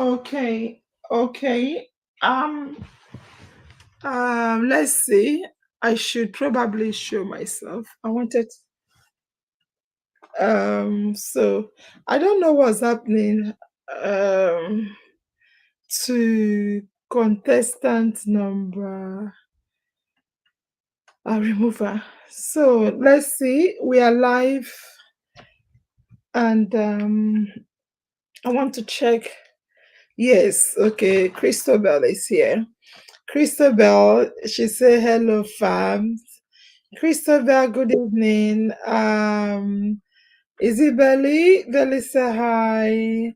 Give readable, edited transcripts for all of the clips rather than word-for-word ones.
Okay, okay. Um, let's see. I should probably show myself. I wanted. So I don't know what's happening. Um, to contestant number. I'll remove her. So let's see. We are live, and I want to check. Yes, okay. Christabel is here. Christabel, she said hello, fam. Christabel, good evening. Is it Belly? Belly say hi.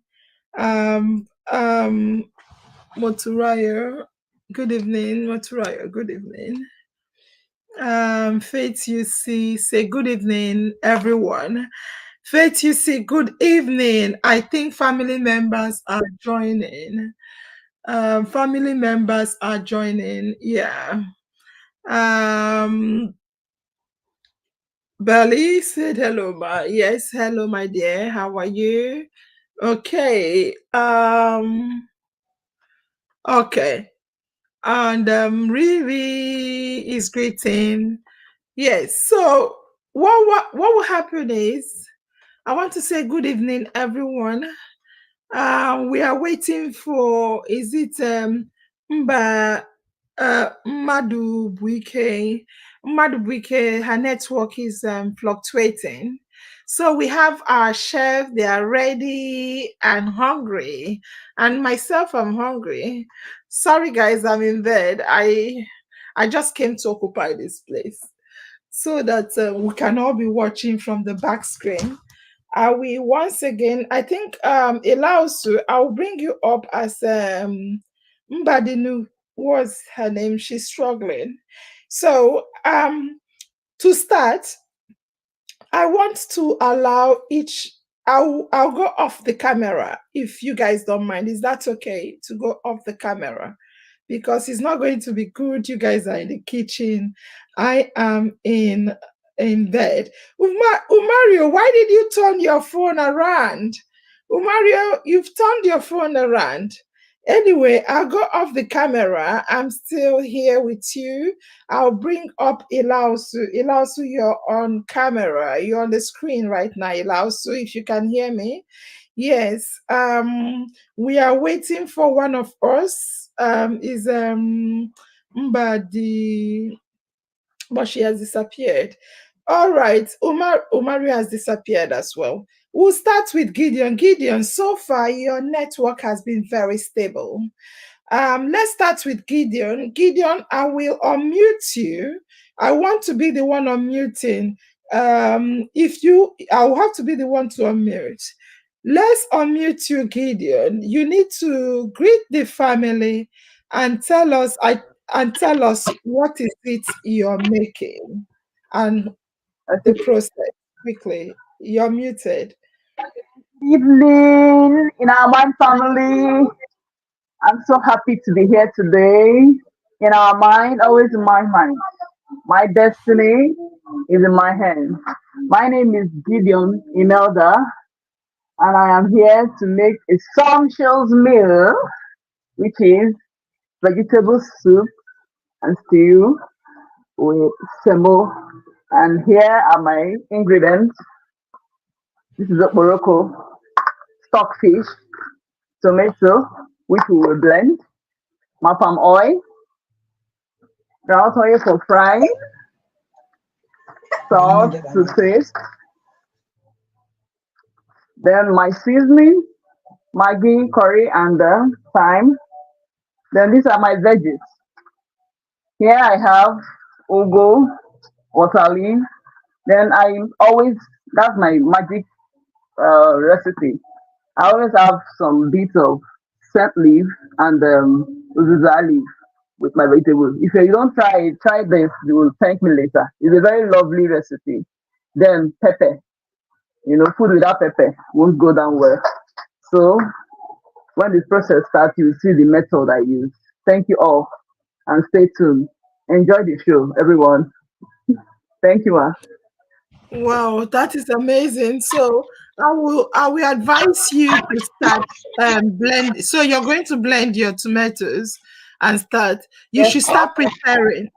Um, Moturaya, good evening. Moturaya, good evening. Faith UC, say good evening, everyone. Faith UC, good evening. I think family members are joining. Family members are joining. Yeah. Um, Belly said hello, ma. Yes, hello, my dear. How are you? Okay. Okay. And Riri is greeting. Yes. So what will happen is I want to say good evening, everyone. We are waiting for, is it Mba Madu Buike? Madu Buike, her network is fluctuating. So we have our chef, they are ready and hungry. And myself, I'm hungry. Sorry guys, I'm in bed. I just came to occupy this place so that we can all be watching from the back screen. We once again, I think Elausu, I'll bring you up as Mbadinu was her name. She's struggling. So to start, I want to allow each I'll go off the camera if you guys don't mind. Is that okay to go off the camera? Because it's not going to be good. You guys are in the kitchen. I am in bed. Umaru, why did you turn your phone around? Umaru, you've turned your phone around. Anyway, I'll go off the camera. I'm still here with you. I'll bring up Ilausu. Ilausu, you're on camera. You're on the screen right now, Ilausu, if you can hear me. Yes. We are waiting for one of us. Is Mbadi, but she has disappeared. All right, Umaru has disappeared as well. We'll start with Gideon. Gideon, so far your network has been very stable. Let's start with Gideon. Gideon, I will unmute you. I want to be the one unmuting. I'll have to be the one to unmute. Let's unmute you, Gideon. You need to greet the family and tell us what is it you're making and the process quickly. You're muted. Evening in our mind family. I'm so happy to be here today. In our mind, always in my mind. My destiny is in my hands. My name is Gideon Imelda, and I am here to make a sumptuous meal, which is vegetable soup and stew with semo. And here are my ingredients. This is a Morocco stockfish, tomato, which we will blend, my palm oil, ground oil for frying, salt to taste, then my seasoning, Maggi, curry, and thyme. Then these are my veggies. Here I have ugu, water leaf. Then I always, that's my magic recipe. I always have some bits of scent leaf and uzuza leaf with my vegetables. If you don't try it, try this. You will thank me later. It's a very lovely recipe. Then pepper. Food without pepper won't go down well. So when this process starts, you'll see the method I use. Thank you all and stay tuned. Enjoy the show, everyone. Thank you, Ma. Wow, that is amazing. So I will advise you to start blend. So you're going to blend your tomatoes and start. You Yes. should start preparing.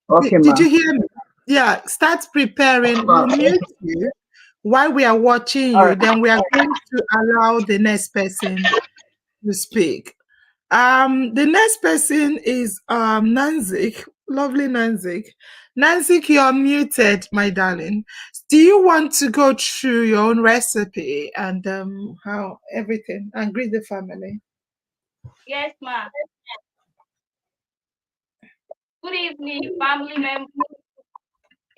Okay, Did ma. you hear me? Yeah, start preparing. Ma. We'll mute you while we are watching All you. right. Then we are going to allow the next person to speak. The next person is Nansik, lovely Nansik. Nansik, you're muted, my darling. Do you want to go through your own recipe and how everything and greet the family? Yes, ma. Good evening, family members.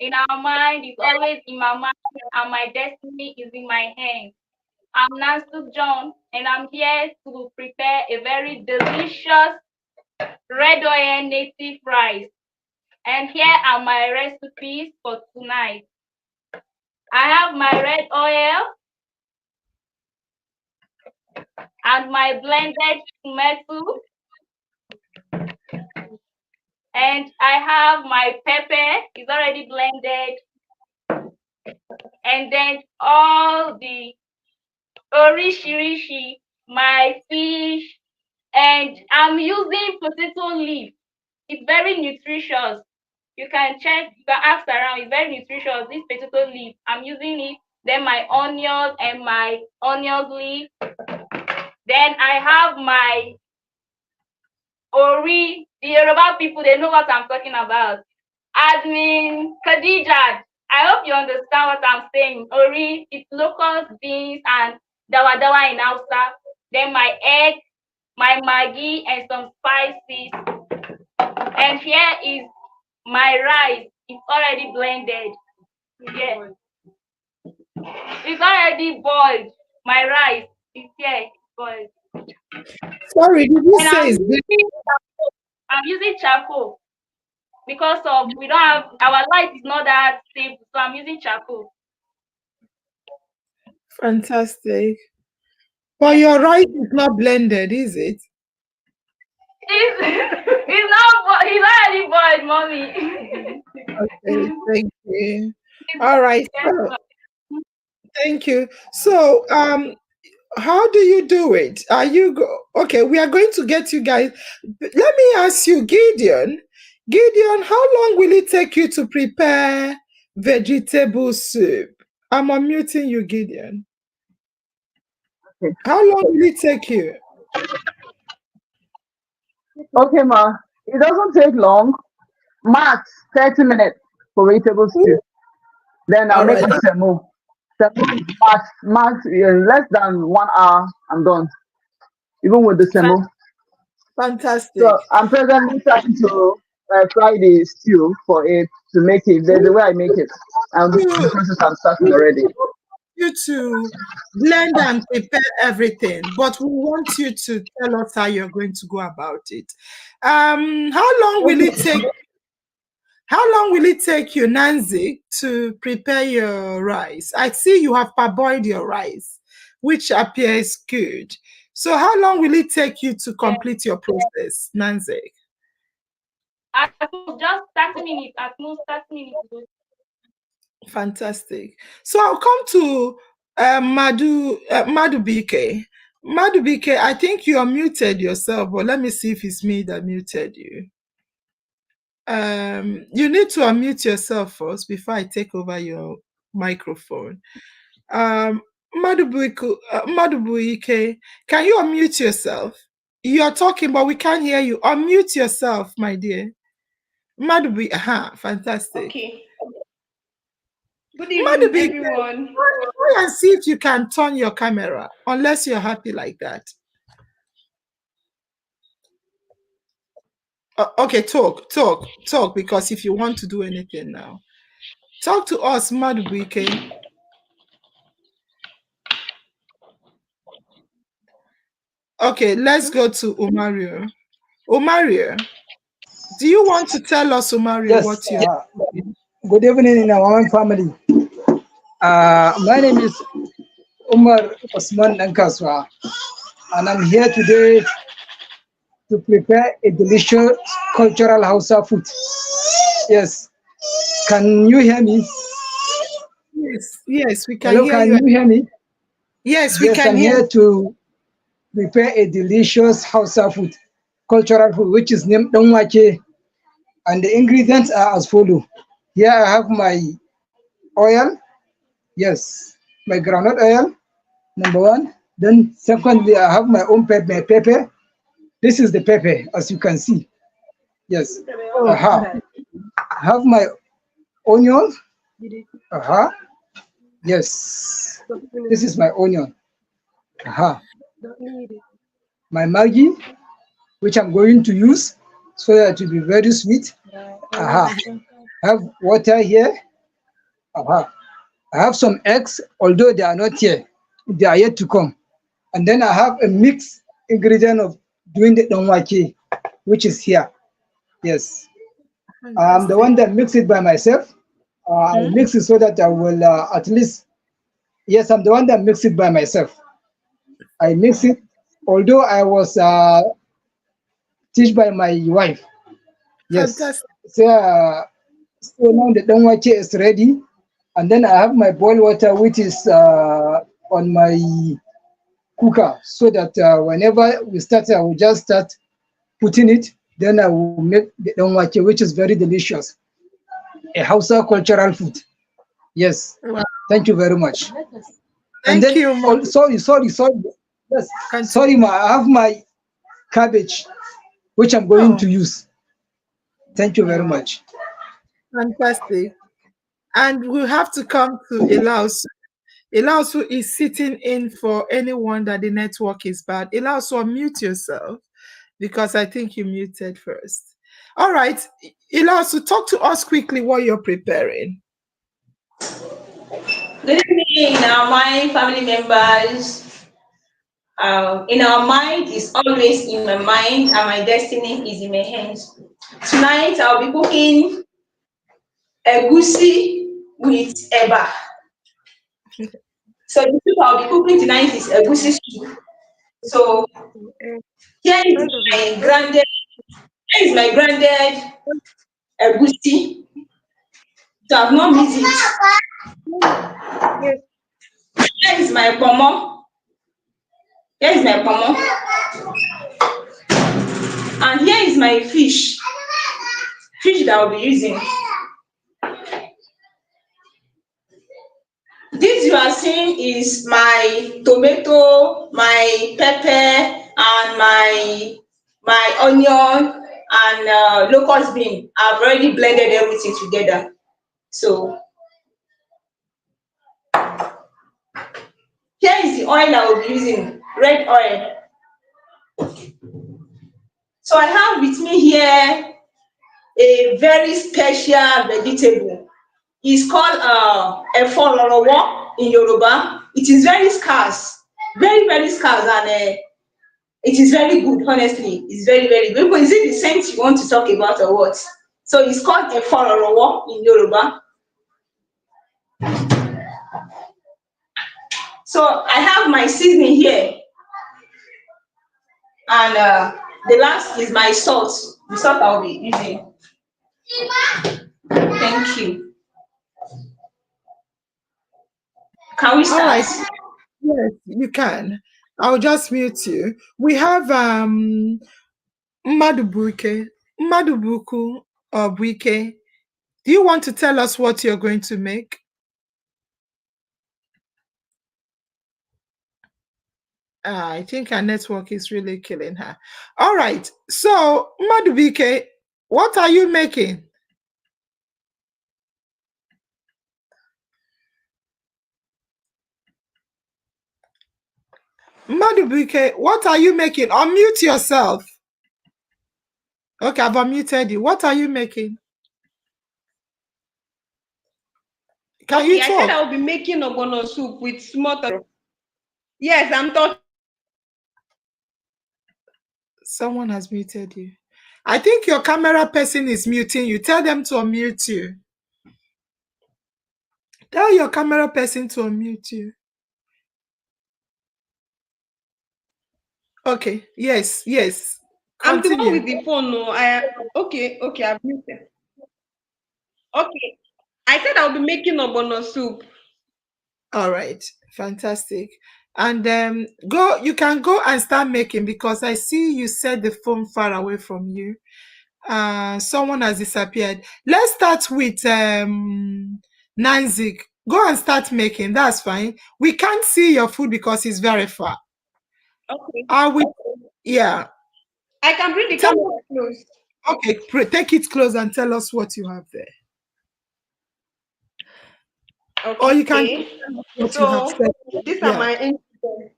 In our mind is always in my mind, and my destiny is in my hands. I'm Nancy John, and I'm here to prepare a very delicious red oil native rice. And here are my recipes for tonight. I have my red oil and my blended tomato, and I have my pepper, it's already blended, and then all the orishirishi, my fish, and I'm using potato leaf. It's very nutritious. You can check, you can ask around. It's very nutritious. This potato leaf, I'm using it. Then my onions and my onion leaf. Then I have my ori. The Yoruba people, they know what I'm talking about. Admin Khadija. I hope you understand what I'm saying. Ori, it's locust beans and dawa dawa in Hausa. Then my egg, my maggi, and some spices. And here is my rice. It's already blended. Yeah. It's already boiled. My rice is here. It's boiled. Sorry, did you And say I'm using charcoal because of we don't have our light is not that stable, so I'm using charcoal. fantastic? But Yes. your rice is not blended, is it? It's not it's already boiled, mommy. Okay, thank you. All right, Yes, so thank you. So, how do you do it? Are you okay? We are going to get you guys. Let me ask you, Gideon. Gideon, how long will it take you to prepare vegetable soup? I'm unmuting you, Gideon. Okay. How long will it take you? Okay, ma. It doesn't take long. Max 30 minutes for vegetable stew. Then I'll All make right, the semo. Semo max less than 1 hour. I'm done. Even with the semo. fantastic. So I'm presently trying to fry the stew for it to make it. There's a way I make it. The You, process I'm starting we already. want you to blend and prepare everything, but we want you to tell us how you're going to go about it. How long will it take? How long will it take you, Nancy, to prepare your rice? I see you have parboiled your rice, which appears good. So how long will it take you to yes. complete your process, Nancy? At most just 30 minutes. At most 30 minutes. Fantastic. So I'll come to Madu BK. Madu BK, I think you are muted yourself, but let me see if it's me that muted you. You need to unmute yourself first before I take over your microphone. Um, Madubuike, can you unmute yourself? You're talking, but we can't hear you. Unmute yourself, my dear. Madubu, fantastic. Okay. Good evening, Madubuike, everyone. try and see if you can turn your camera, unless you're happy like that. Okay, talk, because if you want to do anything now, talk to us, Madubuike. Okay, let's go to Umaru. Umaru, do you want to tell us, Umaru, Yes, what you're doing? good evening in our own family. My name is Umar Osman Nankaswa, and I'm here today to prepare a delicious cultural Hausa food. Yes, can you hear me? Yes, we can Hello, hear can you. you hear me? Yes, we Yes, can I'm hear here you. to prepare a delicious Hausa food, cultural food, which is named Donwake. And the ingredients are as follow. Here I have my oil. Yes, my groundnut oil, number one. Then secondly, I have my own pepper. This is the pepper, as you can see. Yes. Oh, I have my onion. Uh-huh. Yes. This is my onion. Uh-huh. My Maggi, which I'm going to use so that it will be very sweet. Uh-huh. I have water here. Uh-huh. I have some eggs, although they are not here. They are yet to come. And then I have a mixed ingredient of doing the donwake, which is here. Yes. I'm the fantastic. one that mix it by myself. I Hmm? mix it so that I will at least, yes, I'm the one that mix it by myself. I mix it, although I was teach by my wife. Yes. Fantastic. So now the donwache is ready. And then I have my boiled water, which is on my cooker, so that whenever we start, I will just start putting it. Then I will make the donwache, which is very delicious. A Hausa cultural food. Yes. Wow. Thank you very much. And Thank then, you, Ma. oh, sorry. Yes, Continue. sorry, ma. I have my cabbage, which I'm going Oh, to use. Thank you very wow. much. Fantastic. And we have to come to Ilaus. Ilausu is sitting in for anyone that the network is bad. Ilausu, unmute yourself because I think you muted first. All right. Ilausu, talk to us quickly what you're preparing. Good evening, our mind family members. In our mind is always in my mind, and my destiny is in my hands. Tonight I'll be cooking egusi with eba. So the soup I'll be cooking tonight is egusi soup. So here is my granded, here is my granded egusi. So I've not mixed it. Here is my pomo. Here is my pomo. And here is my fish that I'll be using. This you are seeing is my tomato, my pepper, and my onion and locust bean. I've already blended everything together. So here is the oil I will be using, red oil. So I have with me here a very special vegetable. It's called efo in Yoruba. It is very scarce, very scarce, and it is very good, honestly. It's very good. But is it the scent you want to talk about or what? So it's called efo in Yoruba. So I have my seasoning here, and the last is my salt. The salt I'll be using. Thank you. Can we All start? right. Yes, you can. I'll just mute you. We have Madubuke. Madubuku or Buike. Do you want to tell us what you're going to make? I think her network is really killing her. All right. So, Madubike, what are you making? Madubike, what are you making? Unmute yourself. Okay, I've unmuted you. What are you making? Can Okay, you I said talk? I'll be making ogbono soup with small tomato. Yes, I'm talking. Someone has muted you. I think your camera person is muting you. Tell them to unmute you. Tell your camera person to unmute you. Okay. Yes. I'm the one with Continue. the phone. No, okay, I've muted. Okay, I said I'll be making ogbono soup. All right, fantastic. And go. You can go and start making because I see you set the phone far away from you. Someone has disappeared. Let's start with Nanzik. Go and start making. That's fine. We can't see your food because it's very far. Okay. Are we? Yeah. I can bring the Tell camera us. close. Okay, take it close and tell us what you have there. Or you can Okay. tell us what you have So said. these are Yeah. my ingredients.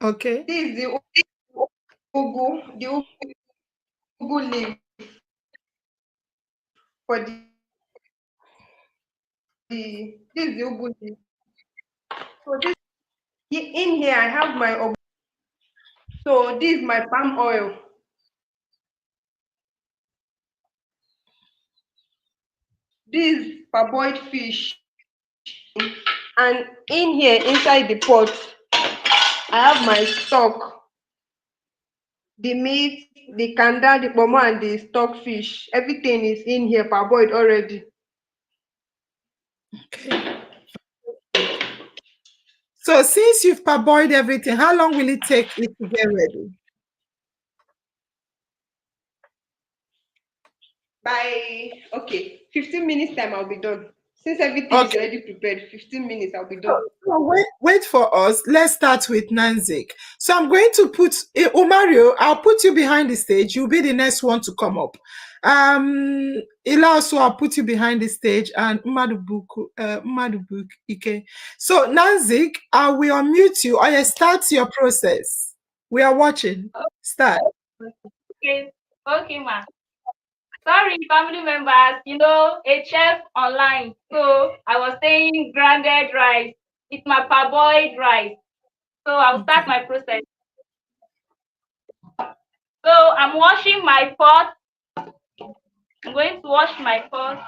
Okay. This is the ugu leaf for this is the ugu leaf. So this in here I have my so this is my palm oil. This is parboiled fish. And in here inside the pot, I have my stock, the meat, the kanda, the pomo, and the stock fish. Everything is in here parboiled already. Okay. So since you've parboiled everything, how long will it take it to get ready? By okay, 15 minutes time I'll be done. Since everything is Okay. already prepared, 15 minutes I'll be So, done. wait for us. Let's start with Nanzik. So I'm going to put Umaru. I'll put you behind the stage. You'll be the next one to come up. Ilaso, I'll put you behind the stage, and Madubuk Ike. So Nanzik, I will unmute you. Or you start your process. We are watching. Start. Okay, okay, ma. Sorry, family members, a chef online. So I was saying grounded rice. It's my parboiled rice. So I'll start Okay. my process. So I'm washing my pot. I'm going to wash my pot.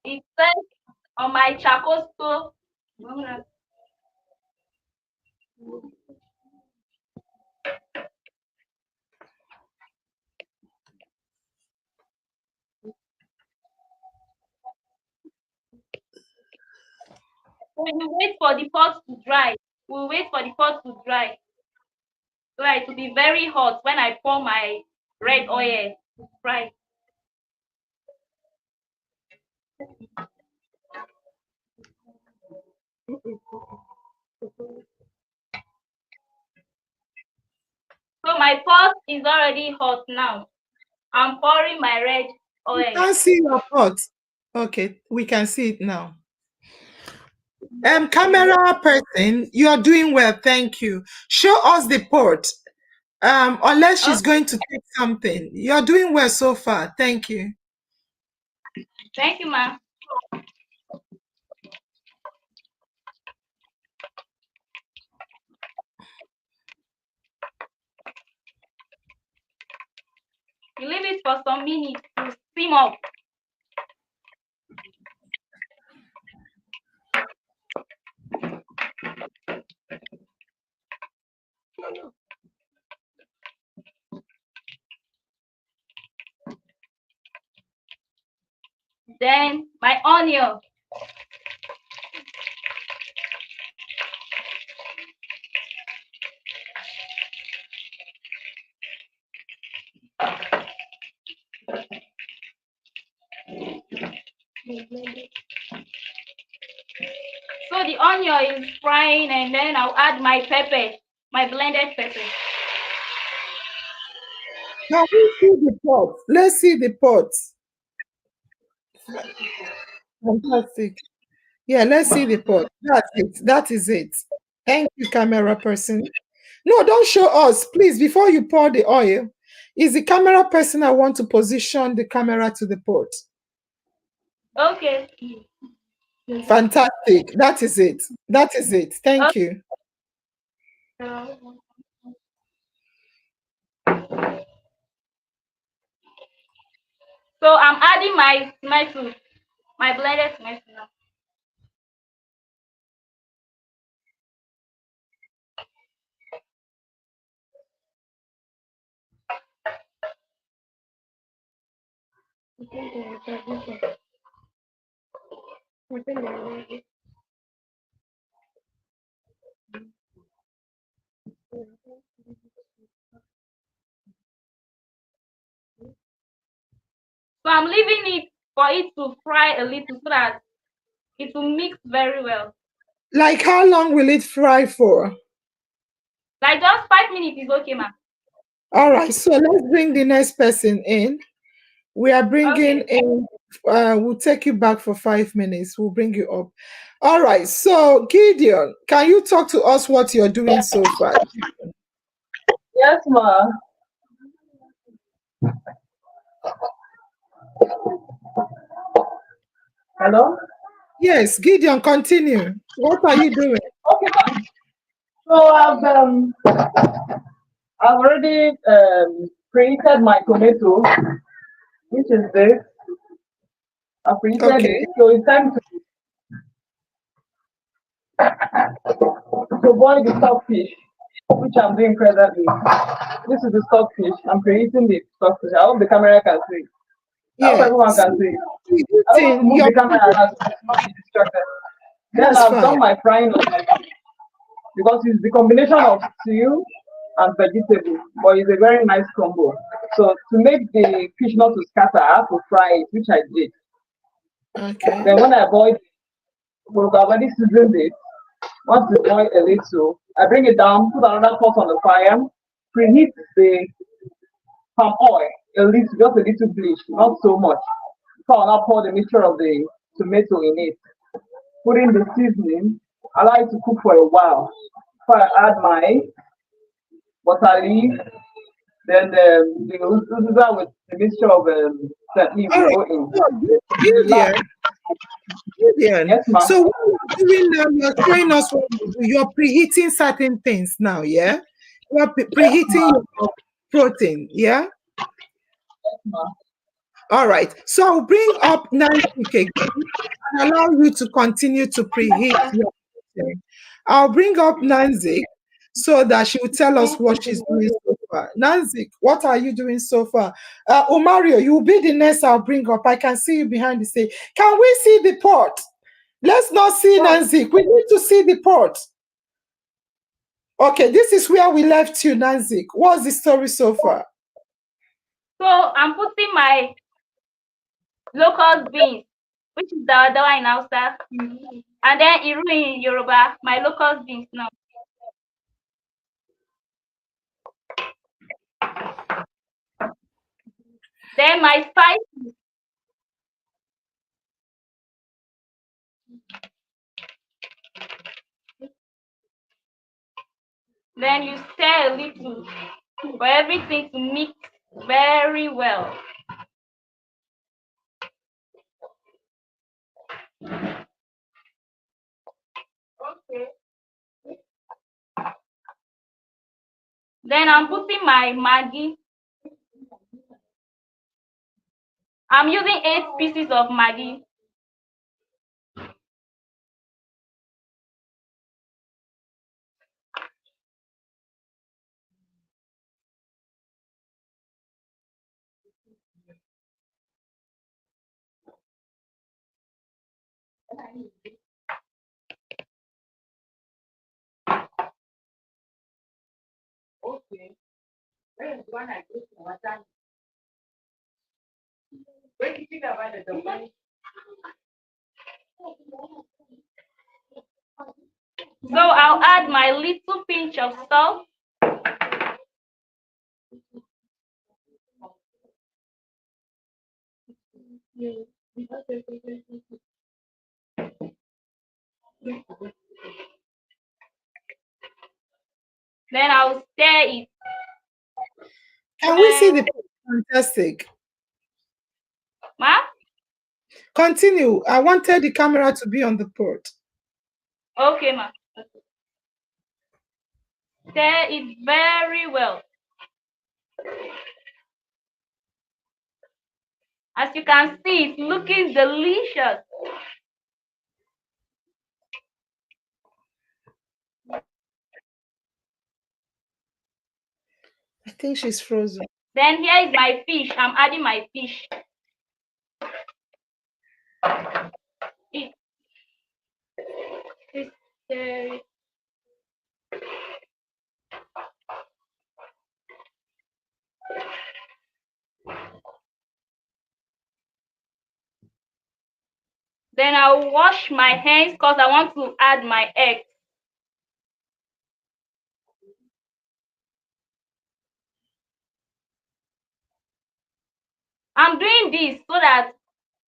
It's set on my charcoal stove. So we wait for the pot to dry. We'll wait for the pot to dry. So it will be very hot when I pour my red oil to fry. So my pot is already hot now. I'm pouring my red We oil. can't see your pot. Okay, we can see it now. Camera person, you are doing well. Thank you. Show us the pot. Unless she's Okay, going to take something. You're doing well so far. Thank you. thank you, ma'am. You leave it for some minutes to steam up. Then my onion. So the onion is frying, and then I'll add my pepper, my blended pepper. Now we see the pot. Let's see the pot. Fantastic. Yeah, let's see the pot. That's it. That is it. Thank you, camera person. No, don't show us, please. Before you pour the oil, is the camera person I want to position the camera to the pot. Okay. Fantastic. That is it. That is it. Thank you. Okay. So I'm adding my tomato, my blended tomato now. So I'm leaving it for it to fry a little so that it will mix very well. Like how long will it fry for? Like just 5 minutes is okay, ma'am. All right, so let's bring the next person in. We are bringing Okay. in, we'll take you back for 5 minutes. We'll bring you up. All right, so Gideon, can you talk to us what you're doing so far? Yes, ma. Hello? Yes, Gideon, continue. What are you doing? Okay, ma. So I've already created my tomato, which is this. I've created Okay. it. So it's time to boil the stockfish, which I'm doing presently. This is the stockfish. I'm creating the stockfish. I hope the camera can see. I hope Yeah. everyone So can see. I don't want to preheating move your, the camera around so it's not be distracted. Then that's I've fine. done my frying of my fish because it's the combination of stew and vegetable, but it's a very nice combo. So to make the fish not to scatter, I have to fry it, which I did. Okay. Then when I boil it, we've already seasoned it. Once it boils a little, I bring it down, put another pot on the fire, preheat the palm oil, a little, just a little bleach, not so much. Before I now pour the mixture of the tomato in it. Put in the seasoning, allow it to cook for a while. Before I add my butter leaf, then the uziza with the mixture of that leaf All will right. go in. So, Then the last, Gideon, Gideon. yes, ma'am. So what you're doing now, you're showing us what you do. You're preheating certain things now, yeah? You're preheating your protein, yeah? All right. So I'll bring up Nansik again and allow you to continue to preheat your protein. I'll bring up Nansik so that she will tell us what she's doing so far. Nansik, what are you doing so far? Umaru, you will be the next I'll bring up. I can see you behind the stage. Can we see the pot? Let's not see Nansik. We need to see the pot. Okay, this is where we left you, Nansik. What's the story so far? So I'm putting my local beans, which is the dawa in Hausa, and then Iru in Yoruba, my local beans now. Then my spice, then you stir a little for everything to mix very well. Okay. Then I'm putting my Maggi. I'm using 8 pieces of Maggi. Okay. So I'll add my little pinch of salt. Then I'll stir it. Can we see the pot? Fantastic. Ma? Continue. I wanted the camera to be on the pot. Okay, ma. Stir it very well. As you can see, it's looking delicious. I think she's frozen. Then here is my fish. I'm adding my fish. stir it. Then I'll wash my hands because I want to add my egg. I'm doing this so that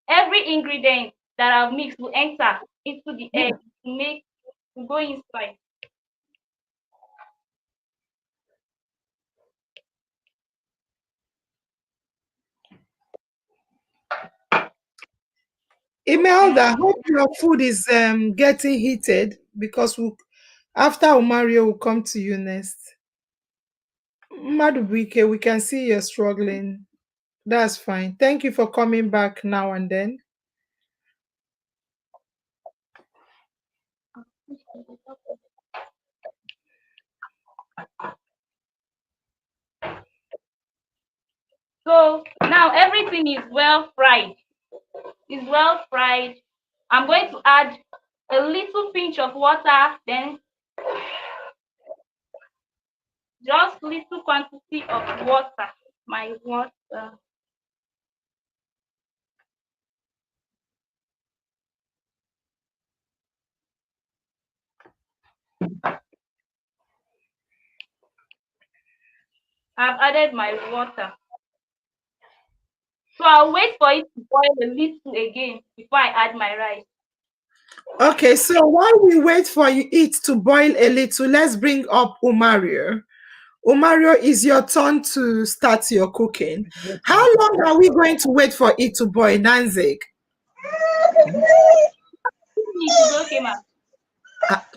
every ingredient that I've mixed will enter into the egg to go inside. Imelda, hope your food is getting heated because after Umaru will come to you next. Madubike, we can see you're struggling. That's fine. Thank you for coming back now and then. So now everything is well fried. It's well fried. I'm going to add a little pinch of water, then just little quantity of water. My water. I've added my water. So I'll wait for it to boil a little again before I add my rice. Okay, so while we wait for it to boil a little, let's bring up Umaru. Umaru, it's your turn to start your cooking. How long are we going to wait for it to boil, Nansik? 2 minutes is okay, ma.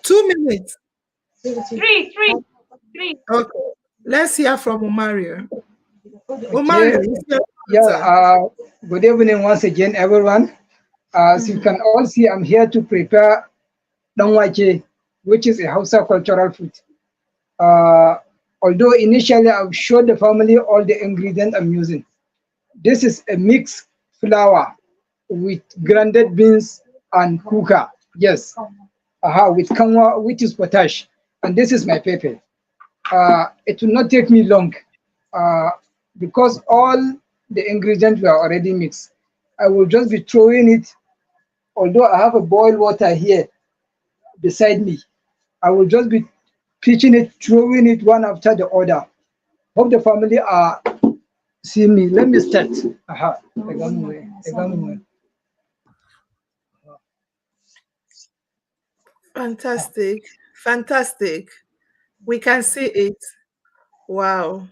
2 minutes. Three. Okay, let's hear from Umaru. Okay. Yeah. Good evening once again, everyone. As you can all see, I'm here to prepare danwake, which is a Hausa cultural food. Although initially I've showed the family all the ingredients I'm using. This is a mixed flour with grounded beans and kuka. Yes, with kanwa, which is potash. And this is my pepper. It will not take me long uh, because all the ingredients were already mixed. I will just be throwing it, although I have a boiled water here beside me. I will just be pitching it, throwing it one after the other. Hope the family are see me. Let me start. Aha. Fantastic. Fantastic. We can see it. Wow.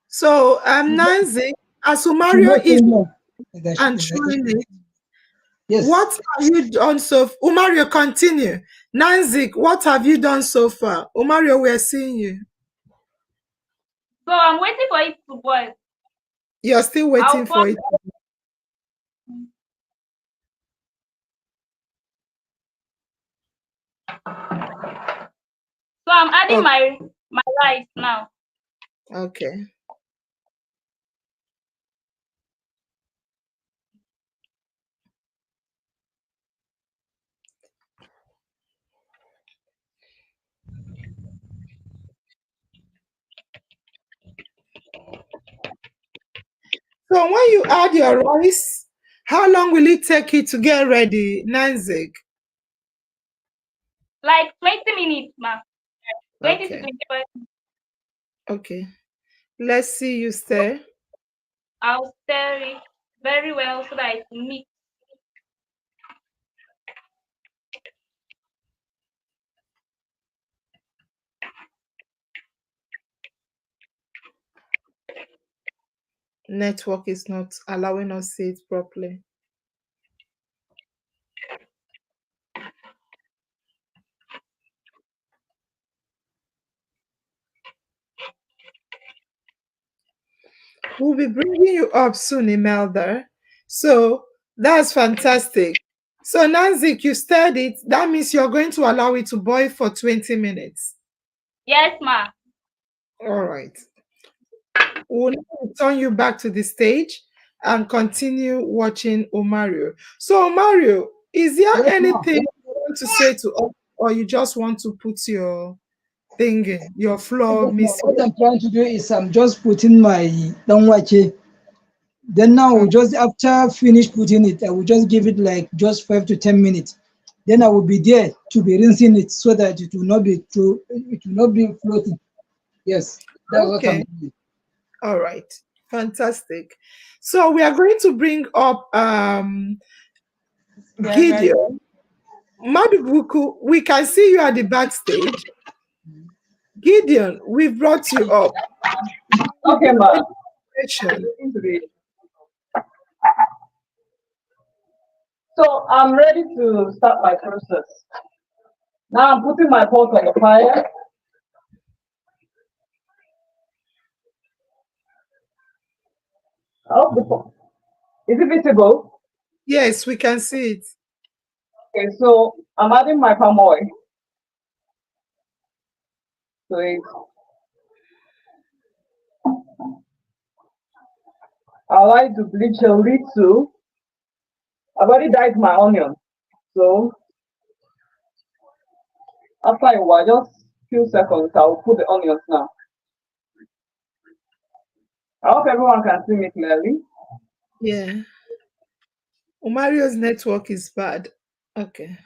So, Nancy, as Umario is and throwing it, Yes. what have you done Umario, continue. Nanzik, what have you done so far? Umario, we're seeing you. So I'm waiting for it to boil. You're still waiting for it. So I'm adding my rice now. Okay. So when you add your rice, how long will it take you to get ready, Nanzik? Like 20 minutes, ma. 20 to Okay. 25. Okay. Let's see you stir. I'll stir it very well so that it will mix. Network is not allowing us to see it properly. We'll be bringing you up soon, Imelda. So that's fantastic. So, Nanzik, you stirred it. That means you're going to allow it to boil for 20 minutes. Yes, ma. All right. We'll now return you back to the stage and continue watching Umaru. So, Umaru, is there Yes, ma'am. anything you want to say to us, or you just want to put your thing in, your floor Yes, ma'am. missing? What I'm trying to do is I'm just putting my danwache. Then now, just after finish putting it, I will just give it like just 5 to 10 minutes. Then I will be there to be rinsing it so that it will not be true. It will not be floating. Yes, that's what I'm Okay. doing. All right. Fantastic. So we are going to bring up Yes, very Gideon. good. Madubuku, we can see you at the backstage. Gideon, we've brought you up. Is Okay, there ma. any question? Into the So I'm ready to start my process. Now I'm putting my pot on the fire. I hope the pot is it visible? Yes, we can see it. Okay, so I'm adding my palm oil to it. I like to bleach a little. I've already dyed my onion. So after a while, just few seconds, I'll put the onions now. I hope everyone can see me clearly. Yeah. Omario's network is bad. Okay.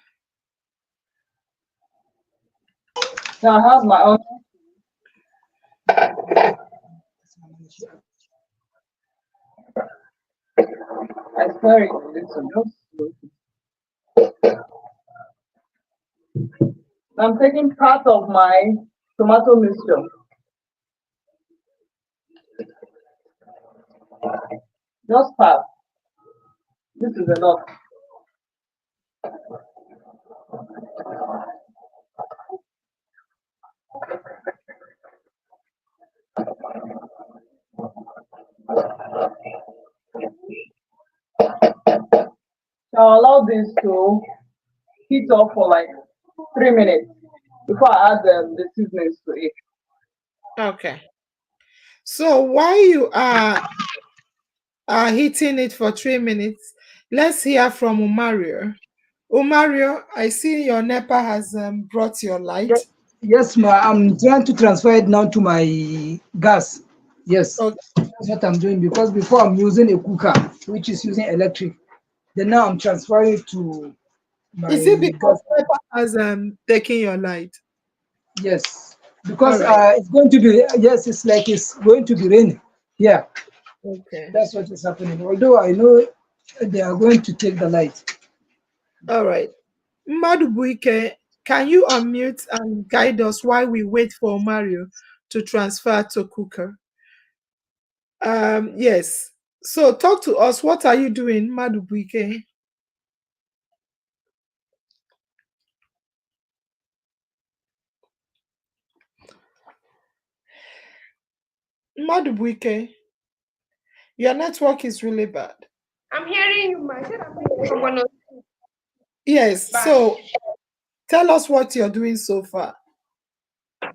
Now I have my onion. I stir it a little. Just I'm taking part of my tomato mixture. Just part. This is enough. So I'll allow this to heat up for like 3 minutes before I add the seasonings to it. Okay. So while you are heating it for 3 minutes, let's hear from Umario. Umario, I see your NEPA has brought your light. Yes, ma. I'm trying to transfer it now to my gas. Yes, Okay. that's what I'm doing because before I'm using a cooker, which is using electric. Then now I'm transferring it to my Is it because gas. NEPA has taken your light? Yes, All because right. it's going to be, yes, it's like it's going to be rain. Yeah, Okay. that's what is happening. Although I know they are going to take the light. All right. Madubuike, can you unmute and guide us while we wait for Mario to transfer to Cooker? Yes. So talk to us. What are you doing, Madubuike? Madubuike, your network is really bad. I'm hearing you, ma. I said I'm making ogbono Yes. back. So tell us what you're doing so far. Okay.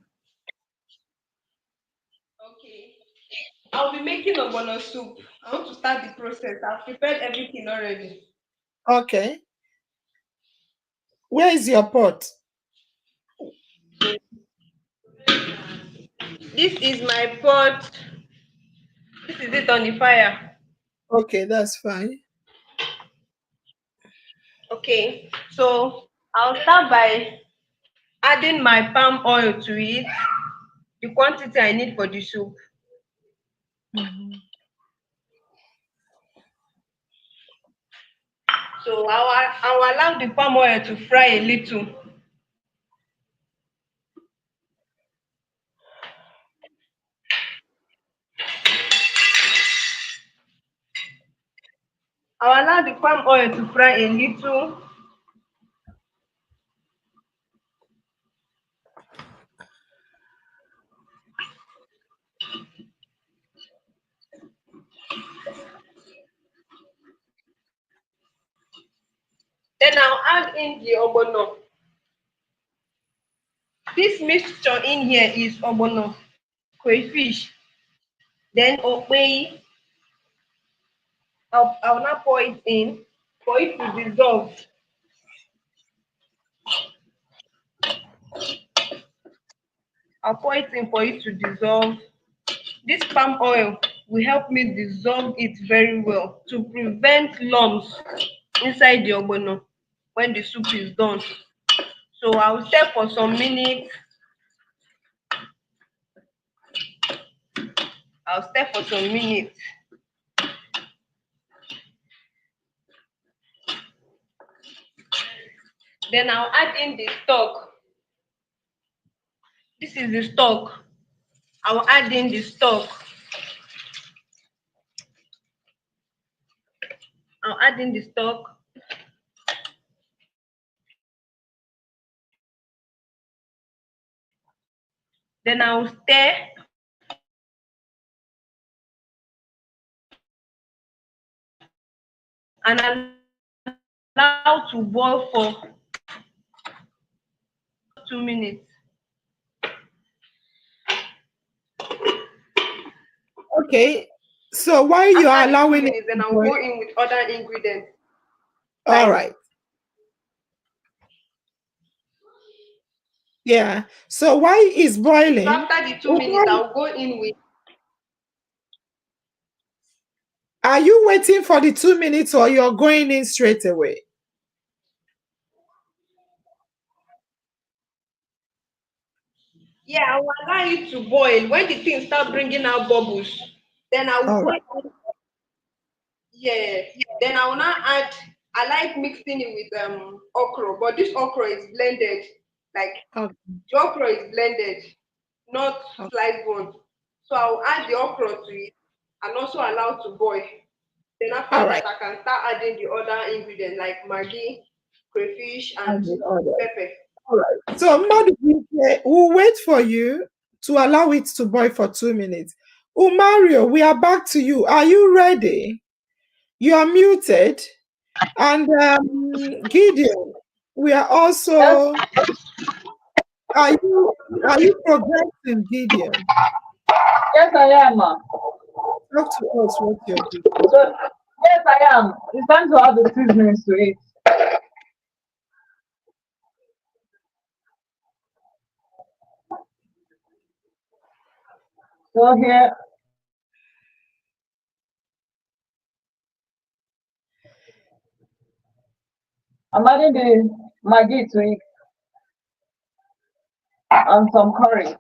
I'll be making ogbono soup. I want to start the process. I've prepared everything already. Okay. Where is your pot? This is my pot. This is it on the fire. Okay, that's fine. Okay. So I'll start by adding my palm oil to it, the quantity I need for the soup. Mhm. So I'll allow the palm oil to fry a little. I'll allow the palm oil to fry a little. Then I'll add in the ogbono. This mixture in here is ogbono, crayfish, then okpei. I'll now pour it in for it to dissolve. I'll pour it in for it to dissolve. This palm oil will help me dissolve it very well to prevent lumps inside the ogbono when the soup is done. So I'll stir for some minutes. I'll stir for some minutes. Then I'll add in the stock. This is the stock. I'll add in the stock. I'll add in the stock. Then I'll stir and allow to boil for 2 minutes. Okay. So while you are After the two allowing it minutes, then to I'll boil, go in with other ingredients all like right. Yeah. So while it's so boiling, after the 2 minutes, I'll go in with are you waiting for the 2 minutes or you're going in straight away? yeah, I will allow it to boil. When the thing start bringing out bubbles, then I will All go right. in. Yeah, then I will now add. I like mixing it with okra, but this okra is blended. Like Okay. the okra is blended, not Okay. sliced one. So I will add the okra to it and also allow to boil. Then after All that, right. I can start adding the other ingredients like maggi, crayfish, and And the other. pepper. All right. So Madu, we'll wait for you to allow it to boil for 2 minutes. Umaru, we are back to you. Are you ready? You are muted. And Gideon, we are Yes, also. Are you progressing, Gideon? yes, I am. Ma. Talk to us what you're doing. So, yes, I am. It's time to add the seasonings to it. So here, I'm adding the maggi to it and some curry.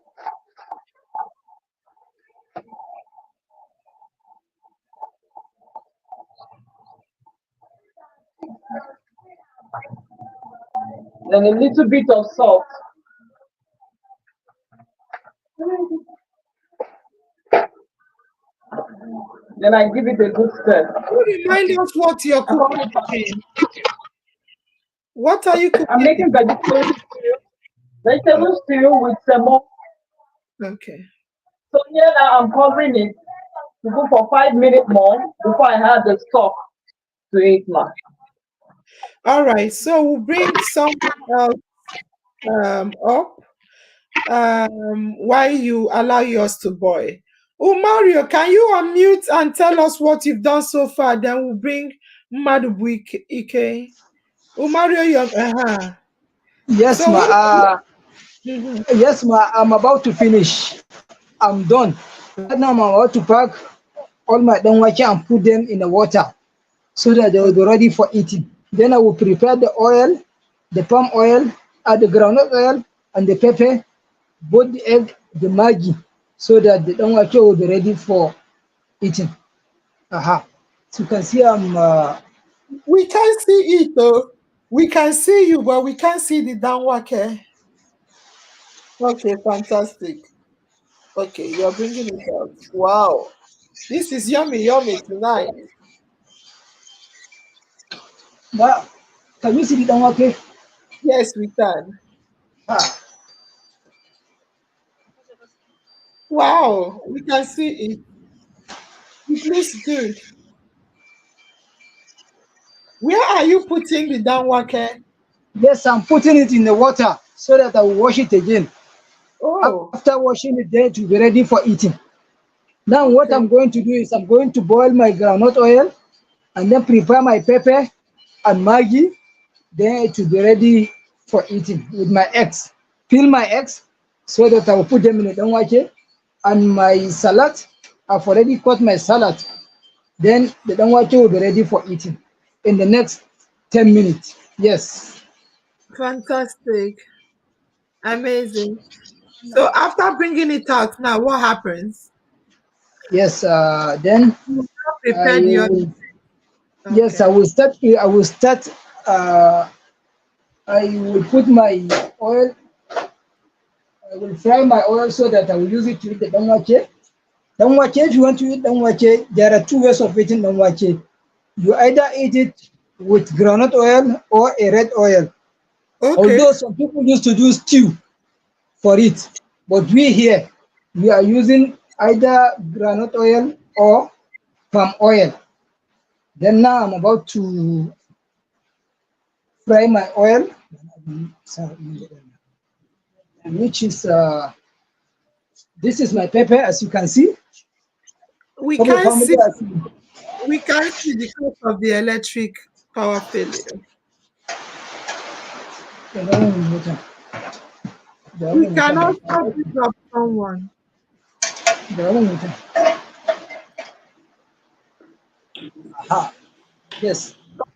Then a little bit of salt. Then I give it a good stir. You remind us what you're I cover cooking it up. again. What are you I'm cooking making again? vegetable stew with semo. Okay. So here now I'm covering it to cook for 5 minutes more before I add the stock to it, ma. All right. So we'll bring some else up while you allow yours to boil. Oh, Mario, can you unmute and tell us what you've done so far? Then we'll bring Madubu Ike. Oh, Mario, Yes, so ma. what? Mhm. Yes, ma. I'm about to finish. I'm done. Right now, I'm about to pack all my donwachi and put them in the water so that they will be ready for eating. Then I will prepare the oil, the palm oil, the groundnut oil, and the pepper, both the egg, the maggi, so that the donwachi will be ready for eating. Aha. So you can see I'm. We can see it though. We can see you, but we can't see the downward. Okay, fantastic. Okay, you're bringing it out. Wow, this is yummy, yummy tonight. Can you see the donwachi? Yes, we can. Ah. Wow, we can see it. It looks good. Where are you putting the danwake? Yes, I'm putting it in the water so that I will wash it again. Oh, After washing it, then it will be ready for eating. Now, what okay. I'm going to do is I'm going to boil my groundnut oil and then prepare my pepper and Maggi. Then it will be ready for eating with my eggs. Peel my eggs so that I will put them in the danwake. And my salad, I've already cut my salad. Then the danwake will be ready for eating in the next 10 minutes. Yes. Fantastic. Amazing. So after bringing it out now, what happens? Yes. Then You have I prepared your will. Yes, I okay. will start. I will start. I will put my oil. I will fry my oil so that I will use it to eat the danwake. Danwake, if you want to eat danwake, there are two ways of eating danwake. You either eat it with groundnut oil or a red oil. Okay. Although some people used to do stew for it, but we here we are using either groundnut oil or palm oil. Then now I'm about to fry my oil, which is this is my pepper, as you can see. We Hope the can't family see are seeing. we can't see because of the electric power failure. We can also pick up someone. Aha. Yes.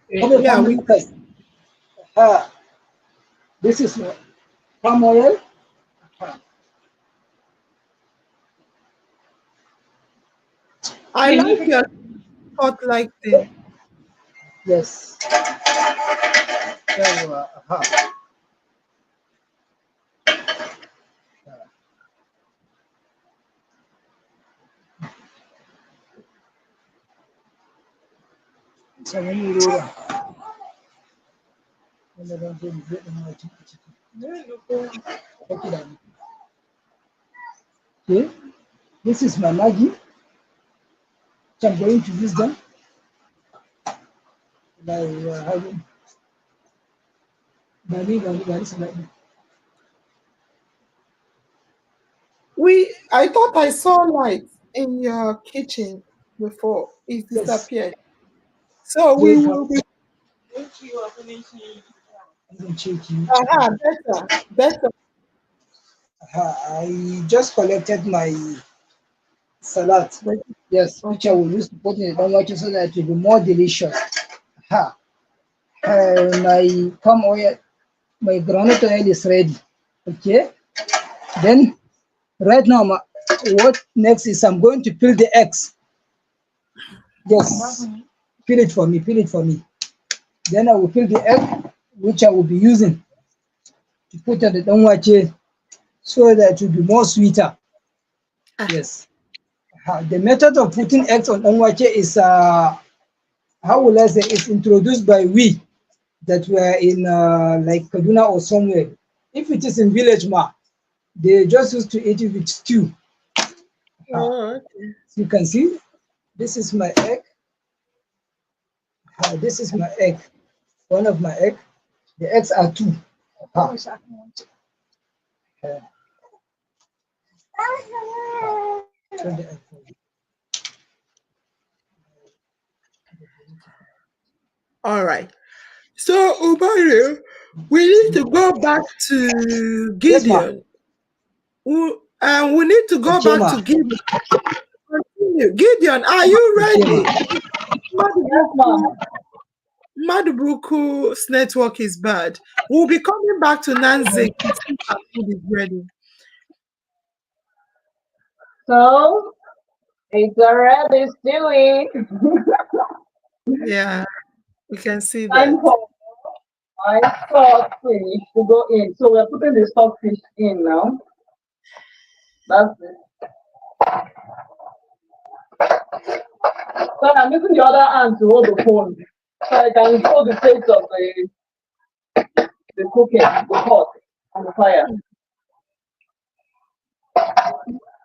Okay. Hope the Yeah, we family can. Aha. This is palm oil. I like your pot like thing. Yes. There you are. Aha. So when you roll okay. This is my Maggi, which I'm going to use them by having by I thought I saw light in your kitchen before it yes. disappeared. So we Wait, will be I'm checking. better, better. I just collected my salad. Yes, which I Okay. will use to put in the danwake so that it will be more delicious. Ha. My palm oil, my groundnut oil is ready. Okay. Then right now, what next is I'm going to peel the eggs. Yes. Peel it for me. Peel it for me. Then I will peel the egg, which I will be using to put in the danwake so that it will be more sweeter. Ah, Yes. The method of putting eggs on danwake is how will I say it's introduced by we that were in like Kaduna or somewhere. If it is in village ma, they just used to eat it with stew. oh, okay. So you can see, this is my egg. This is my egg. One of my egg. The eggs are two. Uh, turn the egg for you. All right. So Umaru, we need to go back to Yes, ma. Gideon. We need to go Okay, back ma. to Gideon. Continue. Gideon, are you Okay, ma. ready? Yes, ma'am. Madubuku's network is bad. We'll be coming back to Nansik to see if our food is ready. So it's already stewing. Yeah, we can see that. Time for my stockfish to go in. So we're putting the stockfish in now. That's it. So I'm using the other hand to hold the phone. So I can hold the taste of the cooking, the pot, on the fire.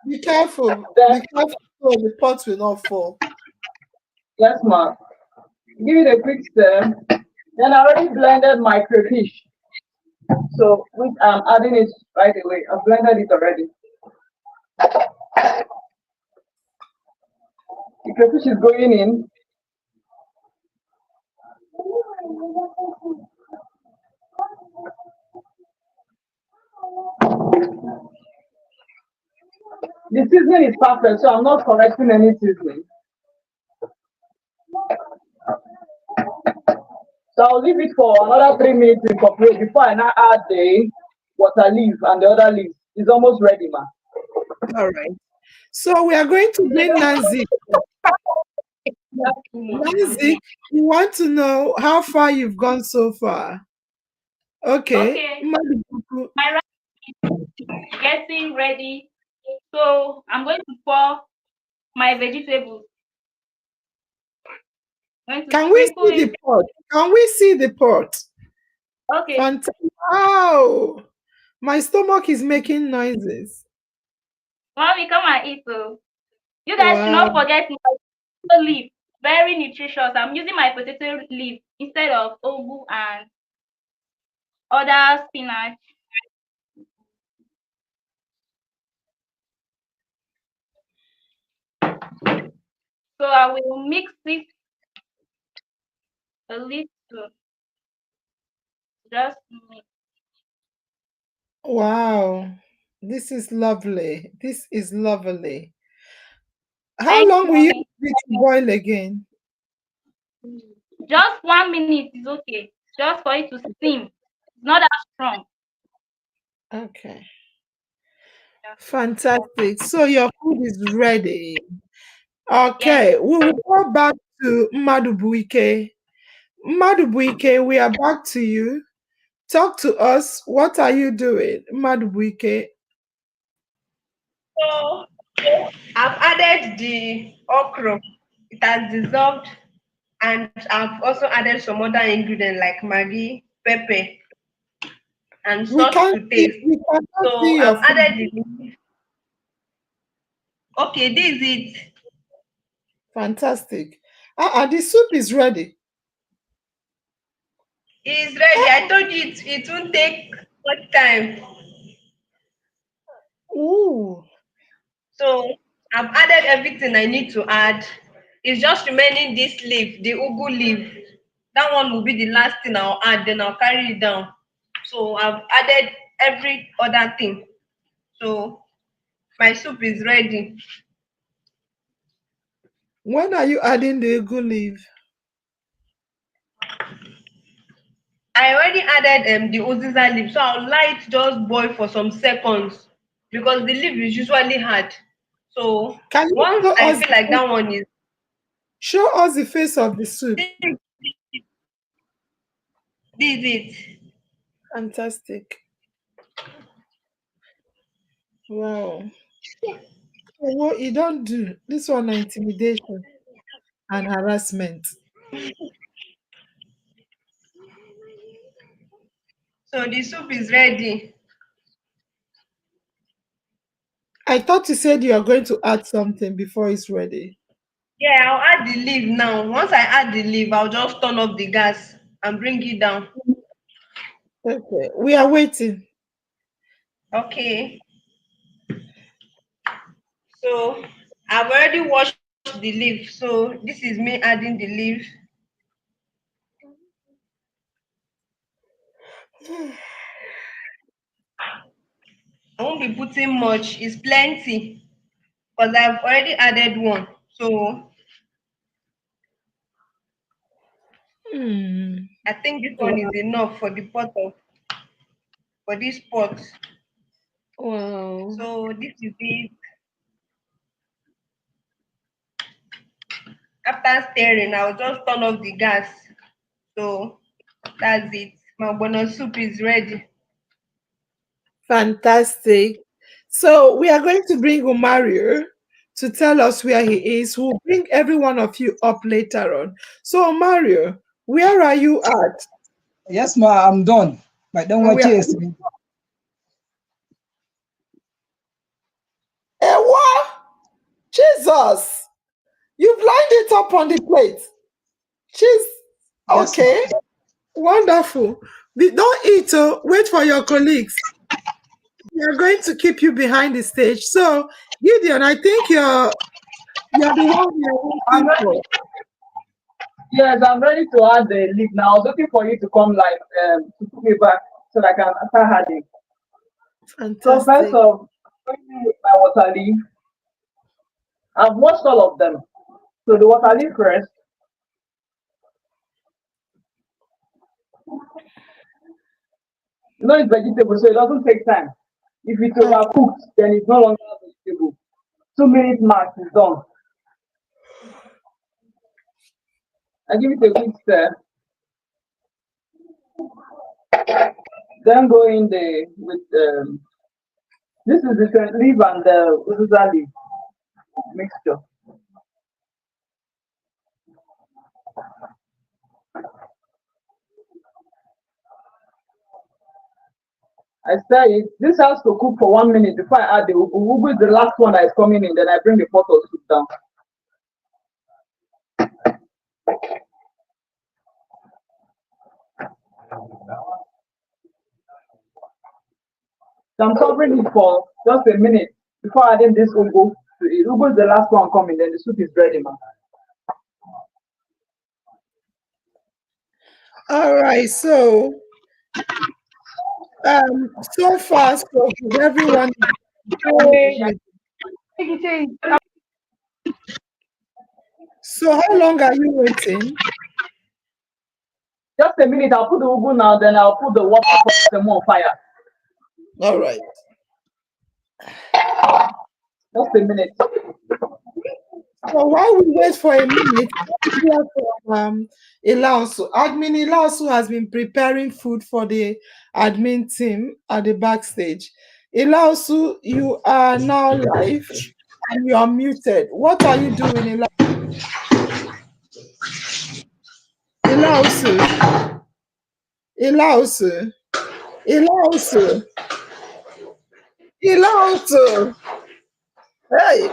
Be careful. Then, Be careful so the pot will not fall. yes, ma'am. Give it a quick stir. Then I already blended my crayfish. So which I'm adding it right away. I've blended it already. The crayfish is going in. The seasoning is perfect, so I'm not correcting any seasoning. So I'll leave it for another 3 minutes to incorporate before I now add the water leaf and the other leaves. It's almost ready, ma. All right. So we are going to bring Nancy. Too much. Nancy, we want to know how far you've gone so far. Okay. Okay, Madubuku. my rice is getting ready. So I'm going to pour my vegetables. I'm going to Can we sprinkle see it. the pot? Can we see the pot? Okay. Fantastic. Wow. My stomach is making noises. Mommy, come and eat. So you guys should not Wow. forget my potato leaf. Very nutritious. I'm using my potato leaf instead of ugu and other spinach. So I will mix it a little. Just mix. Wow. This is lovely. This is lovely. How Thank you, long will you mommy. leave it to boil again? Just 1 minute is okay. Just for it to steam. It's not that strong. Okay. Fantastic. So your food is ready. Yes. Okay. We will go back to Madubuike. Madubuike, we are back to you. Talk to us. What are you doing, Madubuike? So I've added the okra. It has dissolved, and I've also added some other ingredients like maggi, pepper, and salt to taste. We cannot So see your I've food. added the. Okay, this is it. Fantastic. The soup is ready. It's ready. I told you it won't take much time. Ooh. So I've added everything I need to add. It's just remaining this leaf, the ugu leaf. That one will be the last thing I'll add, then I'll carry it down. So I've added every other thing. So my soup is ready. When are you adding the ugu leaf? I already added the uziza leaf, so I'll let it just boil for some seconds because the leaf is usually hard. So Can you once I feel like that one is show us the face of the soup? this, this is it. Fantastic. Wow. What you don't do. This one na intimidation and harassment. So the soup is ready. I thought you said you are going to add something before it's ready. Yeah, I'll add the leaf now. Once I add the leaf, I'll just turn off the gas and bring it down. Okay. We are waiting. Okay. So I've already washed the leaf. So this is me adding the leaf. I won't be putting much. It's plenty because I've already added one. So Hmm. I think this one is Wow. enough for the pot of for this pot. Wow. So this is it. After stirring, I'll just turn off the gas. So that's it. My bonus soup is ready. Fantastic. So we are going to bring Umaru to tell us where he is. We'll bring every one of you up later on. So Umaru, where are you at? Yes, ma, I'm done. But don't And watch we are it. Ewa! Jesus! You've lined it up on the plate. She's Yes, ma. okay. Wonderful. Don't eat. Oh, wait for your colleagues. They are going to keep you behind the stage. So, Gideon, I think you're the one we are I'm waiting ready. for. Yes, I'm ready to add the leaf now. I was looking for you to come live to put me back so that I can start adding. So first Fantastic. off, my water leaf. I've watched all of them. So the water leaf first. It's vegetable, so it doesn't take time. If it's Okay. overcooked, then it's no longer vegetable. 2 minutes max is done. I give it a quick stir. Then go in the with this is the scent leaf and the uzuza leaf mixture. I stir it. This has to cook for 1 minute before I add the ugu. Ugu is the last one that is coming in. Then I bring the pot of soup down. So I'm covering it for just a minute before adding this ugu to it. Ugu is the last one coming. Then the soup is ready, man. All right. So far, so good. Everyone is Hey, with. it is. So, how long are you waiting? Just a minute. I'll put the ugu now. Then I'll put the water for some more fire. All right. Just a minute. So while we wait for a minute, let's hear from Ilausu. Admin Ilausu has been preparing food for the admin team at the backstage. Ilausu, you are now live and you are muted. What are you doing, Ilausu? Ilausu? Ilausu? Ilausu? Hey,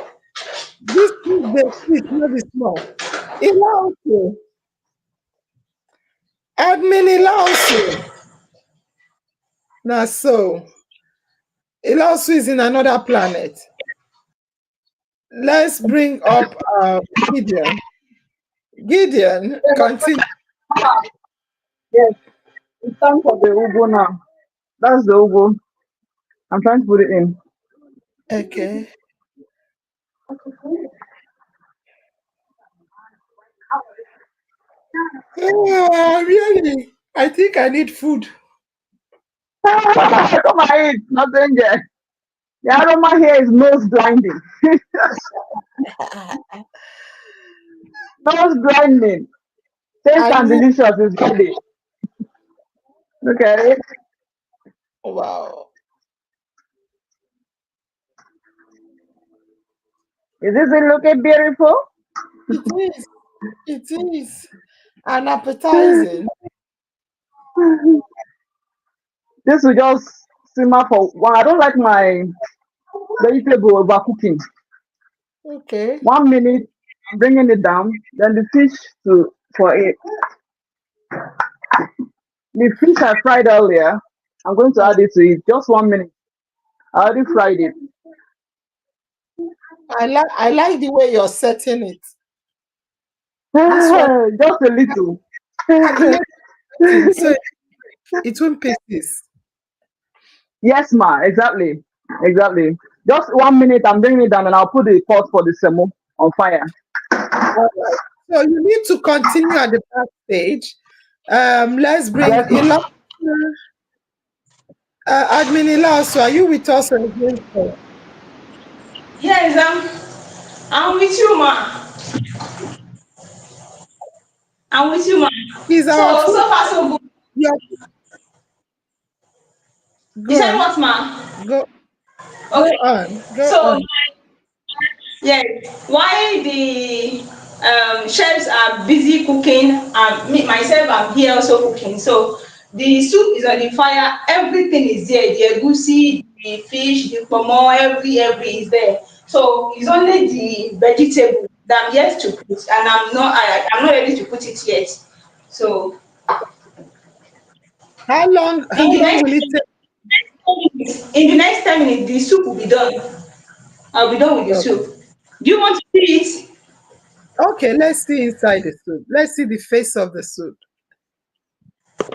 this is the street, not the small. Ilausu? Admin Ilausu? Now so. Ilausu is in another planet. Let's bring up Gideon. Gideon, continue. Yes, it's time for the ugu now. That's the ugu. I'm trying to put it in. Okay. Really? I think I need food. Come on, eat. Nothing yet. The aroma here is nose blinding. Nose blinding. Taste I and need, delicious is ready. Look at it. wow. Is this it looking beautiful? It is. It is. And appetizing. This will just simmer for one. I don't like my vegetable overcooking. Okay. 1 minute, I'm bringing it down. Then the fish to for it. The fish I fried earlier, I'm going to add it to it. Just 1 minute. I already fried it. I like the way you're setting it. This one Just a little. calculating so it won't pieces. Yes, ma. Exactly. Exactly. Just 1 minute, I'm bringing it down and I'll put the pot for the semo on fire. All right. So you need to continue at the backstage. Let's bring Yes, ma. Admin Ilausu, are you with us again? Yes, I'm with you, ma. I'm with you, ma. Is our So food far so good. your You go said on? what, ma? Go go Okay. on. Go So on. yeah, while the chefs are busy cooking, me myself I'm here also cooking. So the soup is on the fire. Everything is there. The egusi, the fish, the pomo, every is there. So it's only the vegetable that I'm yet to put, and I'm not ready to put it yet. So How in the long next will it take? 10 minutes, the soup will be done. I'll be done with the Okay. soup. Do you want to see it? Okay, let's see inside the soup. Let's see the face of the soup.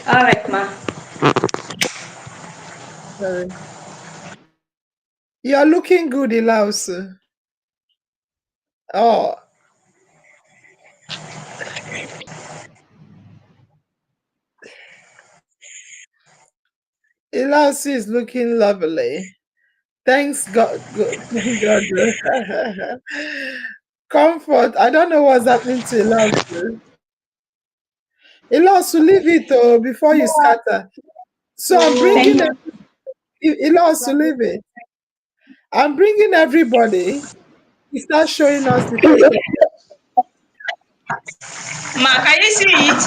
All right, ma. Sorry. You're looking good, Ilausu. Oh, Ilausu is looking lovely. Thanks God. Good. God. Comfort. I don't know what's happening to Ilausu. Ilausu, leave it before you scatter. So I'm Thank bringing you. Ilausu, leave it. I'm bringing everybody. He starts showing us the face of. Ma, can you see it?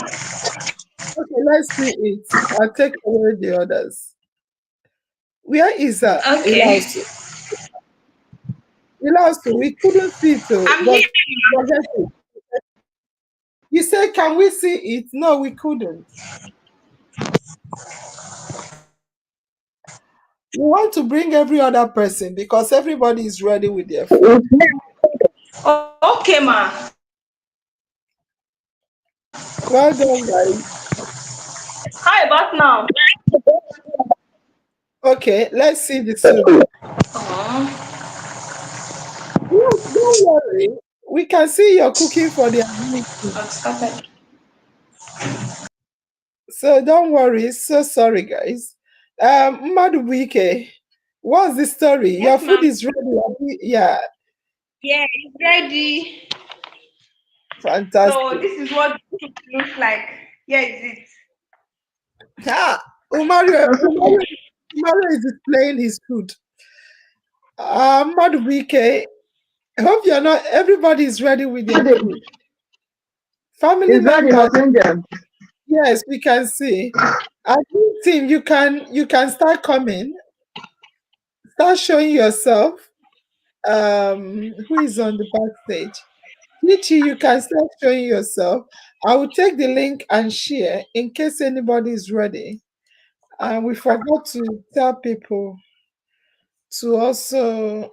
Okay, let's see it. I'll take away the others. Where is Okay. Ilausu? Ilausu, we couldn't see it, I'm but here. forget it. You said, can we see it? No, we couldn't. We want to bring every other person because everybody is ready with their food. Okay, ma. Well done, guys. How about now? Okay, let's see the soup. Oh, Yes, don't worry. We can see you're cooking for the ability. I've started. So don't worry. So sorry, guys. Madubuike, what's the story? Your Yes, food ma'am. is ready. Yeah, Yeah, it's ready. So fantastic. this is what it looks like. Here is it. Ah, Umaru is displaying his food. Madubuike, I hope you're not. Everybody is ready with their Ready. food. Family It's ready, members, messenger. yes, we can see. I think, team, you can start coming. Start showing yourself. Who is on the backstage? Nichi, you can start showing yourself. I will take the link and share in case anybody is ready. And we forgot to tell people to also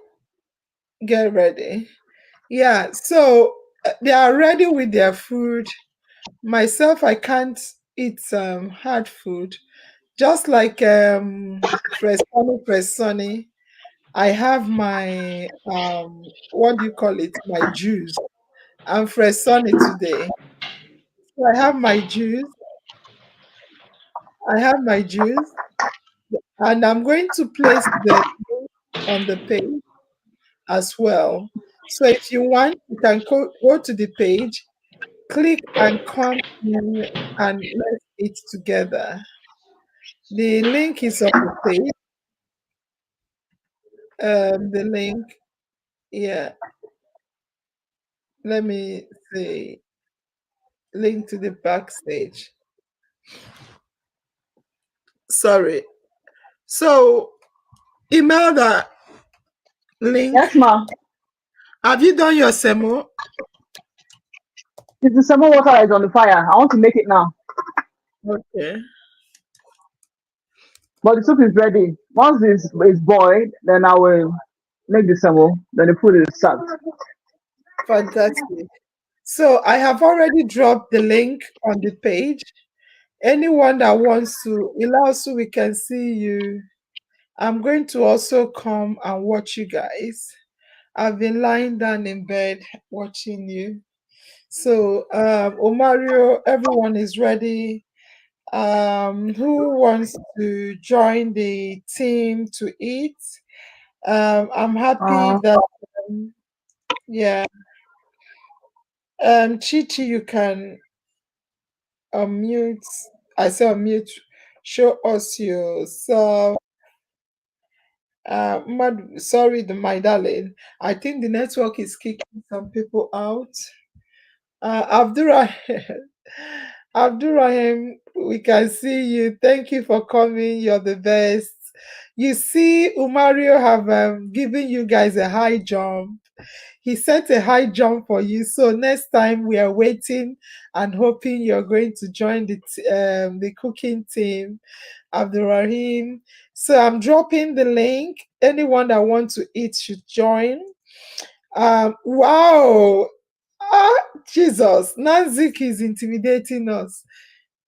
get ready. Yeah, so they are ready with their food. Myself, I can't eat hard food. Just like Fresh Sunny, I have my what do you call it? My juice. I'm Fresh Sunny today. So I have my juice. I have my juice, and I'm going to place the link on the page as well. So if you want, you can go to the page, click and come in, and let's eat together. The link is on the page. The link, yeah. Let me see. Link to the backstage. Sorry. So email that link. Yes, ma. Have you done your semo? It's the summer water that is on the fire. I want to make it now. Okay. But the soup is ready. Once this is boiled, then I will make the summer. Then the food is served. Fantastic. So I have already dropped the link on the page. Anyone that wants to, allow so we can see you. I'm going to also come and watch you guys. I've been lying down in bed watching you. So Omario, everyone is ready. Who wants to join the team to eat? I'm happy Uh, that yeah. Chichi, you can unmute. I say unmute. Show us yourself. Sorry, my darling. I think the network is kicking some people out. Abdurrahim, Abdurrahim, we can see you. Thank you for coming. You're the best. You see, Umario have given you guys a high jump. He set a high jump for you. So next time we are waiting and hoping you're going to join the cooking team, Abdurrahim. So I'm dropping the link. Anyone that wants to eat should join. Wow. Ah, Jesus. Nansik is intimidating us.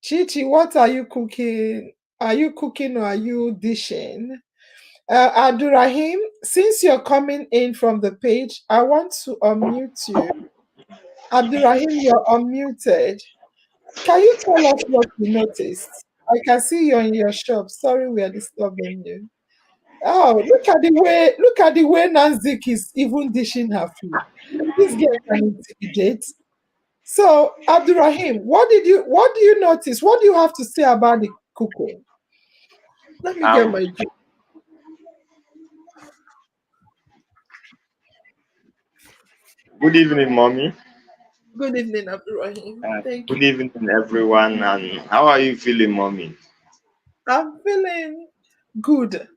Chichi, what are you cooking? Are you cooking or are you dishing? Abdurrahim, since you're coming in from the page, I want to unmute you. Abdurrahim, you're unmuted. Can you tell us what you noticed? I can see you're in your shop. Sorry, we are disturbing you. Oh, look at the way Nansik is even dishing her food. This girl can intimidate. So, Abdurrahim, what do you notice? What do you have to say about the cooking? Let me get Um, my drink. Good evening, mommy. Good evening, Abdurrahim. Thank you. Good evening, everyone. And how are you feeling, mommy? I'm feeling good.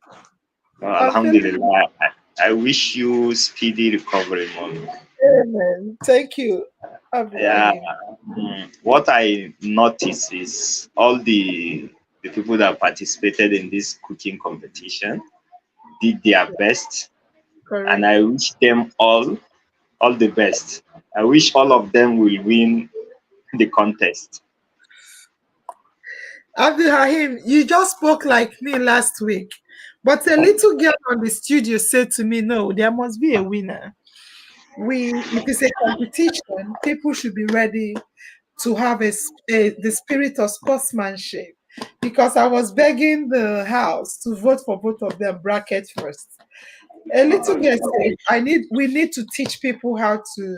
I'm feeling Alhamdulillah. I wish you speedy recovery, mommy. amen. Thank you, Yeah. Abdurrahim. What I notice is all the people that participated in this cooking competition did their best, and Correct. I wish them all the best. I wish all of them will win the contest. Abdurrahim, you just spoke like me last week. But a little girl on the studio said to me, no, there must be a winner. It is a competition. People should be ready to have the spirit of sportsmanship, because I was begging the house to vote for both of them bracket first. A little girl said, we need to teach people how to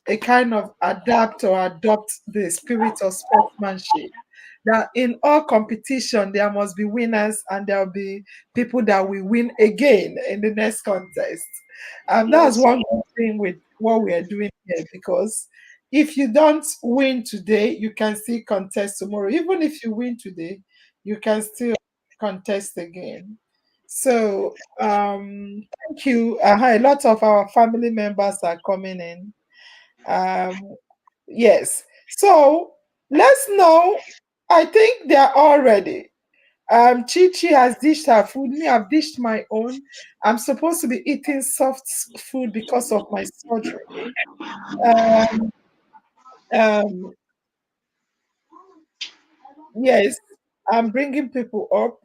a kind of adapt or adopt the spirit of sportsmanship. That in all competition there must be winners and there will be people that will win again in the next contest. And that's Yes. one good thing with what we are doing here, because if you don't win today, you can still contest tomorrow. Even if you win today, you can still contest again. So thank you. A lot of our family members are coming in. Yes. So let's know. I think they are all ready. Chi Chi has dished her food. Me, I've dished my own. I'm supposed to be eating soft food because of my surgery. Um, um, yes, I'm bringing people up.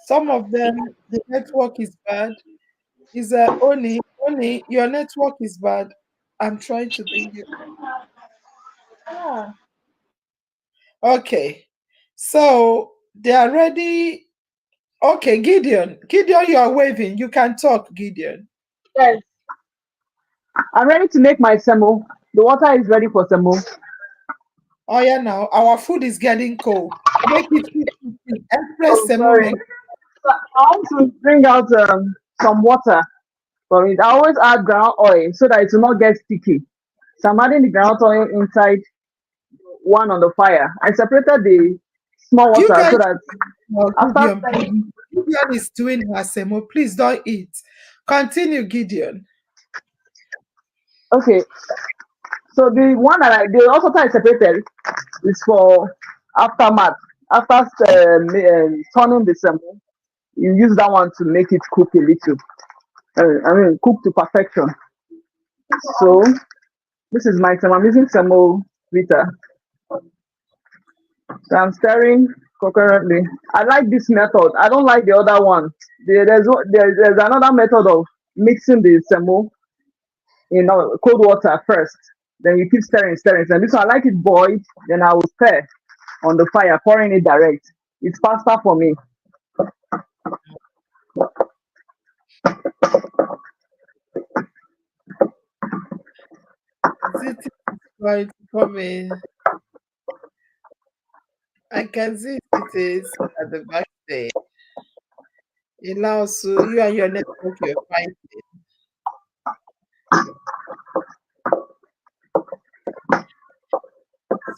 Some of them, the network is bad. Is Oni, your network is bad. I'm trying to bring you. Ah, okay. So they are ready. Okay, Gideon, you are waving. You can talk, Gideon. Yes, I'm ready to make my semo. The water is ready for semo. Oh yeah, now our food is getting cold. Make it quick, quick, quick. Express Oh, the sorry. moment. So I want to bring out some water for it. I always add ground oil so that it will not get sticky. So I'm adding the ground oil inside one on the fire. I separated the small You water guys, so that after Gideon, please. Gideon is doing her semo. Please don't eat. Continue, Gideon. okay. So the one that the also I separated is for aftermath. After turning the semo, you use that one to make it cook a little. Cook to perfection. So this is my semo. I'm using semo vita. So I'm stirring concurrently. I like this method. I don't like the other one. There's another method of mixing the semo in cold water first. Then you keep stirring, stirring. And this one, I like it boiled. Then I will stir on the fire, pouring it direct. It's faster for me. Ziti is going to come in. I can see it is at the back there. It now, so you and your network, you're fighting.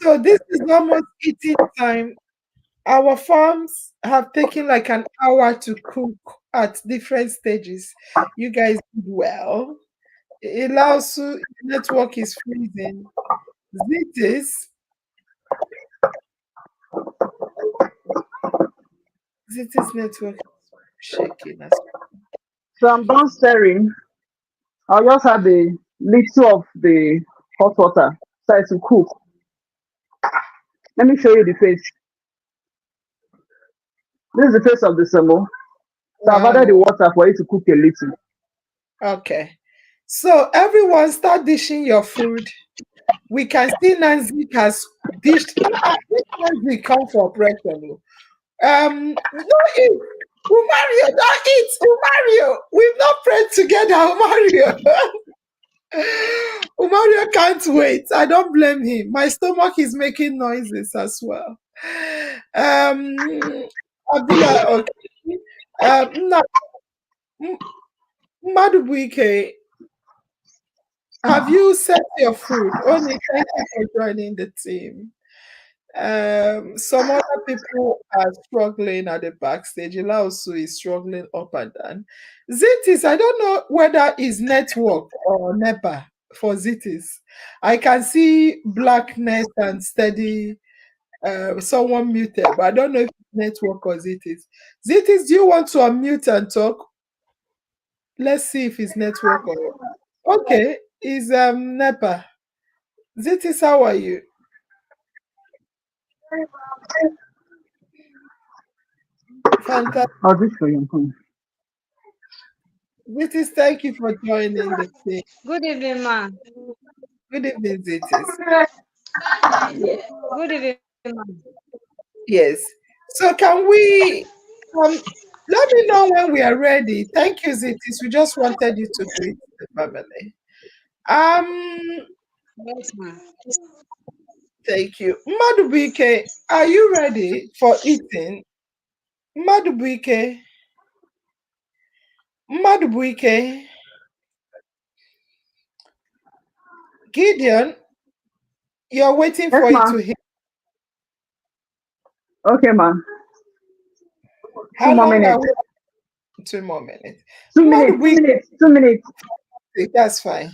So this is almost eating time. Our farms have taken like an hour to cook at different stages. You guys did well. Ilausu network is freezing. Zitis network is shaking as So I'm done stirring. I'll just add a little of the hot water so it will cook. Let me show you the face. This is the face of the semo. So I've added the wow. water for it to cook a little. Okay. So everyone start dishing your food. We can see Nancy has dished. Nancy come for operation. Don't eat. Umario, don't eat. Umario, we've not prayed together, Umario. Umario can't wait. I don't blame him. My stomach is making noises as well. Abdullah, okay. No, Madubuike, have you set your food? Only thank you for joining the team. Some other people are struggling at the backstage. Ilausu is struggling up and down. Zitis, I don't know whether it's network or NEPA for Zitis. I can see blackness and steady. Someone muted, but I don't know if it's network or Zitis. Zitis, do you want to unmute and talk? Let's see if it's network or okay. Is NEPA. Zitis, how are you? Fantastic. I'll do for you. Zitis, thank you for joining the team. Good evening, ma. Good evening, Zitis. Good evening, ma. Yes. So can we let me know when we are ready. Thank you, Zitis. We just wanted you to greet the family. Yes, ma. Thank you. Madubuike, are you ready for eating? Madubuike. Madubuike. Gideon, you're waiting Yes, for it ma. to hit. Okay, ma. Two How more long are minutes. we? 2 more minutes. 2 minutes. 2 minutes. 2 minutes. That's fine.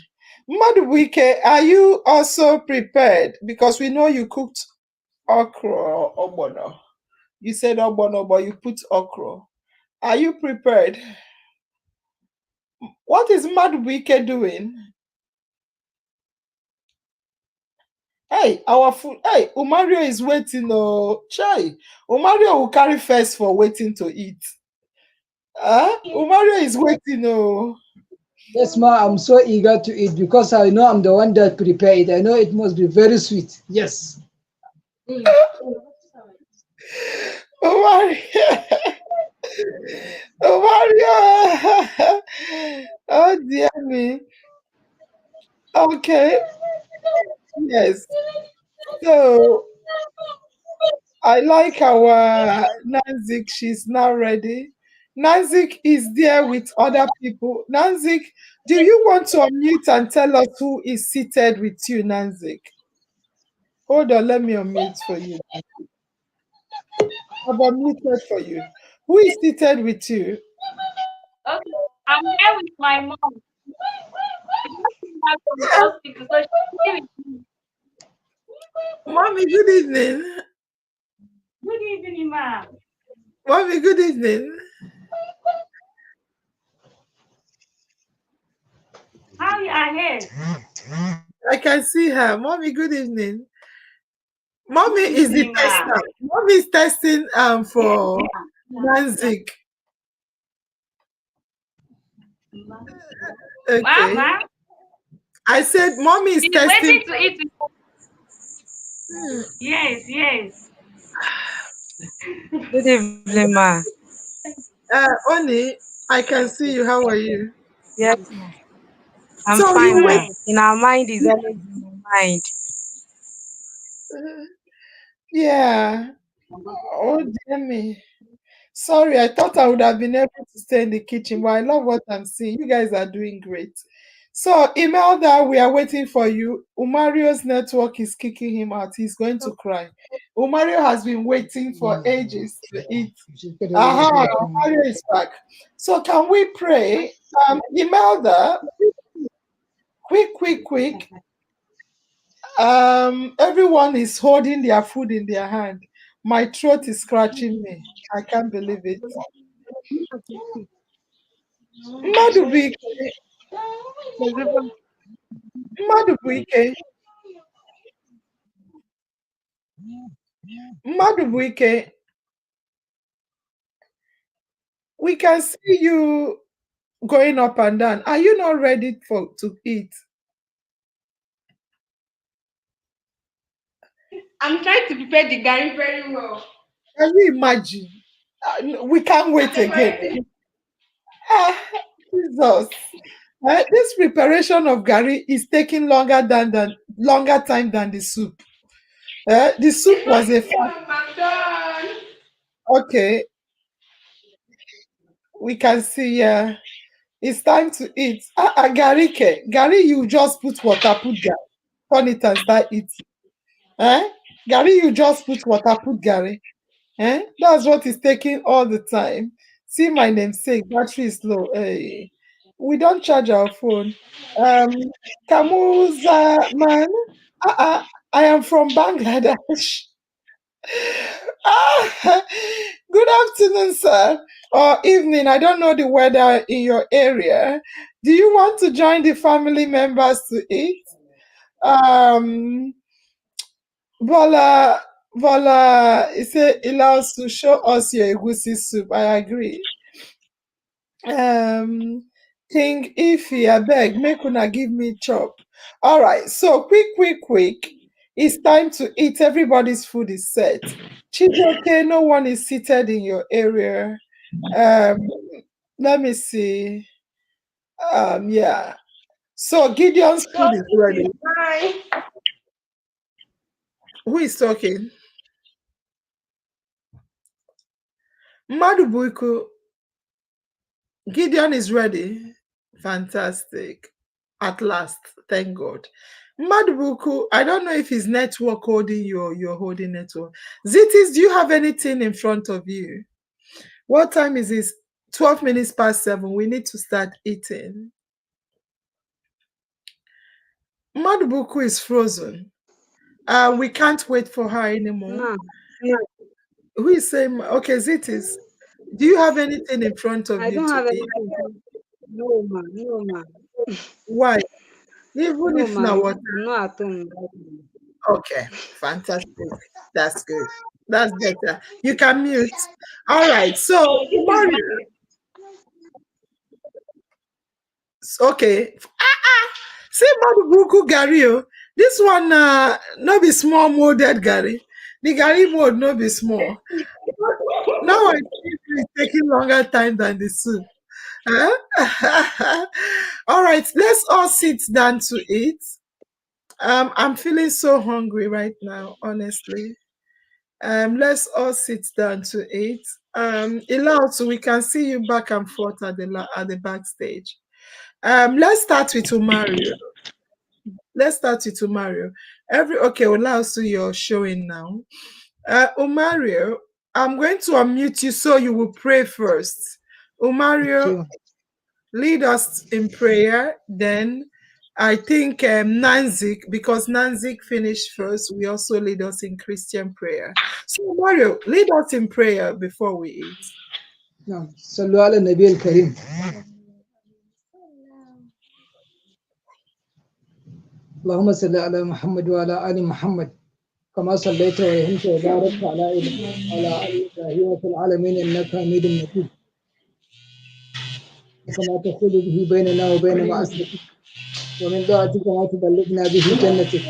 Madubuike, are you also prepared? Because we know you cooked okra or ogbono. You said ogbono, but you put okra. Are you prepared? What is Madubuike doing? Hey, our food. Hey, Umario is waiting. Oh, chai. Umario will carry first for waiting to eat. Umario is waiting. Oh. Yes, ma, I'm so eager to eat because I know I'm the one that prepared it. I know it must be very sweet. Yes. Umario. Umario. Oh, dear me. Okay. Yes. So I like our Nansik. She's now ready. Nansik is there with other people. Nansik, do you want to unmute and tell us who is seated with you, Nansik? Hold on, let me unmute for you. I've unmuted for you. Who is seated with you? Okay, I'm here with my mom. I just came back from the hospital, so she's here with me. Mommy, good evening. Good evening, ma'am. Mommy, good evening. How are you ahead? I can see her. Mommy, good evening. Mommy Good is the evening, ma'am. tester. Mommy is testing for Nansik. Okay. Ma'am? I said mommy is She's testing. waiting to eat. Yes, yes. Good evening, ma. Oni, I can see you. How are you? Yes, ma. I'm So you fine, wait. ma. In our mind is always in our mind. Yeah. Oh dear me. Sorry, I thought I would have been able to stay in the kitchen, but I love what I'm seeing. You guys are doing great. So Imelda, we are waiting for you. Umario's network is kicking him out. He's going to cry. Umario has been waiting for ages to eat. Aha, Umario is back. So can we pray? Imelda, Quick. Everyone is holding their food in their hand. My throat is scratching me. I can't believe it. Madubuike, Madubuike, Madubuike, we can see you going up and down. Are you not ready to eat? I'm trying to prepare the gari very well. Can you imagine? We can't wait again. Jesus. This preparation of gari is taking longer time than the soup. The soup was a I'm okay. We can see. It's time to eat. Gari, you just put water, put gari, turn it and start eating. Gari, you just put water, put gari. That's what is taking all the time. See my namesake, battery is low. Hey, we don't charge our phone. Kamuza man, I am from Bangladesh. Good afternoon, sir, or evening. I don't know the weather in your area. Do you want to join the family members to eat? Vola, he said, allows to show us your egusi soup. I agree. King Ify, I beg, make una give me chop. All right, so quick. It's time to eat. Everybody's food is set. Chijoke, no one is seated in your area. Let me see. Yeah. So Gideon's food is ready. Who is talking? Madubuiku. Gideon is ready. Fantastic. At last, thank God. Madubuku, I don't know if his network holding you or you're holding network. Zitis, do you have anything in front of you? What time is this? 12 minutes past 7. We need to start eating. Madubuku is frozen. We can't wait for her anymore. No. Who is saying, okay, Zitis, do you have anything in front of you? I don't have anything. No, ma. Why? Even No, if ma. now what? I'm not at home. Okay, fantastic. That's good. That's better. You can mute. All right. So, Umaru. Okay. See, Madubuku Gary. This one, no be small molded Gary. The Gary mold no be small. Now I think it's taking longer time than the soup. All right, let's all sit down to eat. I'm feeling so hungry right now, honestly. Let's all sit down to eat. Ilao, so we can see you back and forth at the backstage. Let's start with Umaru. Okay, Ilao, so you're showing now. Umaru, I'm going to unmute you so you will pray first. Umaru, lead us in prayer. Then I think Nansik, because Nansik finished first, we also lead us in Christian prayer. So Mario, lead us in prayer before we eat. صلوا على النبي الكريم. اللهم صل على محمد وعلى آل محمد كما صليت ورحمت وباركت على إبراهيم وعلى آل إبراهيم في العالمين إنك حميد مجيد. كما تحول به بيننا وبين معصيتك ومن طاعتك ما تبلغنا به جنتك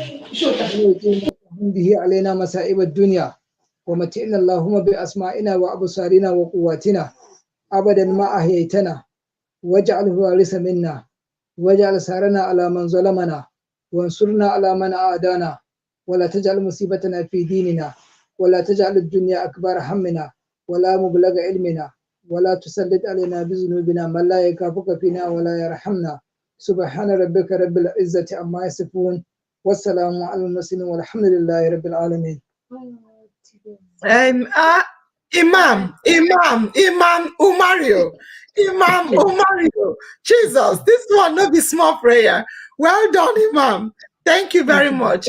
ومن يقين به علينا مصائب الدنيا ومتعنا اللهم بأسمائنا وأبصارنا وقواتنا أبدا ما أحييتنا واجعله وارث منا واجعل ثارنا على من ظلمنا وانصرنا على من عادانا ولا تجعل مصيبتنا في ديننا ولا تجعل الدنيا أكبر همنا ولا مبلغ علمنا ولا تسلط علينا بذنوبنا من لا يكافك فينا ولا يرحمنا سبحان ربك رب العزة عما يصفون والسلام على المرسلين والحمد لله رب العالمين. Imam Umaru. Imam Umaru. Jesus, this one no be small prayer. Well done, Imam. Thank you very much.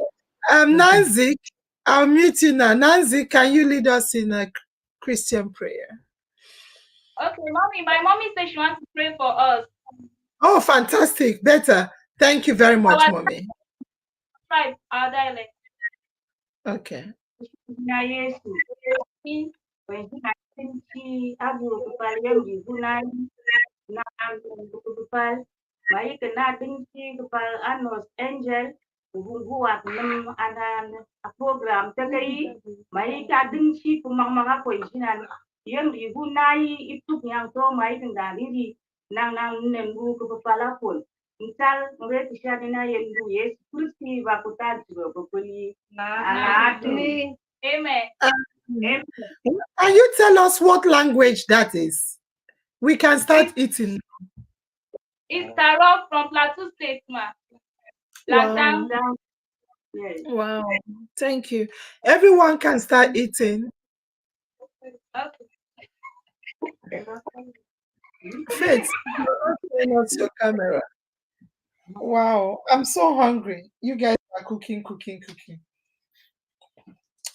Nansik, I'll mute you now. Nansik, can you lead us in a Christian prayer? Okay, mommy. My mommy said she wants to pray for us. Oh, fantastic. Better. Thank you very much, Our mommy. tribe, our dialect. Okay. Mai kena dinki kepal anos angel buat nem anan program takai mai ka dinki kumang mga ko isinan yang ibunai itu yang to mai kendali di nang nembu kepala pun misal ngre tisya dina yendu yes kursi bakutan juga bukuli Amen. Amen. Can you tell us what language that is? We can start eating. It's Carol from Plateau State, ma. Wow. Down. Yes. Wow. Thank you. Everyone can start eating. Faith, you're not your camera. Wow. I'm so hungry. You guys are cooking.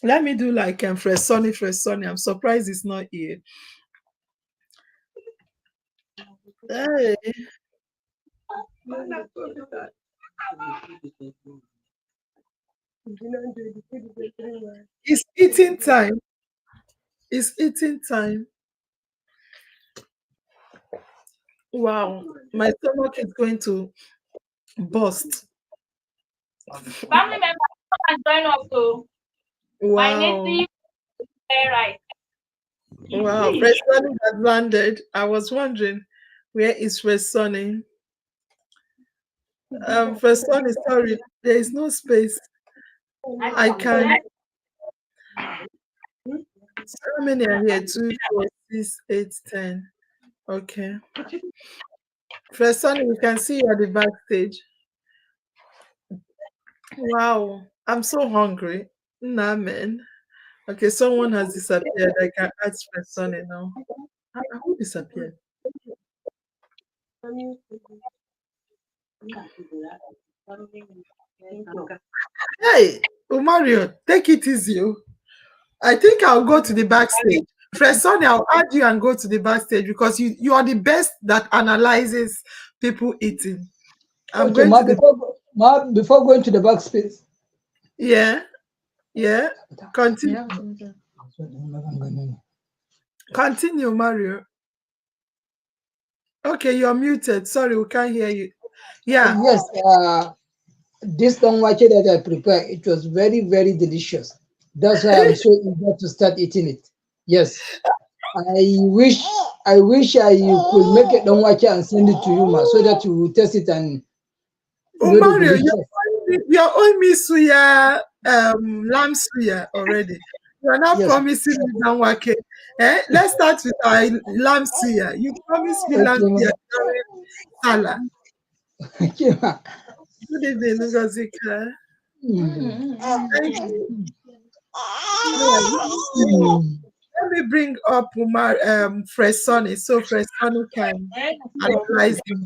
Let me do like Fresh Sonny. I'm surprised it's not here. Hey. It's eating time. It's eating time. Wow. My stomach is going to burst. Family members can join us too. My Wow. native right. Wow. Fresh Sonny has landed. I was wondering where is Fresh Sonny? Fresh Sonny, sorry, there is no space. I can. How many are here? 2, 4, 6, 8, 10. Okay. Fresh Sonny, we can see you at the backstage. Wow. I'm so hungry. Nah, man. Okay, someone has disappeared. I can ask Fresh Sonny now. Who disappeared? Hey, Umaru, take it easy. I think I'll go to the backstage. Fresh Sonny, I'll add you and go to the backstage because you are the best that analyzes people eating. I'm Okay, going to the before going to the backspace. Yeah. Continue. Continue, Mario. Okay, you're muted. Sorry, we can't hear you. Yeah. Yes, this donwache that I prepared, it was very, very delicious. That's why I'm so eager to start eating it. Yes. I wish I could make a donwache and send it to you, ma, so that you will test it and know the Mario, delicious. you're owing me suya, lamb suya already. You're not promising me donwake. Let's start with our lamb suya. You promised me lamb suya during Salah. Good evening, Ngozika. Thank you. Let me bring up Fresh Sonny so Fresh Sonny can analyze it.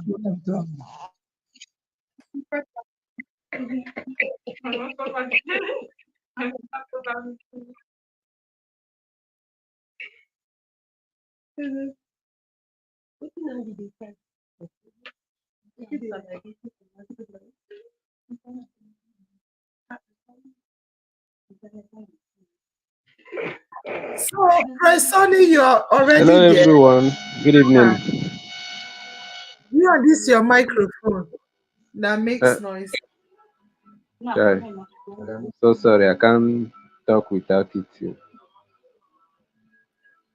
So, Fresh Sonny, you're already Hello, there. everyone. Good evening. You and this your microphone that makes noise. Sorry. I'm so sorry. I can't talk without it.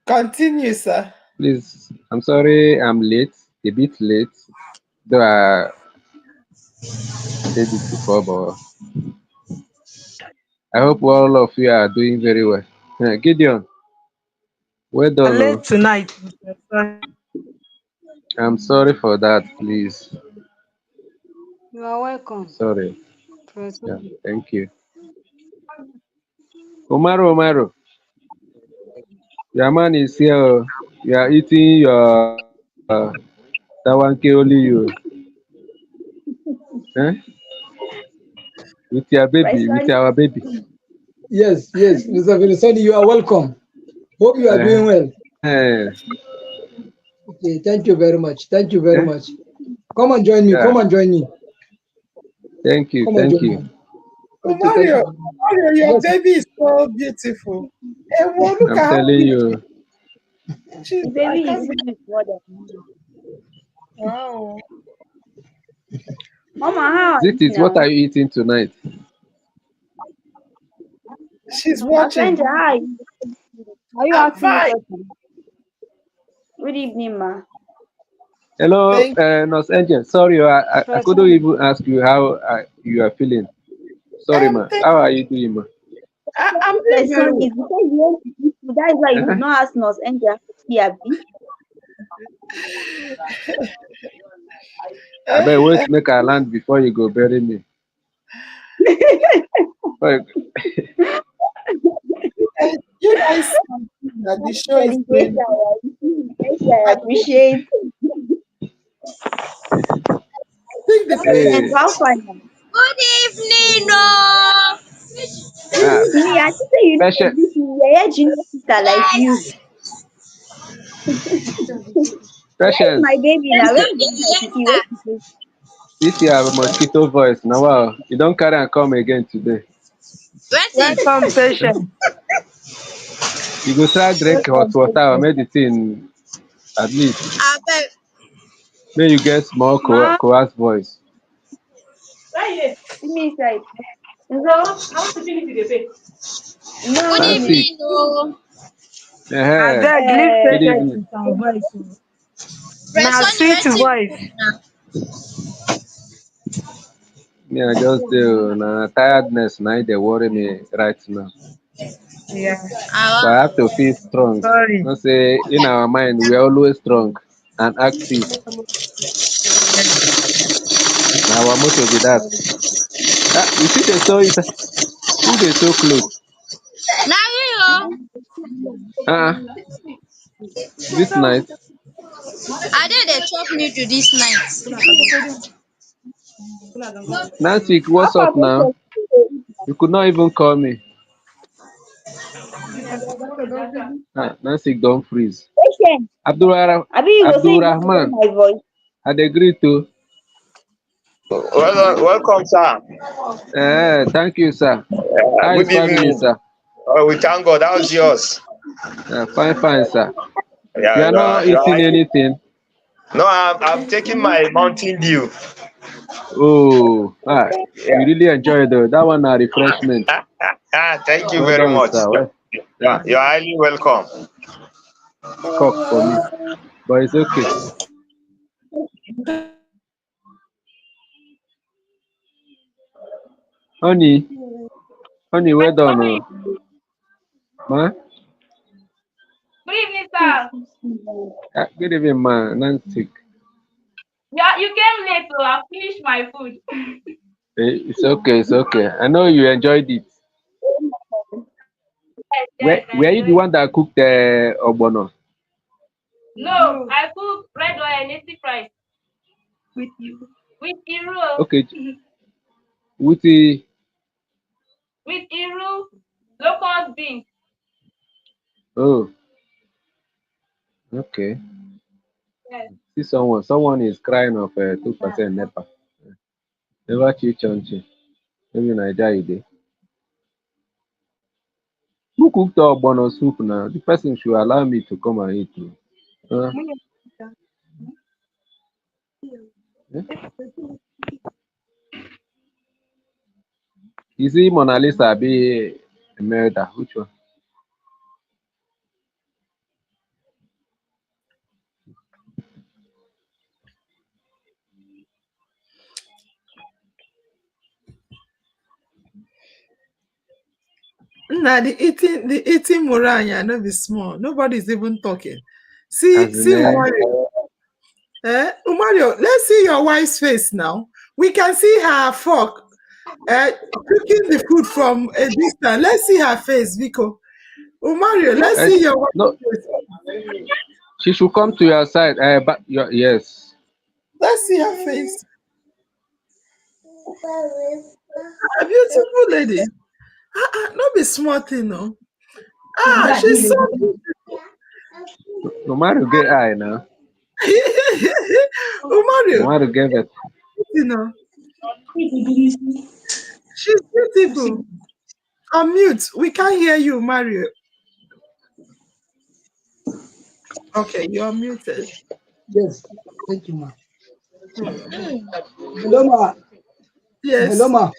Continue, sir. Please, I'm sorry I'm late, a bit late, though I said it before, but I hope all of you are doing very well. Gideon, well done. Late tonight. I'm sorry for that, please. You are welcome. Sorry. Yeah, thank you. Umaru, Your man is here. You are eating your that one only you. Eh? With your baby, with our baby. Yes, Mr. Filisoni, you are welcome. Hope you are doing well. Eh. Okay, thank you very much. Thank you very Eh? much. Come and join me. Yeah. Come and join me. Thank you. Come and Thank join you. me. Okay, thank Umaru, you. your Yes, baby is so beautiful. Hey, well, look I'm at how telling big you. she's. The I baby can't is believe. more than me. Wow. Mama, how are you What now? are you eating tonight? She's Stranger, watching. how are you? Are you I'm asking me fine. questions? Good evening, ma. Hello, Thank Nurse Angel. Sorry, I couldn't even ask you how you are feeling. Sorry, ma. thank, How are you doing, ma? I'm doing Yes, very son, well. it's because you want to eat food. That is why you Eh? could not ask us Angel here. I better wait to make a land before you go bury me. But You guys can see that the show is Dedication, going. I appreciate. I think the place. Patient, hey, how far now? Good evening, no. Me, I think say you know patient, this yeah, junior sister like you. Where is patience. my baby now? Where is my kiki? Where Yes, is the This your mosquito voice. Now, wow. You don't carry and come again today. wetin? Welcome, patient. You go try drink hot Welcome, water or patient. medicine at least. Abeg, May you get small ma? coarse voice. See me inside. How to finish the pay? No, good no. Nancy. evening, no. Abeg, leave Good Uh, patient evening. with some voice. Now Person sweet wetin voice. cook na? Me, I just do na tiredness. Now they worry me right now. Yeah, So I Ah, have to feel strong. sorry. You say in our mind we are always strong and active. Yeah. Now our motto be that. Ah, you see they saw it. Who they so close? na you o. This night. I dey chop noodle dis night. Nancy, how what's far up now? patient? You could not even call me. Nancy don't freeze. Patient. Abi you go say Abdul you want to hear Rahman. my voice. I'd agree to. Welcome, sir. Thank you, sir. How is Good family, evening. sir? We thank God. How's yours? Fine, sir. You Yeah, are not you are eating anything. No, I'm taking my Mountain Dew. Oh, you Yeah. really enjoy that one. A refreshment. Thank you Well very done, much. sir. Well, You're highly welcome. cock for me, but it's okay. Honey, well done. Good Ma? evening, sir. Good evening, ma. Nancy. Yeah, you came late, so I finished my food. It's okay. It's okay. I know you enjoyed it. Yes, I Were you the enjoyed. one that cooked the ogbono? No, I cook red oil native rice With you. with iru, Okay. With the with iru, locust beans. oh, okay. Yes. See someone is crying of 2% NEPA. Never cheat on cheat. Maybe Nigeria dey. Who cooked the ogbono soup now? The person should allow me to come and eat. Uh, eh? Is it Monalisa be Emerita? Which one? Now the eating Moranya no be small. Nobody's even talking. See, As in, Umaru. Umaru, let's see your wife's face now. We can see her fork cooking the food from a distance. Let's see her face, Vico. Umaru, let's see your wife. No, she should come to your side. But yes. Let's see her face. A beautiful lady. Not be smart, you know. She's so beautiful. Umaru get eye now. Umaru, Umaru get it. you know. She's beautiful. Unmute. We can't hear you, Mario. Okay, you're muted. Yes, thank you, ma. Hello, ma. Yes. Hello, ma.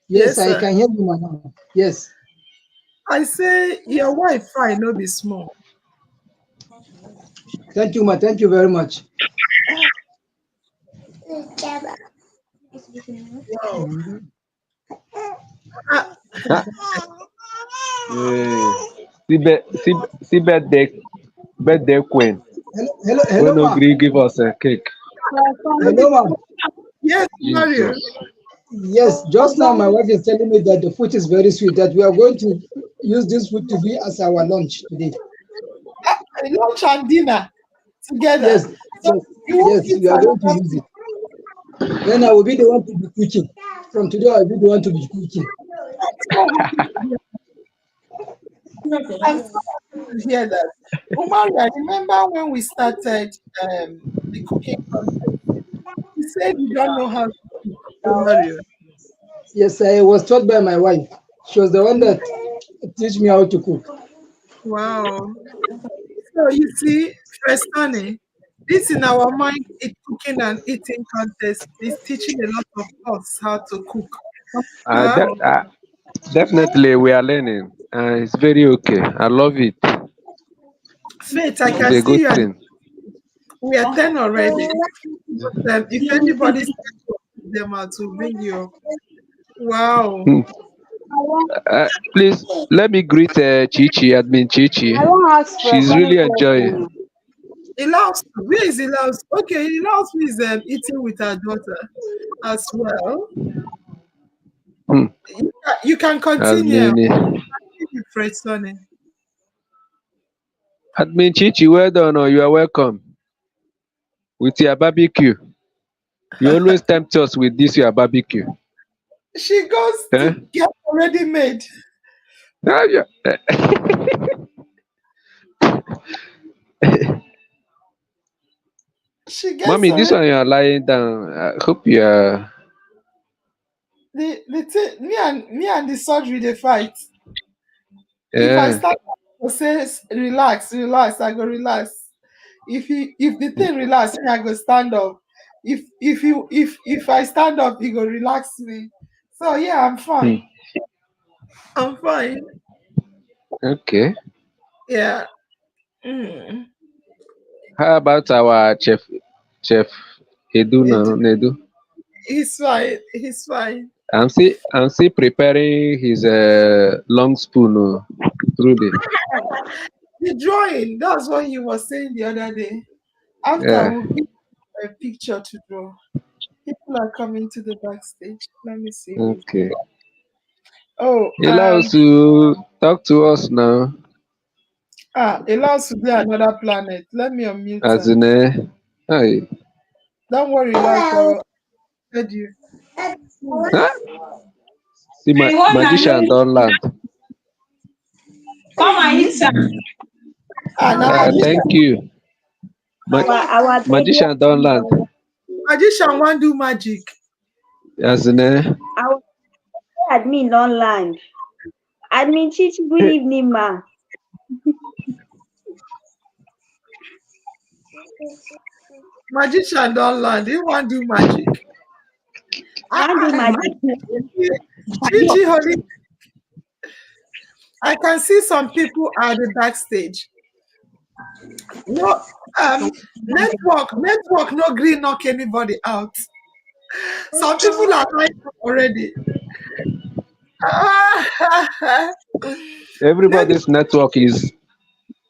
Yes, I sir. can hear you, ma. Now. Yes. I say your Wi-Fi no be small. Thank you, ma. Thank you very much. Wow. See birthday queen. Hello, When no ma. agree give us a cake. Hello, ma. Yes, Mario. Yes, just now my wife is telling me that the food is very sweet, that we are going to use this food to be as our lunch today. Lunch and dinner together. Yes, So yes, we are going to use it. Then I will be the one to be cooking. From today, I will be the one to be cooking. I'm so happy to hear that. Umaru, I remember when we started the cooking contest. You said you don't know how to cook, Umaru. Yes, I was taught by my wife. She was the one that teach me how to cook. Wow. So you see, first honey, this in our mind, cooking and eating contest is teaching a lot of us how to cook. Definitely, we are learning. It's very okay. I love it. Faith, I It's can a see good you. thing. We are 10 already. But, if anybody's them out to bring you up. Wow. Please let me greet Chichi, admin Chichi. I won't ask for a She's funny really enjoying. question. Ilaus, where is Ilaus? Okay, Ilaus is eating with her daughter as well. You can continue. Fresh Sonny. Admin Chichi, well done. Or you are welcome. With your barbecue. You always tempt us with this your barbecue. She goes to get already made. Yeah. She gets Mommy, this one you are lying down. I hope you are. Me and the surgery they fight. Yeah. If I start to say relax, I go relax. If the thing relax, I go stand up. If I stand up, he go relax me. So yeah, I'm fine. I'm fine. Okay. Yeah. How about our chef Edu now? Nedu? He's fine. He's fine. I'm still preparing his long spoon truly. The drawing, that's what he was saying the other day. After we'll give a picture to draw. People are coming to the backstage. Let me see. Okay. Oh, Allows to talk to us now. Allows to be another planet. Let me unmute As him. in, hi. Don't worry, Allows. Heard you. Huh? See, magician don't land. Come on, inside. Thank you. Magician don't land. Magician want do magic. As in, Our admin don't land. Admin Chichi, good evening, ma. Magician don't land. He want do magic. Chichi, holy. I can see some people at the backstage. No, network no green knock anybody out. Some people are like already. everybody's network is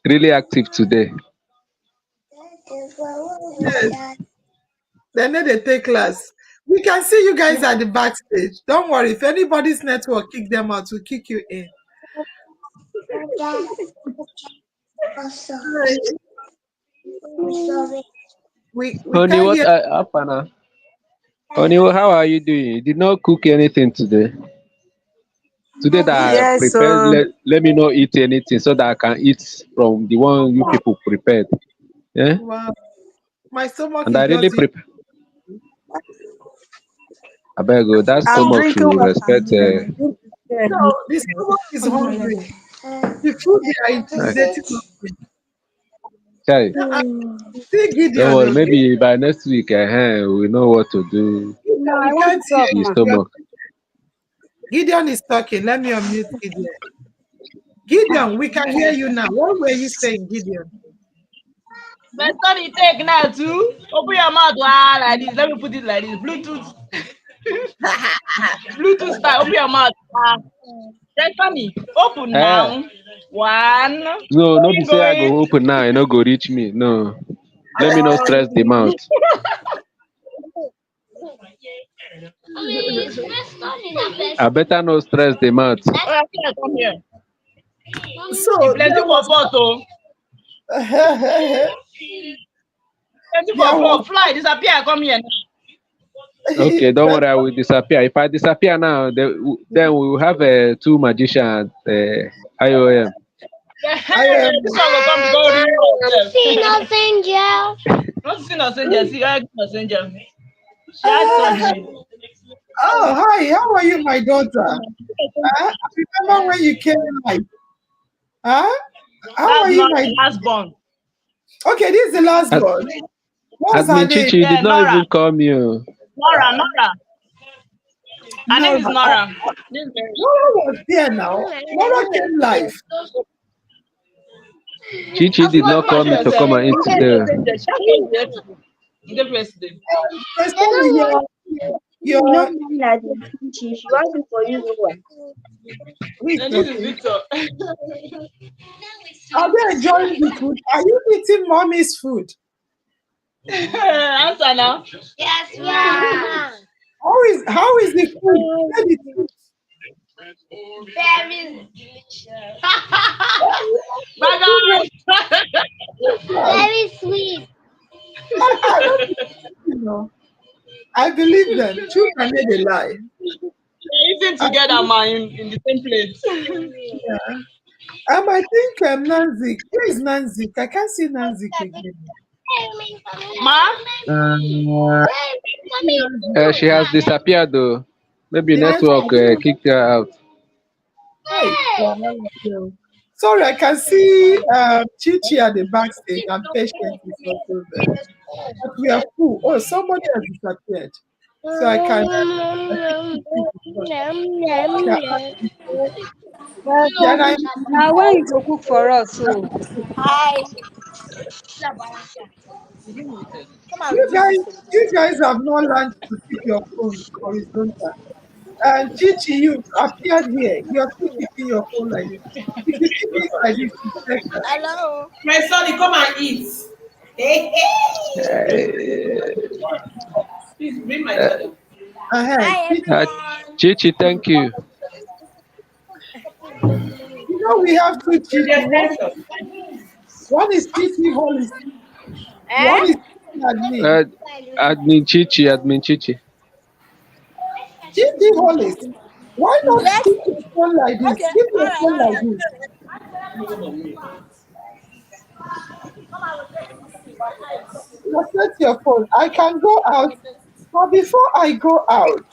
really active today. Yes. They need to take class. We can see you guys at the backstage. Don't worry. If anybody's network kick them out, we'll kick you in. We Honey, can't what hear. happened? Honey, how are you doing? You did not cook anything today. Today that I Yes, prepared, let me not eat anything so that I can eat from the one you people prepared. Yeah? Wow. My stomach And is I really just. prepare. I beg you, that I'm stomach drinking should water respect. here. No, the stomach is hungry. The food they are intimidating us. Chai, Uh-uh. See don't Gideon. worry, Oh, maybe by next week we know what to do. No, Gideon, I we want can't to hear talk, The ma. you. stomach. Gideon is talking. Let me unmute Gideon. Gideon, we can hear you now. What were you saying, Gideon? My son, you take now too. Open your mouth like this. Let me put it like this. Bluetooth. Bluetooth style. Open your mouth. Stephanie, open Eh, now. One. no, Going, be say I going. go open now, you no go reach me. No. Let me not stress the mouth. I better not stress the mouth. Oh, yeah, yeah, come here. So Plenty there for was. pot, oh. Plenty for there was. pot. Fly, disappear. Come here now. Okay, don't worry, I will disappear. If I disappear now, then we will have two magicians at IOM. I This one will come to go ring See yourself. no angel. Not see no angel. See, I no angel. She had surgery. Oh, hi. How are you, my daughter? I remember when you came live. Huh? How are That's you, not my? the last born. Okay, this is the last Ad- one. What's her Admin name? Chichi, you Yeah, did not Nora. even call me. Oh. Nora. Her name is Nora. Nora. This is Mary. Nora was there now. Nora came live. Chichi did not Come and call show me to yourself. come and eat today. She the president. First time No your man that is teaching. She wants to for you. who is And this is talking? Victor. Are they enjoying the food? Are you eating mommy's food? Answer now. Yes, ma. How is the food? Say the truth. Very delicious. Bye guys. Very sweet. I don't I believe them. Truth can never lie. We're eating I together, think, man, in the same plate. yeah. I think Nansik. Where is Nansik? I can't see Nansik again. Ma? Uh, Nansik. she has disappeared though. Maybe The network network. kicked her out. Hi. Sorry, I can see Chichi at the backstage and Patient is also there. But we are full. Oh, somebody has disappeared. So I can. I think Chichi is first. Yeah, Well, then I. now when you go cook for us, so Hi. You guys have not learned to keep your phone horizontal. And Chichi, you appeared here. You're still keeping your phone like this. If you keep it like this, it's better. Hello. My son, you come and eat. Hey, hey. Please bring my Uh, charger. Hi uh, everyone. Chichi, thank you. We have two Bring Chichi. the One, extension. one is Chichi Hollis. One Eh? is admin. Uh, admin Chichi. Chichi Hollis. Why not Yes. keep your phone like this? Okay. Keep All your right. phone All like right. this. Set your phone. I can go out. But before I go out,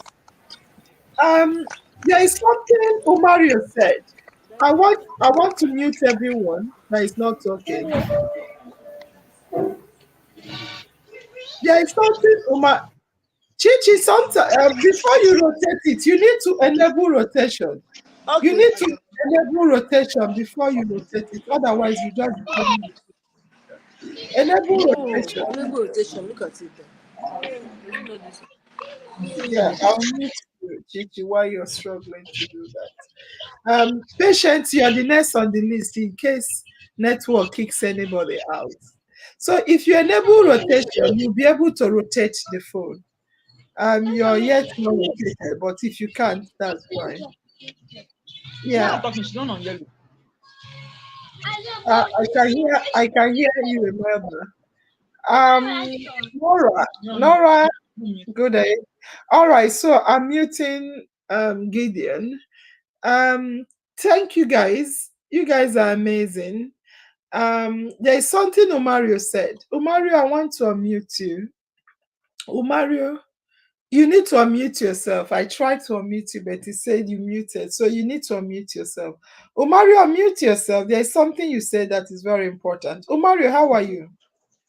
um, there is something Umaru said. I want to mute everyone that is not talking. There is something Umar Chichi, sometimes before you rotate it, you need to enable rotation. You Okay. need to enable rotation before you rotate it. Otherwise, you just become enable Oh, rotation. enable rotation. Look at it. Yeah, I'll mute you, Chichi, while you're struggling to do that. Patience, you're the next on the list in case network kicks anybody out. So if you enable rotation, you'll be able to rotate the phone. You're yet not rotated, but if you can't, that's fine. She's Yeah. not talking. She's not on yellow. I can hear you, remember. Nora, Nora, good day. All right, so I'm muting Gideon. Thank you guys. You guys are amazing. There is something Umaru said. Umaru, I want to unmute you. Umaru, you need to unmute yourself. I tried to unmute you, but he said you muted. So you need to unmute yourself. Umaru, unmute yourself. There is something you said that is very important. Umaru, how are you?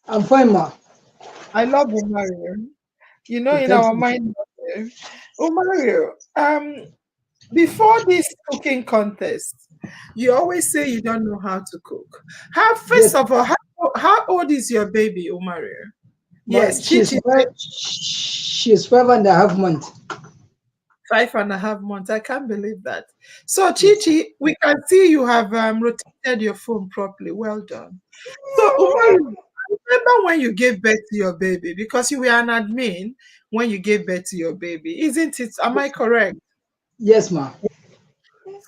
I'm fine, ma. I love Umaru. You know, in Thank our you. mind, Umaru, before this cooking contest, you always say you don't know how to cook. First of all, how old is your baby, Umaru? Yes, she's Chichi. 5.5 months. 5.5 months. I can't believe that. So, Chichi, we can see you have rotated your phone properly. Well done. So, Umaru, remember when you gave birth to your baby? Because you were an admin when you gave birth to your baby, isn't it? Am I correct? Yes, ma.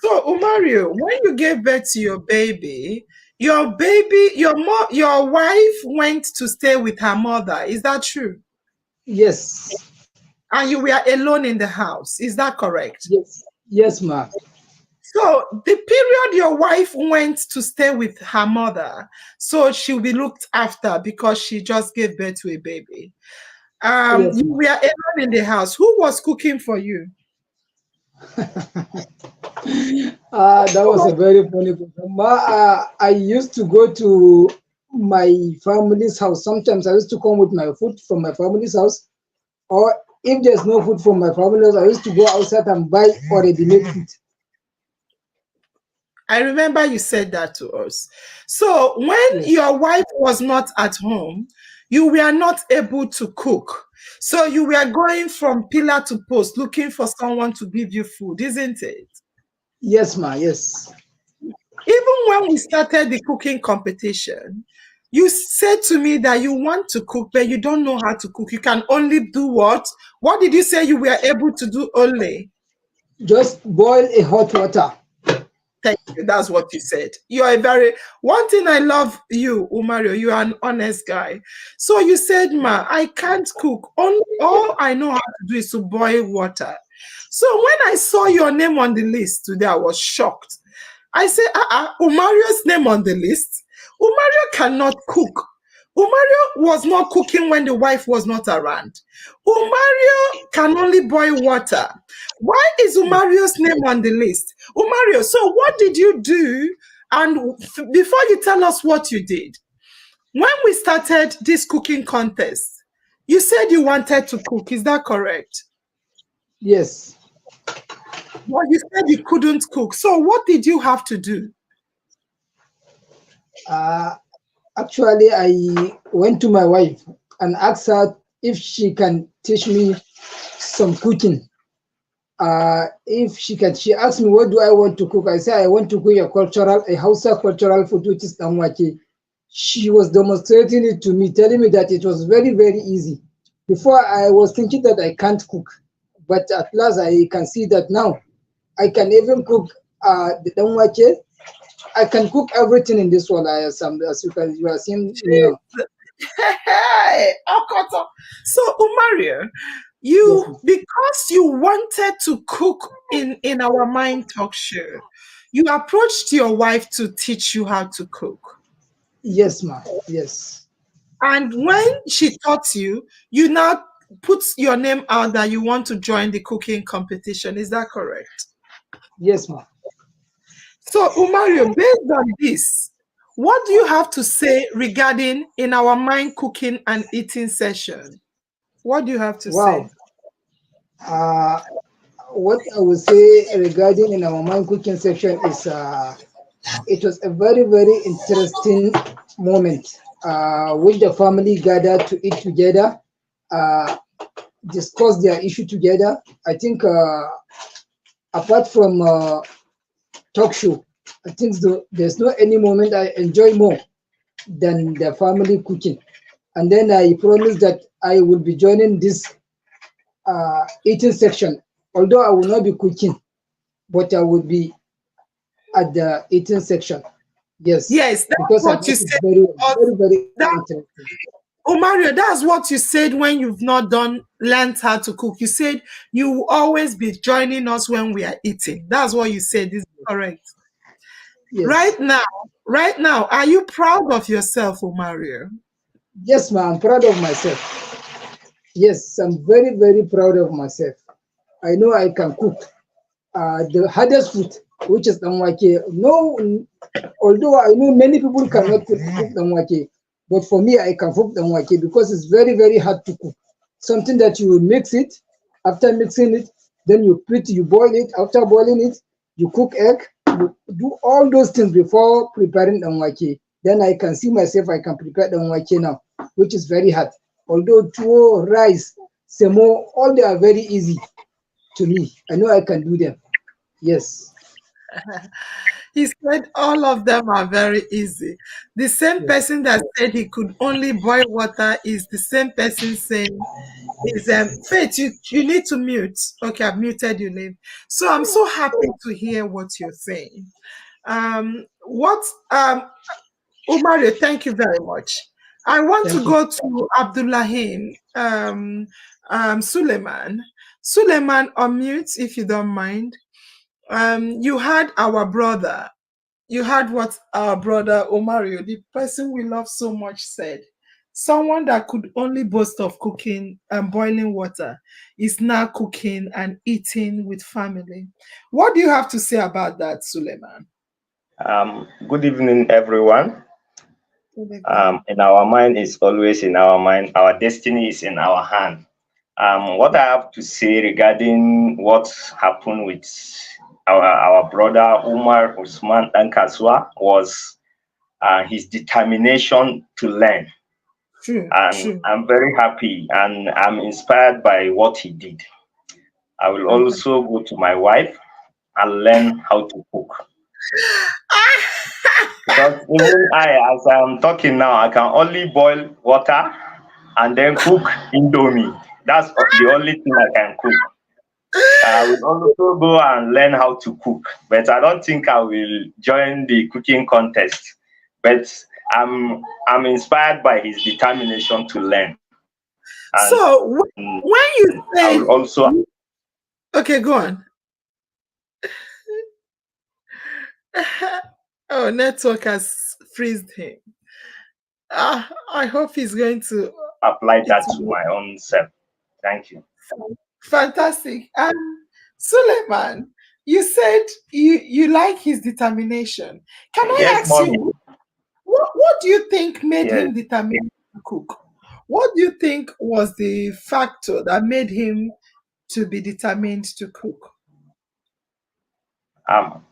So, Umaru, when you gave birth to your baby, your wife went to stay with her mother. Is that true? Yes. And you were alone in the house. Is that correct? Yes, ma. So the period your wife went to stay with her mother, so she'll be looked after because she just gave birth to a baby. Yes, You ma. were alone in the house. Who was cooking for you? That was a very funny question. Ma, I used to go to my family's house. Sometimes I used to come with my food from my family's house. Or if there's no food from my family's house, I used to go outside and buy already made food. I remember you said that to us. So when your wife was not at home, you were not able to cook. So you were going from pillar to post looking for someone to give you food, isn't it? Yes, ma, yes. Even when we started the cooking competition, you said to me that you want to cook, but you don't know how to cook. You can only do what? What did you say you were able to do only? Just boil a hot water. Thank you. That's what you said. You are one thing I love you, Umaru, you are an honest guy. So you said, ma, I can't cook. All I know how to do is to boil water. So when I saw your name on the list today, I was shocked. I said, Umaru's name on the list. Umaru cannot cook. Umaru was not cooking when the wife was not around. Umaru can only boil water. Why is Umaru's name on the list? Umaru, so what did you do? And before you tell us what you did, when we started this cooking contest, you said you wanted to cook. Is that correct? Yes. Well, you said you couldn't cook. So what did you have to do? Actually, I went to my wife and asked her if she can teach me some cooking. She asked me, what do I want to cook? I said, I want to cook a Hausa cultural food, which is Namwake. She was demonstrating it to me, telling me that it was very, very easy. Before, I was thinking that I can't cook. But at last, I can see that now I can even cook the Namwake. I can cook everything in this world. As you are seeing me now. Hey, Okoto. So, Umaru, because you wanted to cook in our Mind Talk show, you approached your wife to teach you how to cook. Yes, ma'am. Yes. And when she taught you, you now put your name out that you want to join the cooking competition. Is that correct? Yes, ma'am. So, Umaru, based on this, what do you have to say regarding in our mind cooking and eating session? What do you have to say? What I would say regarding in our mind cooking section is it was a very, very interesting moment. With the family gathered to eat together, discuss their issue together. I think apart from talk show, I think there's no any moment I enjoy more than the family cooking. And then I promised that I will be joining this eating section, although I will not be cooking, but I will be at the eating section. Yes. Yes, that's Because I what you like it said. very well. Very, very That, interesting. Mario, that's what you said when you've not learned how to cook. You said you will always be joining us when we are eating. That's what you said. Is correct. Yes. Right now, are you proud of yourself, Mario? Yes, ma'am. I'm proud of myself. Yes, I'm very, very proud of myself. I know I can cook. The hardest food, which is damwake. No, although I know many people cannot cook damwake, but for me, I can cook damwake because it's very, very hard to cook. Something that you will mix it. After mixing it, then you boil it. After boiling it, you cook egg. You do all those things before preparing damwake. Then I can see myself. I can prepare damwake now, which is very hard. Although tuwo, rice, semo, all they are very easy to me. I know I can do them. Yes. He said all of them are very easy. The same Yes. person that said he could only boil water is the same person saying is Faith, you need to mute. Okay, I've muted your name. So I'm so happy to hear what you're saying. Umaru, thank you very much. I want to go to Abdullahim Suleiman. Suleiman, unmute if you don't mind. You had our brother. You heard what our brother Umaru, the person we love so much, said. Someone that could only boast of cooking and boiling water is now cooking and eating with family. What do you have to say about that, Suleiman? Good evening, everyone. In our mind is always in our mind. Our destiny is in our hand. What I have to say regarding what happened with our brother Umar Usman Dankaswa was his determination to learn. True, and true. I'm very happy and I'm inspired by what he did. I will also go to my wife and learn how to cook. Because even as I'm talking now, I can only boil water and then cook indomie. That's the only thing I can cook. I will also go and learn how to cook, but I don't think I will join the cooking contest. But I'm inspired by his determination to learn. And so when you say, I will also okay, go on. Oh, network has freezed him. I hope he's going to apply that to my own self. Thank you. Fantastic. Suleiman, you said you like his determination. Can I ask you, what do you think made him determined to cook? What do you think was the factor that made him to be determined to cook?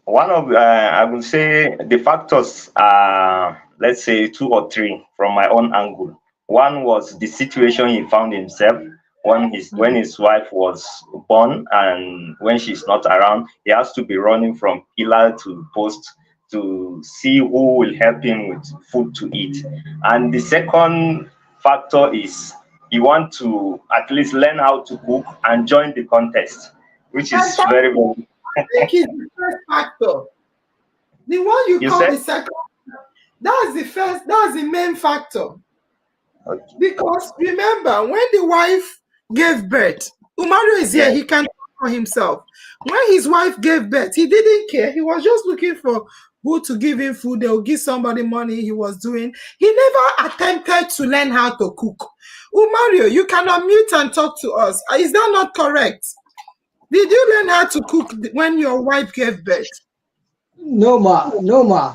One of I would say the factors are, let's say, 2 or 3 from my own angle. One was the situation he found himself when his wife was born, and when she's not around, he has to be running from pillar to post to see who will help him with food to eat. And the second factor is he wants to at least learn how to cook and join the contest, which is very, very I think it's the first factor. The one you call the second, that's the main factor. Okay. Because remember, when the wife gave birth, Umaru is here, he can talk for himself. When his wife gave birth, he didn't care. He was just looking for who to give him food. They will give somebody money he was doing. He never attempted to learn how to cook. Umaru, you can unmute and talk to us. Is that not correct? Did you learn how to cook when your wife gave birth? No, ma. No, ma.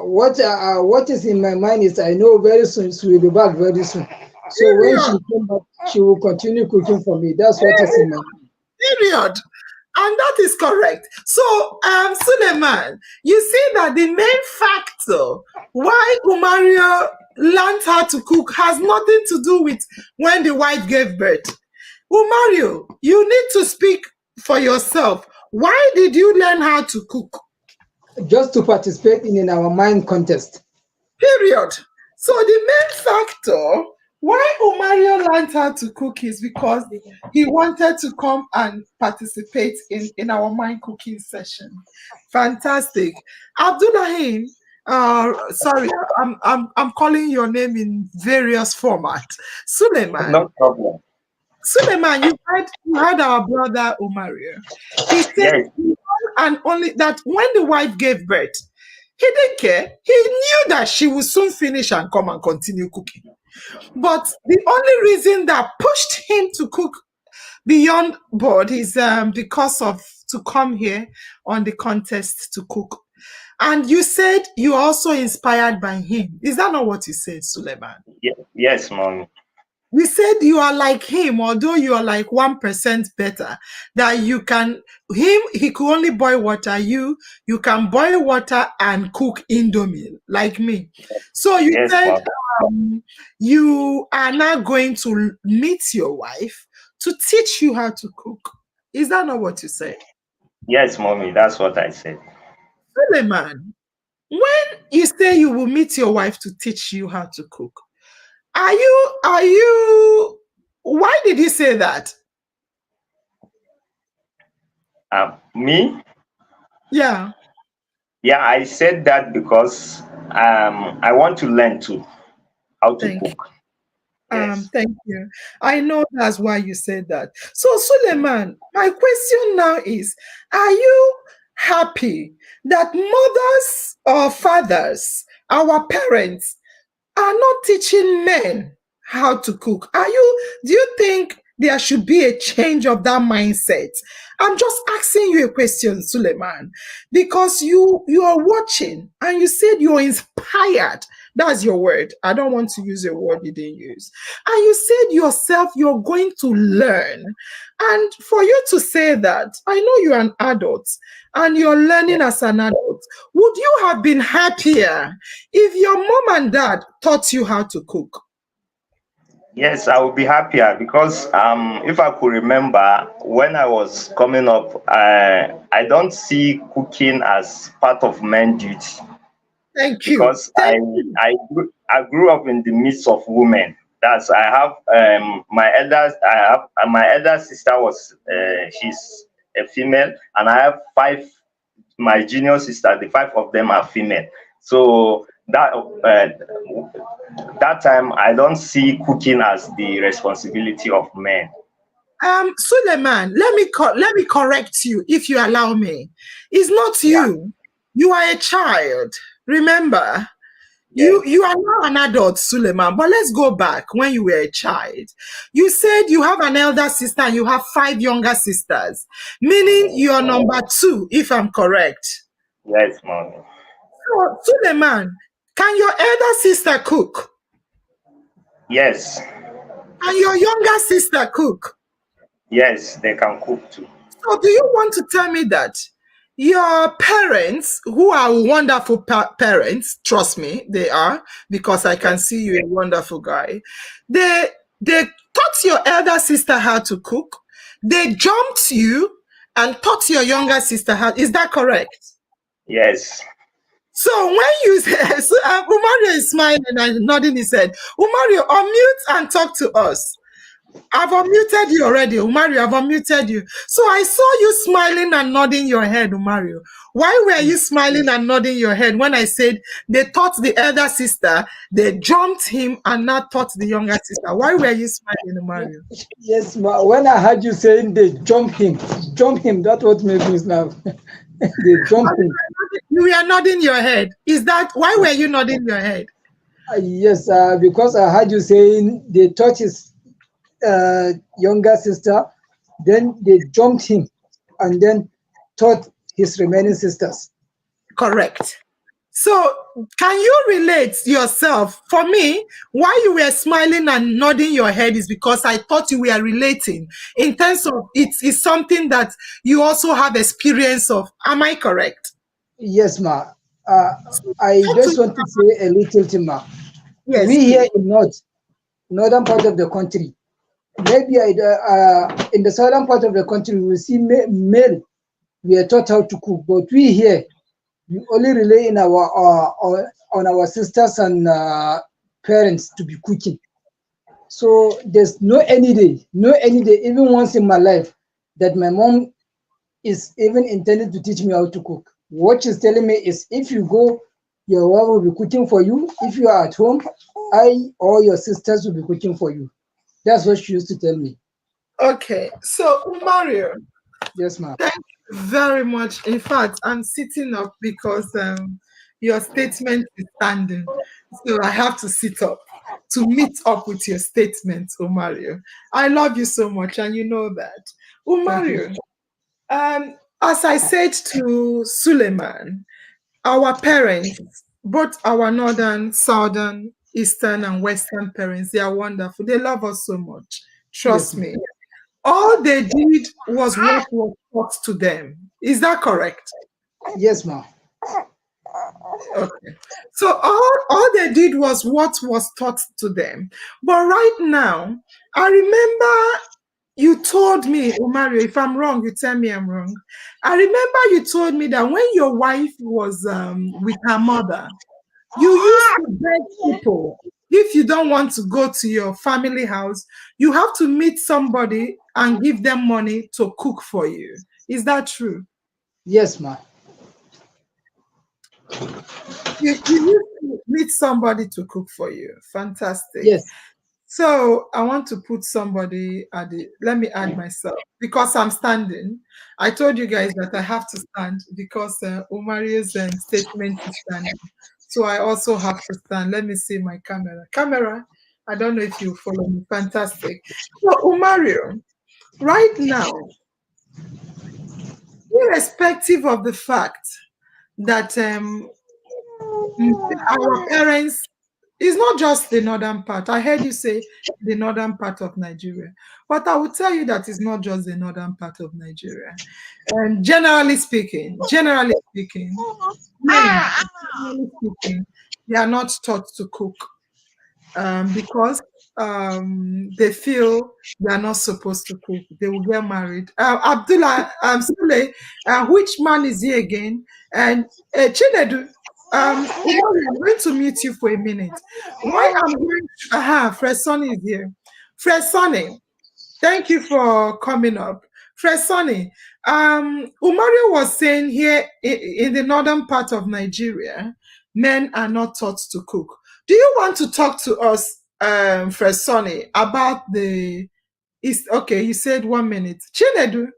What is in my mind is I know very soon she will be back very soon. So when she comes back, she will continue cooking for me. That's what is in my mind. Period. And that is correct. So, Suleiman, you see that the main factor why Umaru learned how to cook has nothing to do with when the wife gave birth. Umaru, you need to speak for yourself. Why did you learn how to cook? Just to participate in our mind contest. Period. So the main factor why Umaru learned how to cook is because he wanted to come and participate in our mind cooking session. Fantastic. Abdullahim, Sorry, I'm calling your name in various formats. Suleiman. No problem. Suleiman, you had our brother Umaru. He said Yes. and only that when the wife gave birth, he didn't care. He knew that she would soon finish and come and continue cooking. But the only reason that pushed him to cook beyond board is because of to come here on the contest to cook. And you said you are also inspired by him. Is that not what you said, Suleiman? Yes, mommy. You said you are like him, although you are like 1% better. That you can, he could only boil water. You can boil water and cook indomie, like me. So you Yes, said mom. you are now going to meet your wife to teach you how to cook. Is that not what you said? Yes, mommy. That's what I said. Suleiman, when you say you will meet your wife to teach you how to cook, are you, why did you say that? Me? Yeah. Yeah, I said that because I want to learn too how to Thank you. cook. Yes. Thank you. I know that's why you said that. So, Suleiman, my question now is, are you happy that mothers or fathers, our parents, are not teaching men how to cook? Do you think there should be a change of that mindset? I'm just asking you a question, Suleiman, because you are watching and you said you're inspired. That's your word. I don't want to use a word you didn't use. And you said yourself you're going to learn. And for you to say that, I know you're an adult and you're learning as an adult. Would you have been happier if your mom and dad taught you how to cook? Yes, I would be happier because if I could remember when I was coming up, I don't see cooking as part of men duty Thank you. because I grew up in the midst of women. That's I have my elder sister was she's a female, and I have five. My junior sister, the five of them are female. So that time I don't see cooking as the responsibility of men. Suleiman, let me correct you if you allow me. It's not Yeah. you. You are a child. Remember, you are now an adult, Suleiman. But let's go back when you were a child. You said you have an elder sister and you have 5 younger sisters, meaning you're number 2, if I'm correct. Yes, mommy. So, Suleiman, can your elder sister cook? Yes. And your younger sister cook? Yes, they can cook too. So do you want to tell me that your parents, who are wonderful parents, trust me, they are, because I can see you're a wonderful guy, they taught your elder sister how to cook, they jumped you and taught your younger sister how, is that correct? Yes. So when you say, so, Umaru is smiling and nodding his head. Umaru, unmute and talk to us. I've unmuted you already, Umaru. I've unmuted you. So I saw you smiling and nodding your head, Umaru. Why were you smiling and nodding your head when I said they taught the elder sister, they jumped him and not taught the younger sister? Why were you smiling, Umaru? Yes, ma. When I heard you saying they jump him, that what made me laugh. They jump him. You were nodding your head. Is that why were you nodding your head? Yes, because I heard you saying they taught his younger sister, then they jumped him, and then taught his remaining sisters. Correct. So can you relate yourself? For me, why you were smiling and nodding your head is because I thought you were relating in terms of it's something that you also have experience of. Am I correct? Yes, ma. I just want to say a little thing, ma. Yes, we here please. in northern part of the country, maybe in the southern part of the country, we see male, we are taught how to cook, but we here, we only rely in on our sisters and parents to be cooking. So there's no any day, even once in my life, that my mom is even intended to teach me how to cook. What she's telling me is, if you go Your wife will be cooking for you. If you are at home, I or your sisters will be cooking for you. That's what she used to tell me. Okay, so Umaru, Yes, ma'am. thank you very much. In fact, I'm sitting up because your statement is standing. So I have to sit up to meet up with your statement, Umaru. I love you so much, and you know that. Thank you. Umaru, as I said to Suleiman, our parents, both our northern, southern, eastern, and western parents, they are wonderful. They love us so much. Yes, Trust ma'am. me. All they did was what was taught to them. Is that correct? Yes, ma'am. Okay. So all they did was what was taught to them. But right now, I remember you told me, Umaru, if I'm wrong, you tell me I'm wrong. I remember you told me that when your wife was with her mother, you used to beg people. If you don't want to go to your family house, you have to meet somebody and give them money to cook for you. Is that true? Yes, ma'am. You used to meet somebody to cook for you. Fantastic. Yes. So I want to put somebody at the, let me add myself because I'm standing. I told you guys that I have to stand because Omari's statement is standing. So I also have to stand. Let me see my camera. Camera, I don't know if you follow me. Fantastic. So Umaru, right now, irrespective of the fact that our parents, it's not just the northern part. I heard you say the northern part of Nigeria, but I will tell you that it's not just the northern part of Nigeria. And generally speaking, men, generally speaking, they are not taught to cook because they feel they are not supposed to cook. They will get married. Abdullah, Sule, which man is he again? And Chinedu, Umari, I'm going to mute you for a minute. Why I'm going to, Fred Sonny is here. Fred Sonny, thank you for coming up. Fred Sonny, Umaru was saying here in the northern part of Nigeria, men are not taught to cook. Do you want to talk to us, Fred Sonny, about the is okay? You said 1 minute. Chinedu,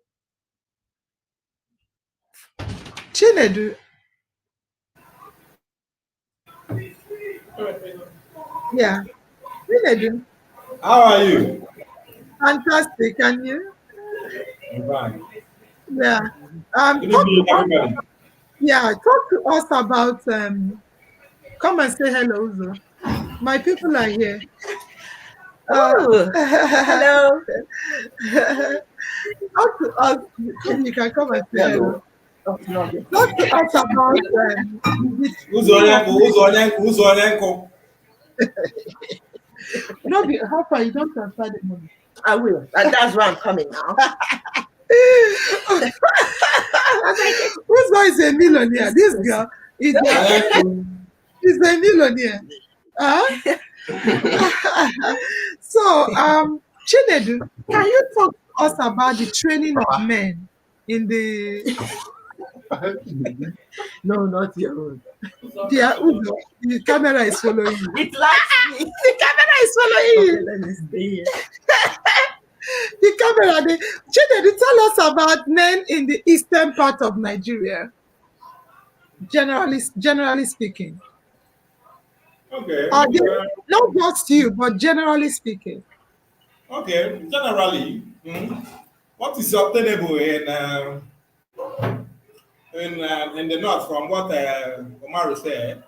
yeah, Chinedu, How are you? fantastic. And you? I'm fine. Yeah. Good Talk to evening, us. everybody. Yeah, talk to us about. Come and say hello, Uzo. My people are here. Oh, hello. Talk to us. You can come and say hello. Hello. Oh, no, Talk to us about the Who's training on of yanko? men. Who's on yanko? Who's on yanko? No, how far you don't transfer the money? I will. That's why I'm coming now. Who's boy is a millionaire? This girl is is a millionaire. Huh? So, Chinedu, can you talk to us about the training of men in the No, not your own. Uzo, the camera is following you. It likes me. The camera is following you. Let me stay here. The camera. Chinedu, tell us about men in the eastern part of Nigeria. Generally speaking, Okay. are they, not just you, but generally speaking? Okay. Generally, what is obtainable in the north from what Umaru said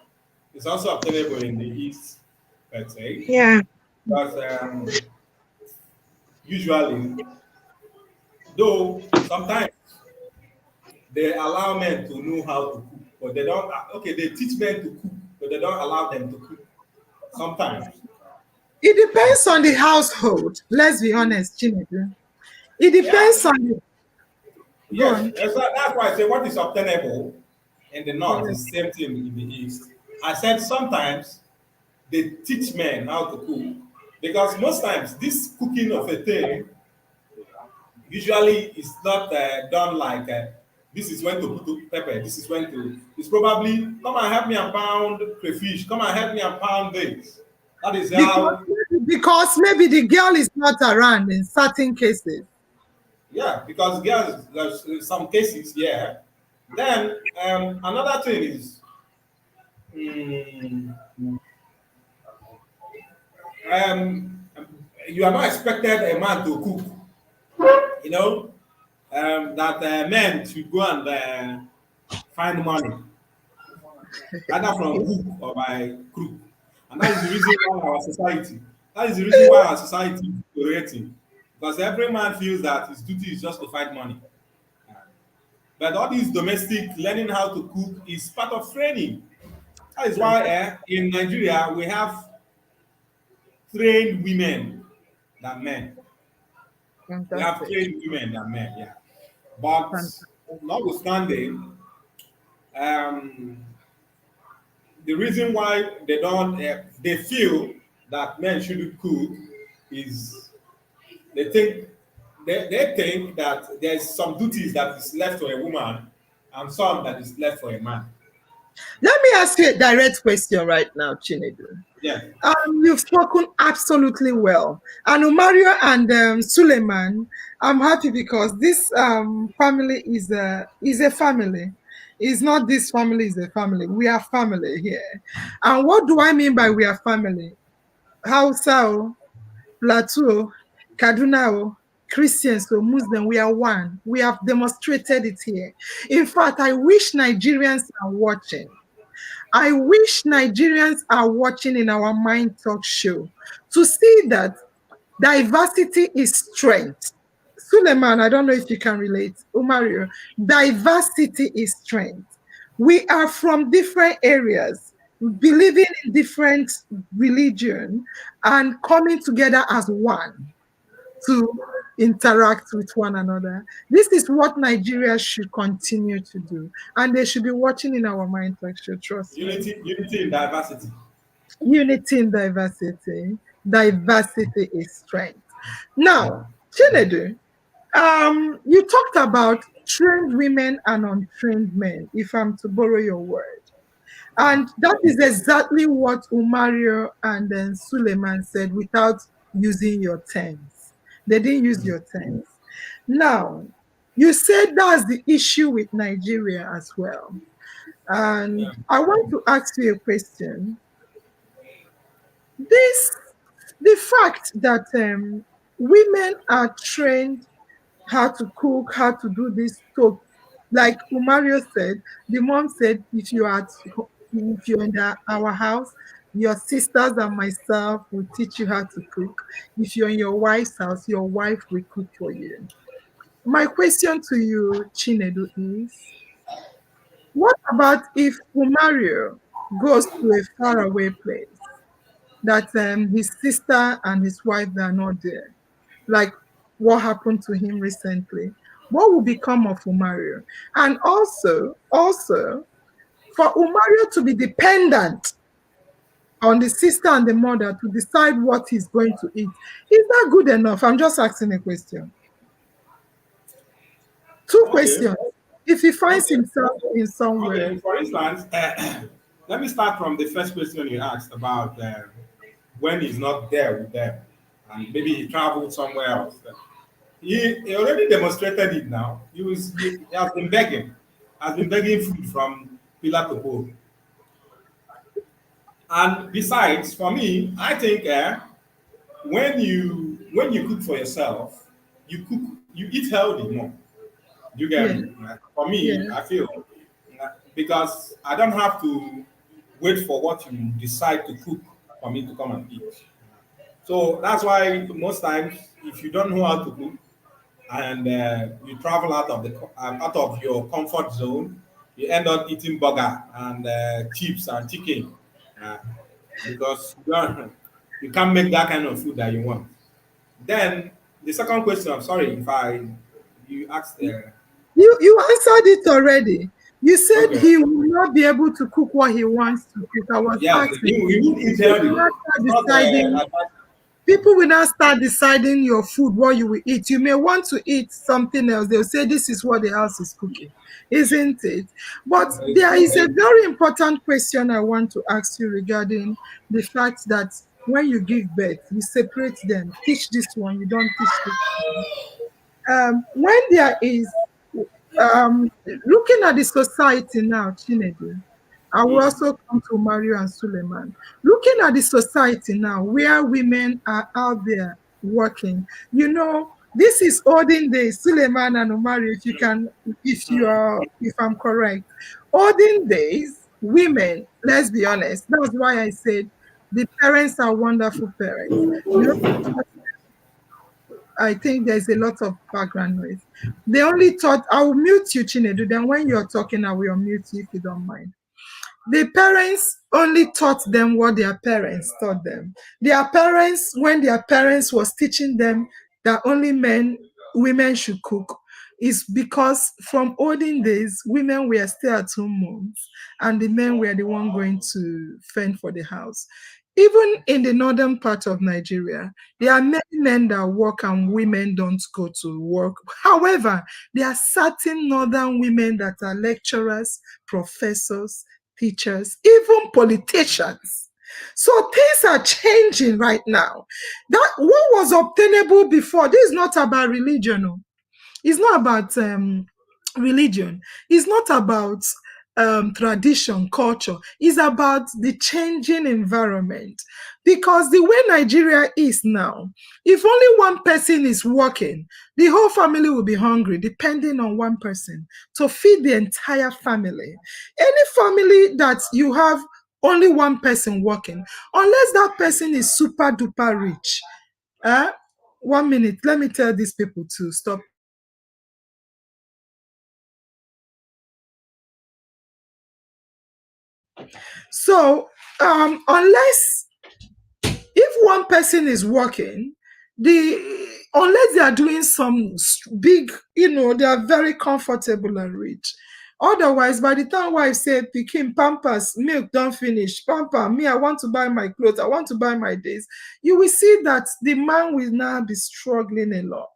is also obtainable in the east, let's say. Yeah. But usually, though sometimes they allow men to know how to cook, but they don't. Okay, they teach men to cook, but they don't allow them to cook. Sometimes. It depends on the household. Let's be honest, Chinedu. It depends on the. Go Yes, on. that's why I say what is obtainable in the north Yeah. is the same thing in the east. I said sometimes they teach men how to cook because most times this cooking of a thing usually is not done like This is when to put pepper. This is when to. It's probably come and help me and pound crayfish. Come and help me and pound this. That is how. Because maybe the girl is not around in certain cases. Yeah, because girls, there's some cases, yeah. Then another thing is, mm, you are not expected a man to cook. You know, that men should go and find money, either from cook or by crook. And that is the reason why our society, that is the reason why our society is deteriorating. Because every man feels that his duty is just to find money. But all these domestic learning how to cook is part of training. That is why in Nigeria we have trained women than men. We have trained women than men, yeah. But notwithstanding, the reason why they don't, they feel that men shouldn't cook is they think that there's some duties that is left for a woman and some that is left for a man. Let me ask you a direct question right now, Chinedu. Yeah. You've spoken absolutely well. And Umaru and Suleiman, I'm happy because this family is a family. It's not this family is a family. We are family here. And what do I mean by we are family? Hausa, Plateau, Kaduna, Christians or Muslim, we are one. We have demonstrated it here. In fact, I wish Nigerians are watching. I wish Nigerians are watching in our Mind Talk show to see that diversity is strength. Suleiman, I don't know if you can relate. Umaru, diversity is strength. We are from different areas, believing in different religion and coming together as one to interact with one another. This is what Nigeria should continue to do. And they should be watching in our Mind Talk show, trust me. Unity in diversity. Unity in diversity. Diversity is strength. Now, Chinedu, you talked about trained women and untrained men, if I'm to borrow your word. And that is exactly what Umaru and then Suleiman said without using your terms. They didn't use your terms. Now, you said that's the issue with Nigeria as well. And I want to ask you a question. The fact that women are trained how to cook, how to do this, so like Umario said, the mom said, if you're in our house, your sisters and myself will teach you how to cook. If you're in your wife's house, your wife will cook for you. My question to you, Chinedu, is what about if Umario goes to a faraway place that his sister and his wife are not there? Like what happened to him recently? What will become of Umario? And also, for Umario to be dependent on the sister and the mother to decide what he's going to eat, is that good enough? I'm just asking a question. Two questions. If he finds himself in somewhere. For instance, let me start from the first question you asked about when he's not there with them, and maybe he traveled somewhere else. He already demonstrated it now. He has been begging food from pillar to pole. And besides, for me, I think when you cook for yourself, you eat healthy more. You get me? For me, I feel because I don't have to wait for what you decide to cook for me to come and eat. So that's why most times, if you don't know how to cook and you travel out of your comfort zone, you end up eating burger and chips and chicken because you can't make that kind of food that you want. Then the second question, I'm sorry if you asked. You answered it already. You said he will not be able to cook what he wants to cook. I was asking. He won't eat healthy. people will now start deciding your food, what you will eat. You may want to eat something else. They'll say this is what the house is cooking, isn't it? But there is a very important question I want to ask you regarding the fact that when you give birth, you separate them. Teach this one, you don't teach this one. When there is looking at the society now, Chinedu, I will also come to Mario and Suleiman. Looking at the society now, where women are out there working, this is olden days. Suleiman and Umaru, if you can, if I'm correct, olden days, women. Let's be honest. That's why I said the parents are wonderful parents. I think there's a lot of background noise. They only thought, I will mute you, Chinedu. Then when you're talking, I will unmute you if you don't mind. The parents only taught them what their parents taught them. Their parents, when their parents was teaching them that only women should cook, is because from olden days, women were stay-at-home moms, and the men were the one going to fend for the house. Even in the northern part of Nigeria, there are many men that work and women don't go to work. However, there are certain northern women that are lecturers, professors, teachers, even politicians. So things are changing right now. That what was obtainable before, this is not about religion. No. It's not about religion. It's not about tradition, culture. It's about the changing environment. Because the way Nigeria is now, if only one person is working, the whole family will be hungry, depending on one person to feed the entire family. Any family that you have only one person working, unless that person is super duper rich. 1 minute, let me tell these people to stop. So, unless if one person is working, unless they are doing some big, they are very comfortable and rich. Otherwise, by the time wife say, "Pikin, pampers, milk don't finish, pamper me, I want to buy my clothes, I want to buy my days," you will see that the man will now be struggling a lot.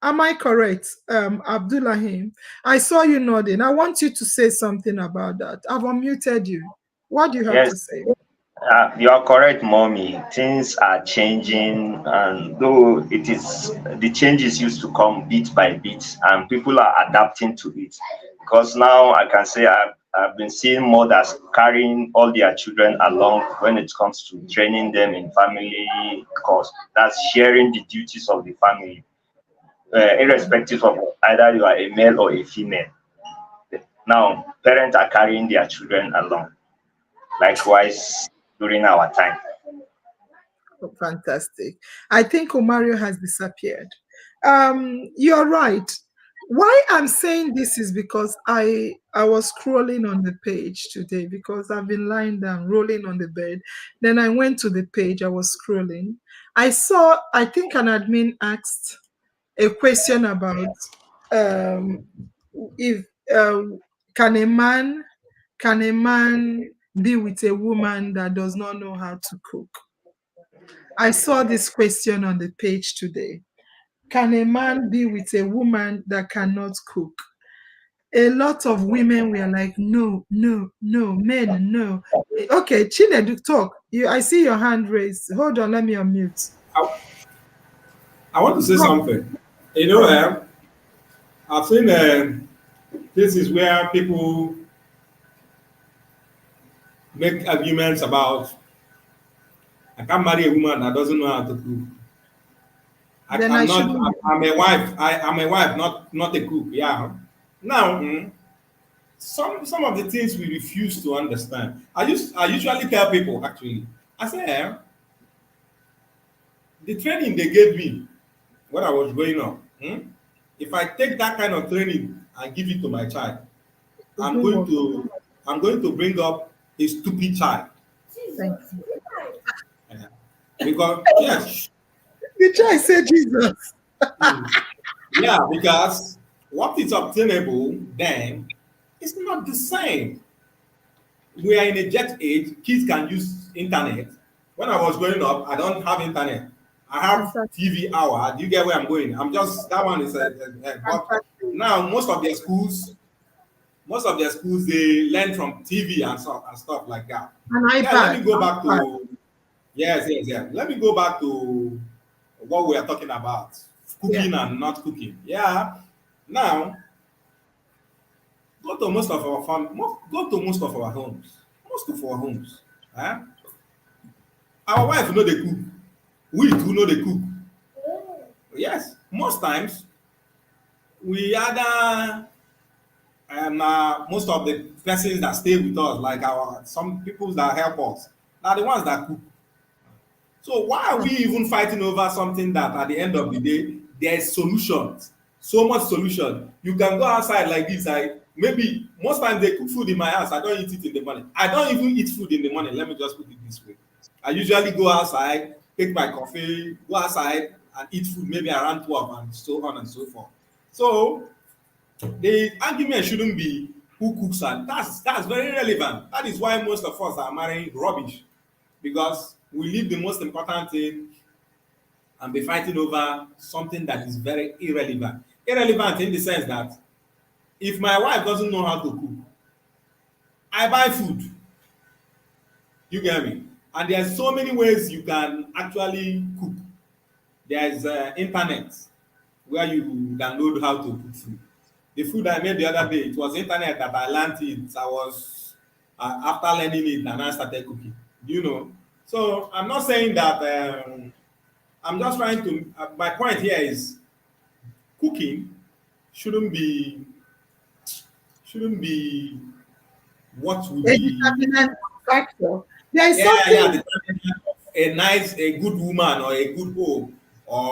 Am I correct, Abdullahim? I saw you nodding. I want you to say something about that. I've unmuted you. What do you have to Yes, say? you are correct, mommy. Things are changing, and though it is the changes used to come bit by bit, and people are adapting to it. Because now I can say I've been seeing mothers carrying all their children along when it comes to training them in family course. That's sharing the duties of the family, irrespective of either you are a male or a female. Now, parents are carrying their children along. Likewise, during our time. Oh, fantastic. I think Umaru has disappeared. You're right. Why I'm saying this is because I was scrolling on the page today because I've been lying down, rolling on the bed. Then I went to the page, I was scrolling. I saw, I think an admin asked a question about um, if can a man can a man be with a woman that does not know how to cook? I saw this question on the page today. Can a man be with a woman that cannot cook? A lot of women were like, no, no, no, men, no. Okay, Chinedu, talk. I see your hand raised. Hold on, let me unmute. I want to say Talk. something. You know, I've seen cases where people make arguments about I can't marry a woman that doesn't know how to cook. Then I I'm not. shouldn't. I'm a wife. I'm a wife, not a cook. Yeah. Now, some of the things we refuse to understand. I usually tell people actually. I say, the training they gave me when I was growing up. If I take that kind of training and give it to my child, I'm going to I'm going to bring up a stupid child. Thank you. Because yes, The child said Jesus. yeah, because what is obtainable then is not the same. We are in a jet age, kids can use internet. When I was growing up, I don't have internet. I have TV hour. Do you get where I'm going? I'm just that one is but now most of their schools they learn from TV and stuff like that. An Yeah, let iPad. me go back to yes. Let me go back to what we are talking about. Cooking and not cooking. Yeah. Now go to most of our go to most of our homes. Most of our homes. Eh? Our wife know they cook. We too know they cook. Yes. Most times we either most of the persons that stay with us, like our some people that help us, are the ones that cook. So why are we even fighting over something that at the end of the day there's solutions? So much solution. You can go outside like this. Maybe most times they cook food in my house. I don't eat it in the morning. I don't even eat food in the morning. Let me just put it this way. I usually go outside, take my coffee, go outside and eat food maybe around 12 and so on and so forth. So the argument shouldn't be who cooks and that's very relevant. That is why most of us are marrying rubbish because we leave the most important thing and be fighting over something that is very irrelevant. Irrelevant in the sense that if my wife doesn't know how to cook, I buy food. You get me? And there's so many ways you can actually cook. There's internet where you download how to cook food. The food I made the other day, it was internet that I learned it. I was after learning it and I started cooking. You know, so I'm not saying that. I'm just trying to. My point here is cooking shouldn't be what would A be. determinant factor. There is Yeah, something. yeah. A good woman or a good home or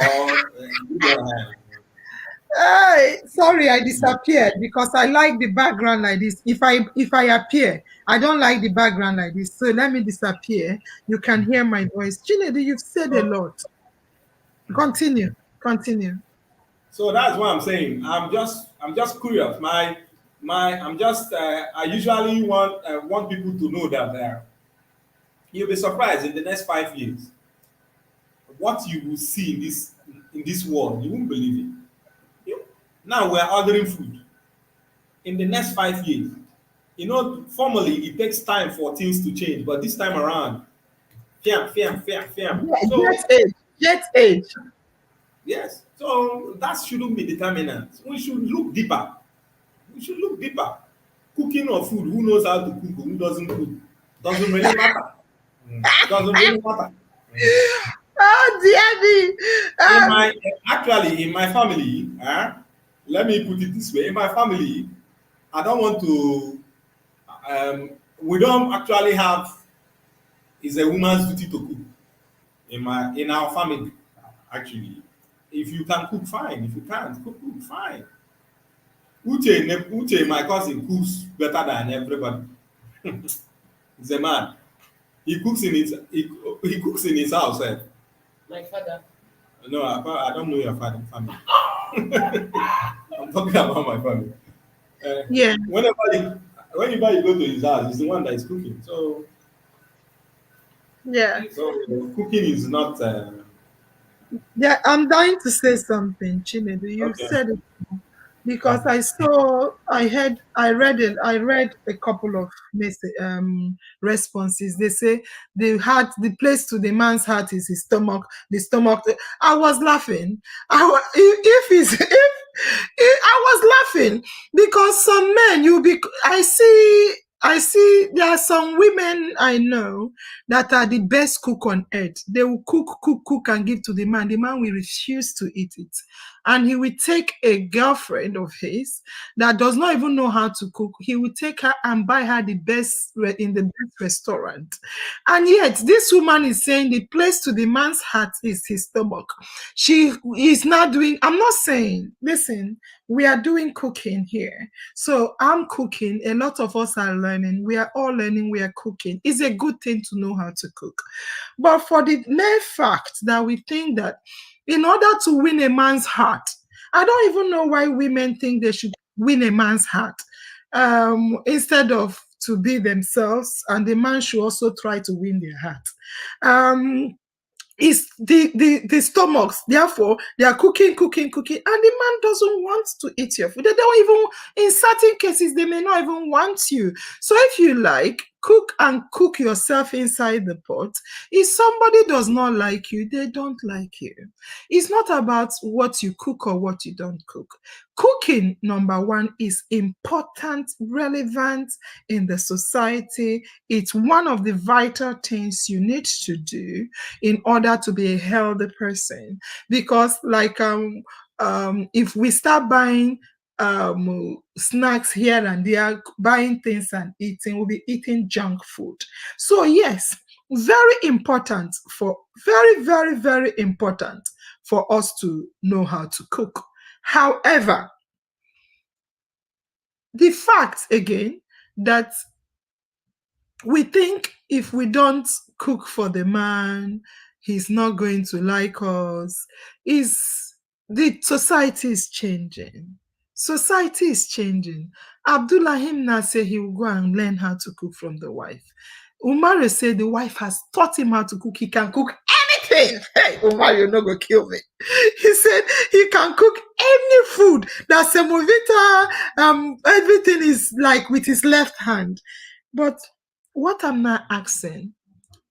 Hey, sorry, I disappeared because I like the background like this. If I appear, I don't like the background like this. So let me disappear. You can hear my voice. Chinedu, you've said a lot. Continue. Continue. So that's what I'm saying. I'm just curious. I'm just I usually want people to know that you'll be surprised in the next 5 years what you will see in this world. You won't believe it. Now we're ordering food. In the next 5 years, you know, formally it takes time for things to change, but this time around, fiam. So Jet age. Jet age. yes, so that shouldn't be determinant. We should look deeper. We should look deeper. Cooking or food, who knows how to cook, who doesn't cook, doesn't really matter. It doesn't really matter. Oh, dear me. In my family, let me put it this way: in my family, I don't want to. We don't actually have. It's a woman's duty to cook. In our family, actually, if you can cook, fine. If you can't cook, fine. Uche, my cousin, cooks better than everybody. He's a man. He cooks in his house. My father. No, I don't know your family. I'm talking about my family. Yeah. Whenever you go to his house, he's the one that is cooking. So Yeah. Cooking is not. Yeah, I'm dying to say something, Chinedu. You Okay. said it because I read a couple of responses. They say the place to the man's heart is his stomach. The stomach. I was laughing. I was laughing because some men I see there are some women I know that are the best cook on earth. They will cook and give to the man. The man will refuse to eat it. And he will take a girlfriend of his that does not even know how to cook. He will take her and buy her the best in the best restaurant. And yet, this woman is saying the place to the man's heart is his stomach. She is not doing, I'm not saying, listen, we are doing cooking here. So I'm cooking. A lot of us are learning. We are all learning. We are cooking. It's a good thing to know how to cook. But for the mere fact that we think that in order to win a man's heart, I don't even know why women think they should win a man's heart instead of to be themselves, and the man should also try to win their heart. is the stomachs. Therefore, they are cooking, and the man doesn't want to eat your food. They don't even, in certain cases, they may not even want you. So if you like, cook yourself inside the pot. If somebody does not like you, they don't like you. It's not about what you cook or what you don't cook. Cooking, number one, is important, relevant in the society. It's one of the vital things you need to do in order to be a healthy person. Because, like, if we start buying snacks here and there, buying things and eating, we'll be eating junk food. So yes, very important very important for us to know how to cook. However, the fact again that we think if we don't cook for the man, he's not going to like us. Is the society is changing. Society is changing. Abdullahim now said he will go and learn how to cook from the wife. Umaru said the wife has taught him how to cook. He can cook anything. Hey, Umaru, you're not going to kill me. He said he can cook any food. That semovita, everything is like with his left hand. But what I'm not asking,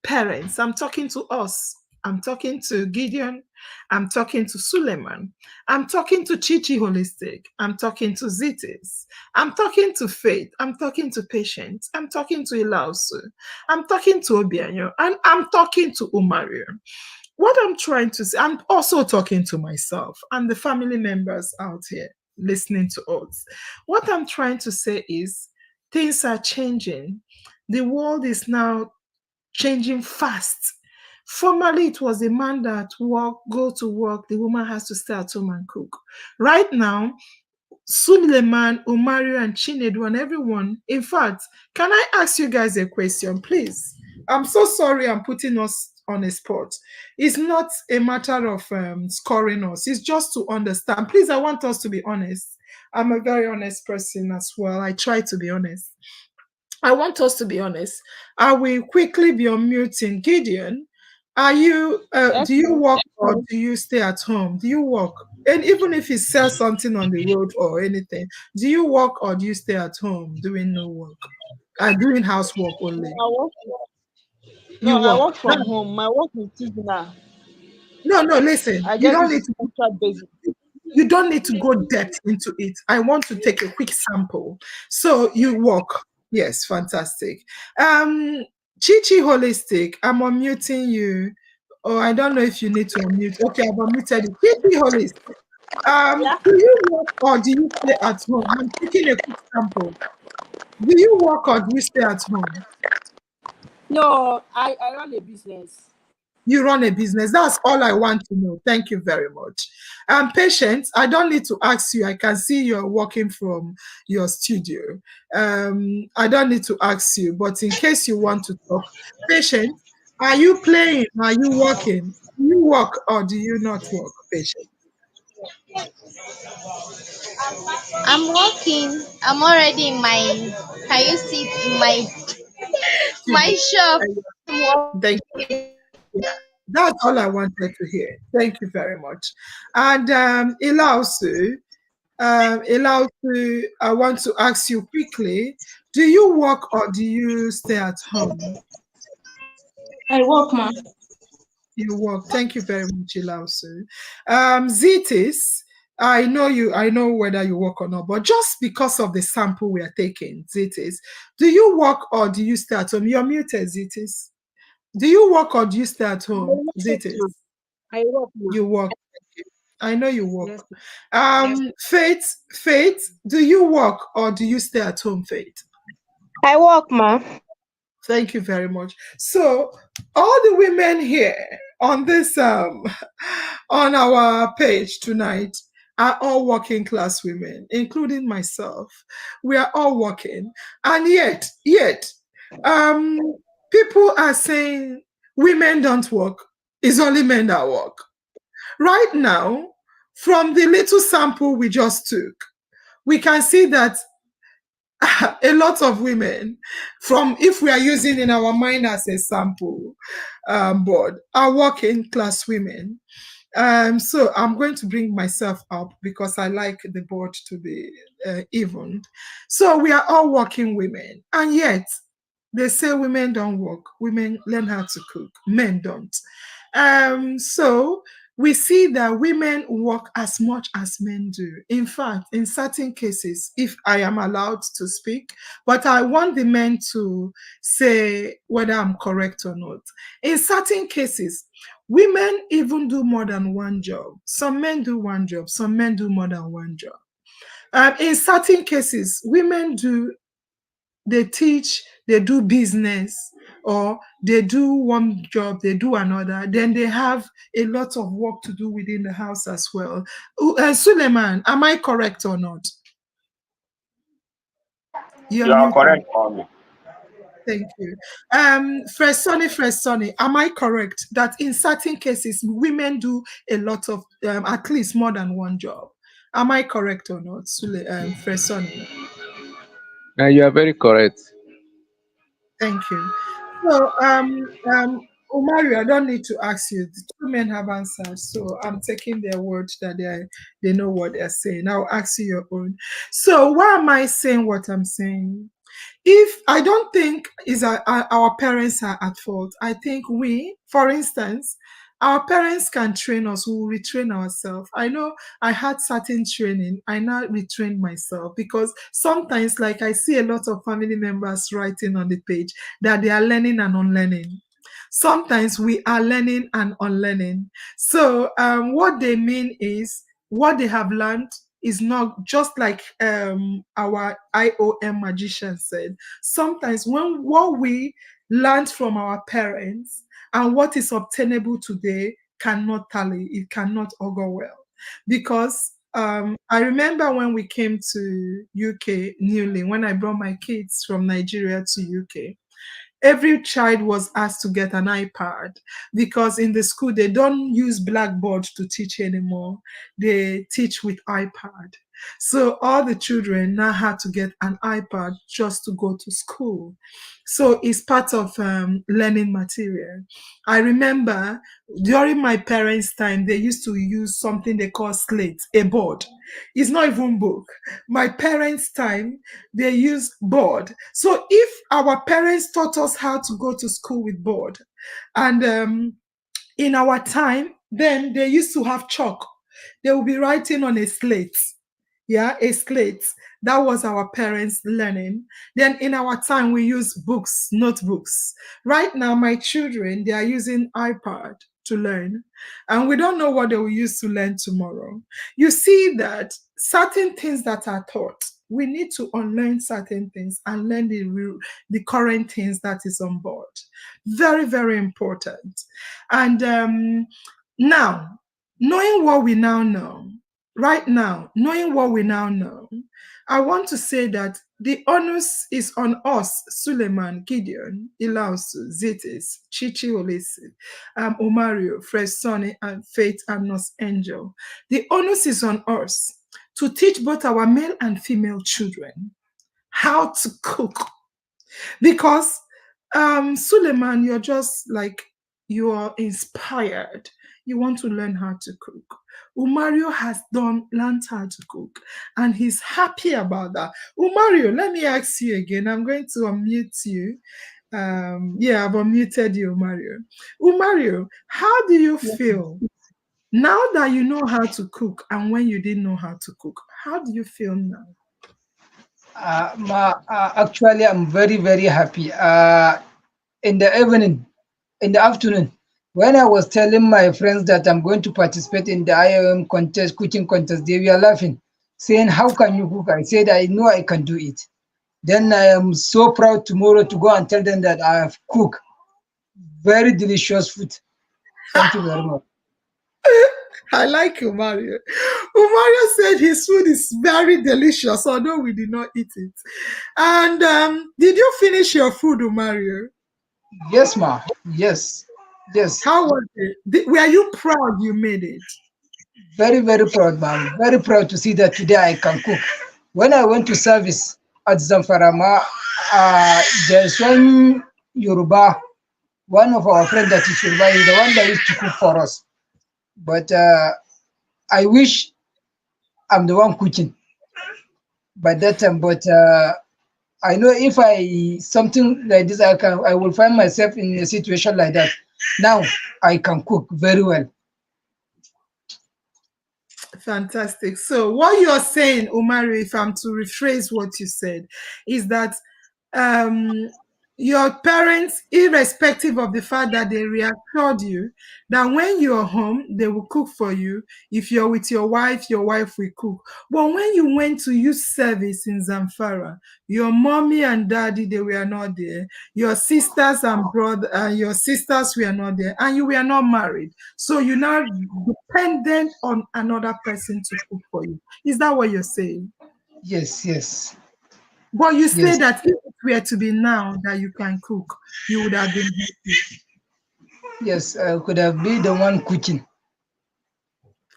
parents, I'm talking to us. I'm talking to Gideon. I'm talking to Suleiman. I'm talking to Chichi Holistic. I'm talking to Zitis. I'm talking to Faith. I'm talking to Patience. I'm talking to Ilausu. I'm talking to Obianyo. And I'm talking to Umaru. What I'm trying to say, I'm also talking to myself and the family members out here listening to us. What I'm trying to say is things are changing. The world is now changing fast. Formerly, it was the man that go to work, the woman has to stay at home and cook. Right now, Suleiman, Umaru, and Chinedu, and everyone. In fact, can I ask you guys a question, please? I'm so sorry I'm putting us on a spot. It's not a matter of scoring us. It's just to understand. Please, I want us to be honest. I'm a very honest person as well. I try to be honest. I want us to be honest. I will quickly be unmuting. Gideon, are you do you work or do you stay at home? Do you work? And even if you sell something on the road or anything, do you work or do you stay at home doing no work? Doing housework only. No, You I work. work from home. My work is seasonal. No, listen. I You get don't this need is to contract basis. you don't need to go depth into it. I want to take a quick sample. So you walk. Yes, fantastic. Chichi Holistic, I'm unmuting you. Oh, I don't know if you need to unmute. Okay, I've unmuted you. Chichi Holistic. Do you work or do you stay at home? I'm taking a quick sample. Do you work or do you stay at home? No, I run a business. You run a business. That's all I want to know. Thank you very much. Patience, I don't need to ask you. I can see you're working from your studio. I don't need to ask you, but in case you want to talk, Patience, are you playing? Are you working? Do you work or do you not work, Patience? I'm working. I'm already in my, can you see it in my shop? Thank you. Yeah, that's all I wanted to hear. Thank you very much. And Ilausu, I want to ask you quickly, do you work or do you stay at home? I work, ma. You work. Thank you very much, Ilausu. Zitis, I know whether you work or not, but just because of the sample we are taking, Zitis, do you work or do you stay at home? You're muted, Zitis. Do you work or do you stay at home, Zitis? I work, ma. You work. I know you work. Yes. Faith, do you work or do you stay at home, Faith? I work, ma. Thank you very much. So all the women here on this on our page tonight are all working class women, including myself. We are all working. And yet, people are saying women don't work. It's only men that work. Right now, from the little sample we just took, we can see that a lot of women, from if we are using in our mind as a sample board, are working class women. So I'm going to bring myself up because I like the board to be even. So we are all working women, and yet they say women don't work. Women learn how to cook. Men don't. So we see that women work as much as men do. In fact, in certain cases, if I am allowed to speak, but I want the men to say whether I'm correct or not. In certain cases, women even do more than one job. Some men do one job, some men do more than one job. In certain cases, women do, they teach, they do business, or they do one job, they do another, then they have a lot of work to do within the house as well. Suleiman, am I correct or not? You're You are muted. correct, mommy. Thank you. Fresh Sonny, am I correct that in certain cases women do a lot of, at least more than one job? Am I correct or not, Fresh Sonny? You are very correct. Thank you. So, Umaru, I don't need to ask you. The two men have answered, so I'm taking their word that they know what they're saying. I'll ask you your own. So, why am I saying what I'm saying? If I don't think is our parents are at fault. I think we, for instance, our parents can train us. We will retrain ourselves. I know I had certain training. I now retrain myself because sometimes, like I see a lot of family members writing on the page that they are learning and unlearning. Sometimes we are learning and unlearning. So what they mean is what they have learned is not just like our IOM magician said. Sometimes when what we learned from our parents and what is obtainable today cannot tally, it cannot augur well. Because I remember when we came to UK newly, when I brought my kids from Nigeria to UK, every child was asked to get an iPad because in the school they don't use blackboard to teach anymore. They teach with iPad. So all the children now had to get an iPad just to go to school. So it's part of learning material. I remember during my parents' time, they used to use something they call slate, a board. It's not even book. My parents' time, they use board. So if our parents taught us how to go to school with board, and in our time, then they used to have chalk. They will be writing on a slate. Yeah, a slate. That was our parents' learning. Then in our time, we use books, notebooks. Right now, my children, they are using iPad to learn. And we don't know what they will use to learn tomorrow. You see that certain things that are taught, we need to unlearn certain things and learn the current things that is on board. Very, very important. And now, knowing what we now know, right now, knowing what we now know, I want to say that the onus is on us, Suleiman, Gideon, Ilausu, Zitis, Chichi Olisi, Umaru, Fresh Sonny, and Faith and Nurse Angel. The onus is on us to teach both our male and female children how to cook. Because Suleiman, you're just like, you are inspired. You want to learn how to cook. Umaru has learned how to cook, and he's happy about that. Umaru, let me ask you again. I'm going to unmute you. Yeah, I've unmuted you, Umaru. Umaru, how do you feel now that you know how to cook and when you didn't know how to cook? How do you feel now? Actually, I'm very, very happy. In the evening, in the afternoon, when I was telling my friends that I'm going to participate in the IOM contest, cooking contest, they were laughing, saying, "How can you cook?" I said, "I know I can do it." Then I am so proud tomorrow to go and tell them that I have cooked very delicious food. Thank you very much. I like Umaru. Umaru said his food is very delicious, although we did not eat it. And did you finish your food, Umaru? Yes, ma. Yes. Yes. How was it? Were you proud you made it? Very, very proud, ma'am. Very proud to see that today I can cook. When I went to service, at Zamfarama, there's one Yoruba, one of our friends that is Yoruba, is the one that used to cook for us. But I wish I'm the one cooking by that time. But I know if I something like this, I will find myself in a situation like that. Now I can cook very well. Fantastic. So what you're saying, Umaru, if I'm to rephrase what you said, is that um, your parents, irrespective of the fact that they reassured you that when you're home, they will cook for you. If you're with your wife will cook. But when you went to youth service in Zamfara, your mommy and daddy, they were not there. Your sisters and your sisters were not there, and you were not married. So you're now dependent on another person to cook for you. Is that what you're saying? Yes, yes, But you say yes, that if it were to be now that you can cook, you would have been happy. yes. I could have been the one cooking.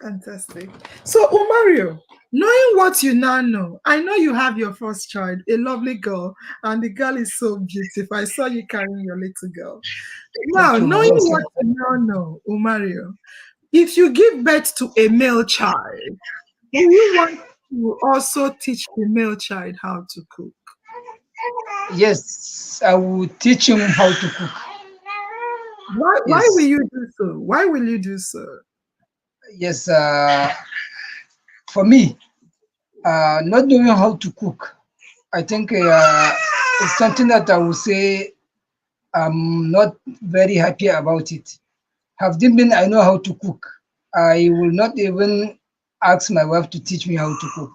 Fantastic. So, Umario, knowing what you now know, I know you have your first child, a lovely girl, and the girl is so beautiful. I saw you carrying your little girl. Now, Thank you, knowing most what you now know, Umario, if you give birth to a male child, will you want to also teach the male child how to cook? yes, I will teach him how to cook. Why will Yes, you do so? Why will you do so? yes. For me, not knowing how to cook, I think it's something that I will say I'm not very happy about it. Have been I know how to cook, I will not even ask my wife to teach me how to cook.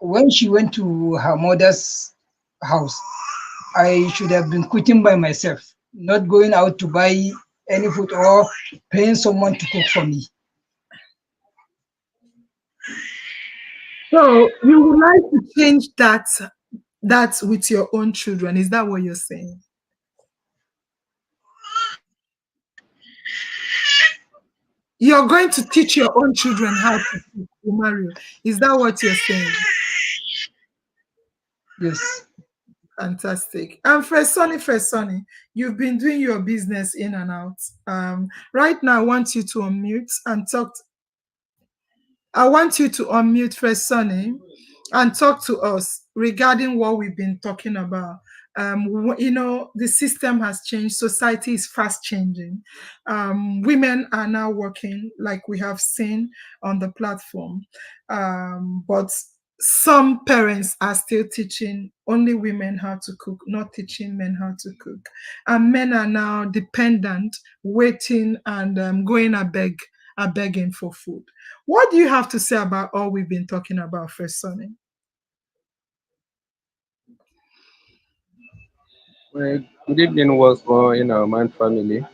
When she went to her mother's house, I should have been cooking by myself, not going out to buy any food or paying someone to cook for me. So you would like to change that with your own children. Is that what you're saying? You're going to teach your own children how to cook, Mario. Is that what you're saying? Yes. Fantastic. And Fresoni, you've been doing your business in and out. Right now, I want you to unmute and talk. I want you to unmute Fresoni and talk to us regarding what we've been talking about. The system has changed. Society is fast changing. Women are now working, like we have seen on the platform. But some parents are still teaching only women how to cook, not teaching men how to cook. And men are now dependent, waiting and going are begging for food. What do you have to say about all we've been talking about, First Sonny? Well, good evening once more in our man family.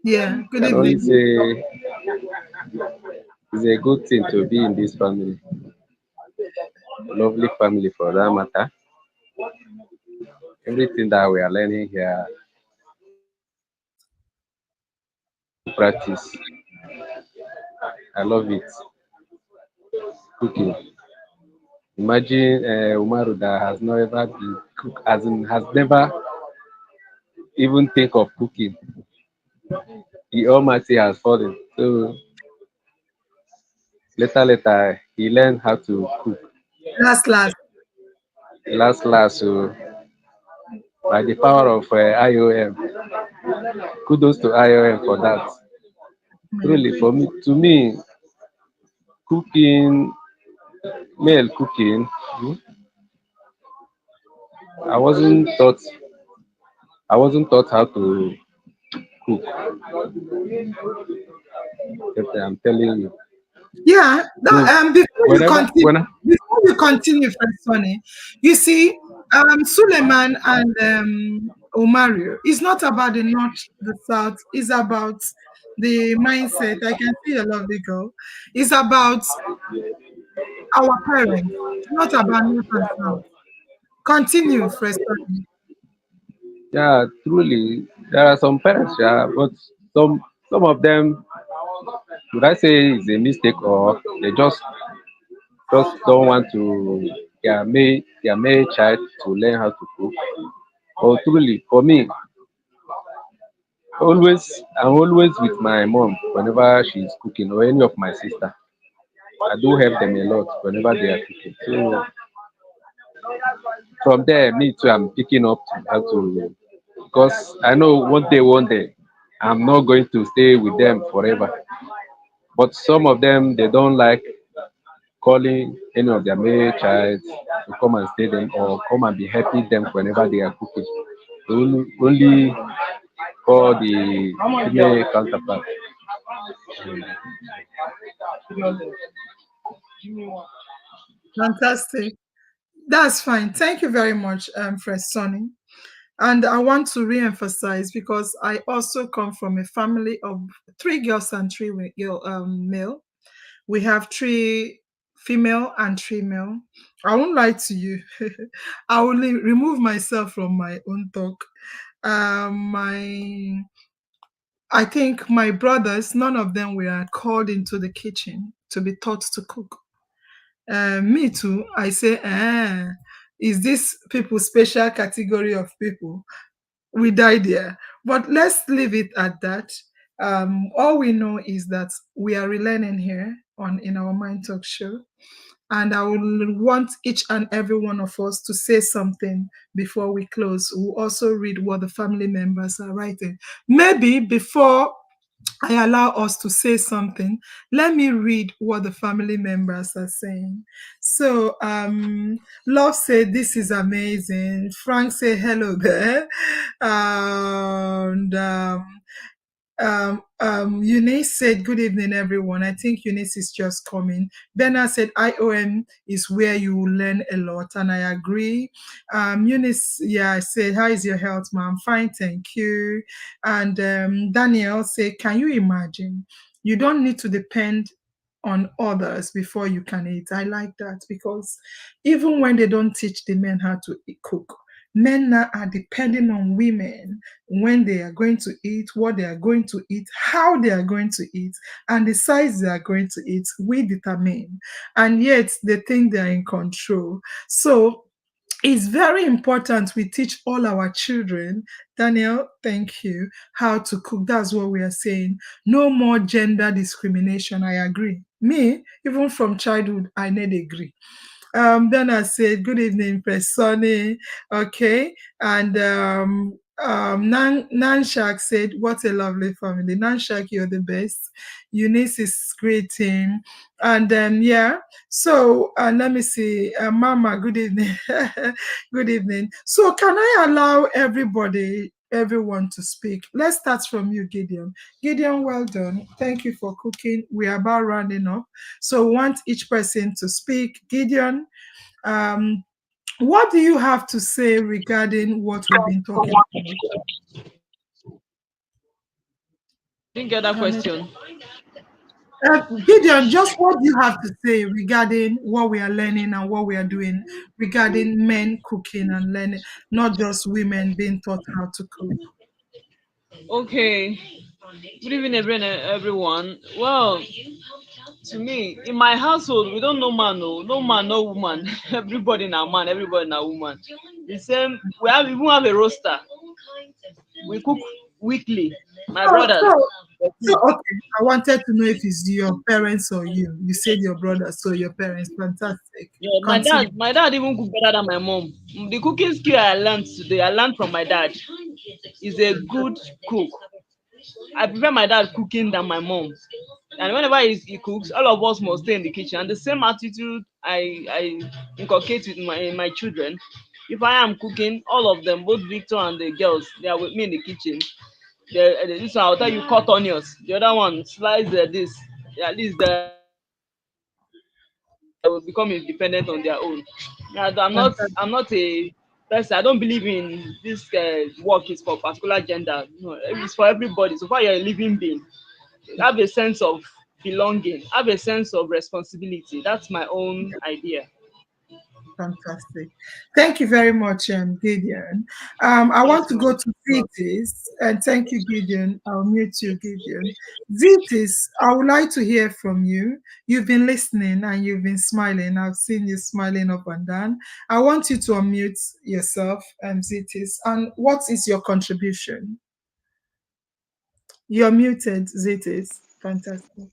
Yeah, good Can only evening. say it's a good thing to be in this family. Lovely family for that matter. Everything that we are learning here, practice. I love it. Cooking. Imagine Umaru that has never been cook, as in has never even think of cooking. The Almighty has fallen. So later, he learned how to cook. Last. Last, so by the power of IOM, kudos to IOM for that. Truly, to me, cooking, male cooking, I wasn't taught. I wasn't taught how to cook. I'm telling you. Yeah, So whenever when I, before you continue, First Sonny, you see, Suleiman and Omario, it's not about the north, the south, it's about the mindset. I can see a lovely girl. It's about our parents, not about north and south. Continue, First Sonny. yeah, truly, there are some parents, yeah, but some of them, would I say, is a mistake or they just just don't want to their male child to learn how to cook. But truly, for me, I'm always with my mom whenever she's cooking or any of my sister. I do help them a lot whenever they are cooking. So from there, me too, I'm picking up how to, because I know one day, I'm not going to stay with them forever. But some of them, they don't like calling any of their male child to come and stay them or come and be helping them whenever they are cooking. They only call the female counterpart. Fantastic. That's fine. Thank you very much, Fresh Sonny. And I want to re-emphasize because I also come from a family of three girls and three male. We have three female and three male. I won't lie to you. I will remove myself from my own talk. My I think my brothers, none of them were called into the kitchen to be taught to cook. Me too. I say, is this people special category of people? We die there. But let's leave it at that. All we know is that we are relearning here on in our Mind Talk show. And I will want each and every one of us to say something before we close. We'll also read what the family members are writing. Maybe before I allow us to say something, let me read what the family members are saying. So, Love said, "This is amazing." Frank said, "Hello there." And Eunice said, "Good evening, everyone." I think Eunice is just coming. Bernard said, "IOM is where you will learn a lot," and I agree. Eunice, yeah, I said, "How is your health, ma'am?" "Fine, thank you." And Daniel said, "Can you imagine? You don't need to depend on others before you can eat." I like that because even when they don't teach the men how to cook, men now are depending on women when they are going to eat, what they are going to eat, how they are going to eat, and the size they are going to eat. We determine. And yet they think they are in control. So it's very important we teach all our children, Daniel, thank you, how to cook. That's what we are saying. No more gender discrimination. I agree. Me, even from childhood, I need agree. Then I said, "Good evening, Presoni." Okay. And Nanshak said, "What a lovely family." Nanshak, you're the best. Eunice is greeting. And yeah. So let me see. Mama, good evening. Good evening. So can I allow everyone to speak? Let's start from you, Gideon. Gideon, well done. Thank you for cooking. We are about rounding up. So want each person to speak. Gideon, um, what do you have to say regarding what we've been talking about? Didn't get that question. Gideon, just what do you have to say regarding what we are learning and what we are doing regarding men cooking and learning, not just women being taught how to cook? Okay. Good evening, everyone. Well, to me, in my household, we don't know man, no man, no woman. Everybody now man, everybody now woman. The same. We even have a roster. We cook weekly. My Oh, brothers. okay. I wanted to know if it's your parents or you. You said your brother, so your parents. Fantastic. Yeah, Continue. my dad even cook better than my mom. The cooking skill I learned today, I learned from my dad. He's a good cook. I prefer my dad cooking than my mom. And whenever he cooks, all of us must stay in the kitchen. And the same attitude I inculcate with my children. If I am cooking, all of them, both Victor and the girls, they are with me in the kitchen. This one, I'll tell you, cut onions. The other one, slice this. At least they will become independent on their own. Yeah, Fantastic. I'm not a person. I don't believe in this work is for particular gender. No, it's for everybody. So far you're a living being, have a sense of belonging, have a sense of responsibility. That's my own idea. Fantastic. Thank you very much, Gideon. I want Yes, to go ma'am. to Zitis, and thank you, Gideon. I'll mute you, Gideon. Zitis, I would like to hear from you. You've been listening and you've been smiling. I've seen you smiling up and down. I want you to unmute yourself, Zitis. And what is your contribution? You're muted, Zitis. Fantastic.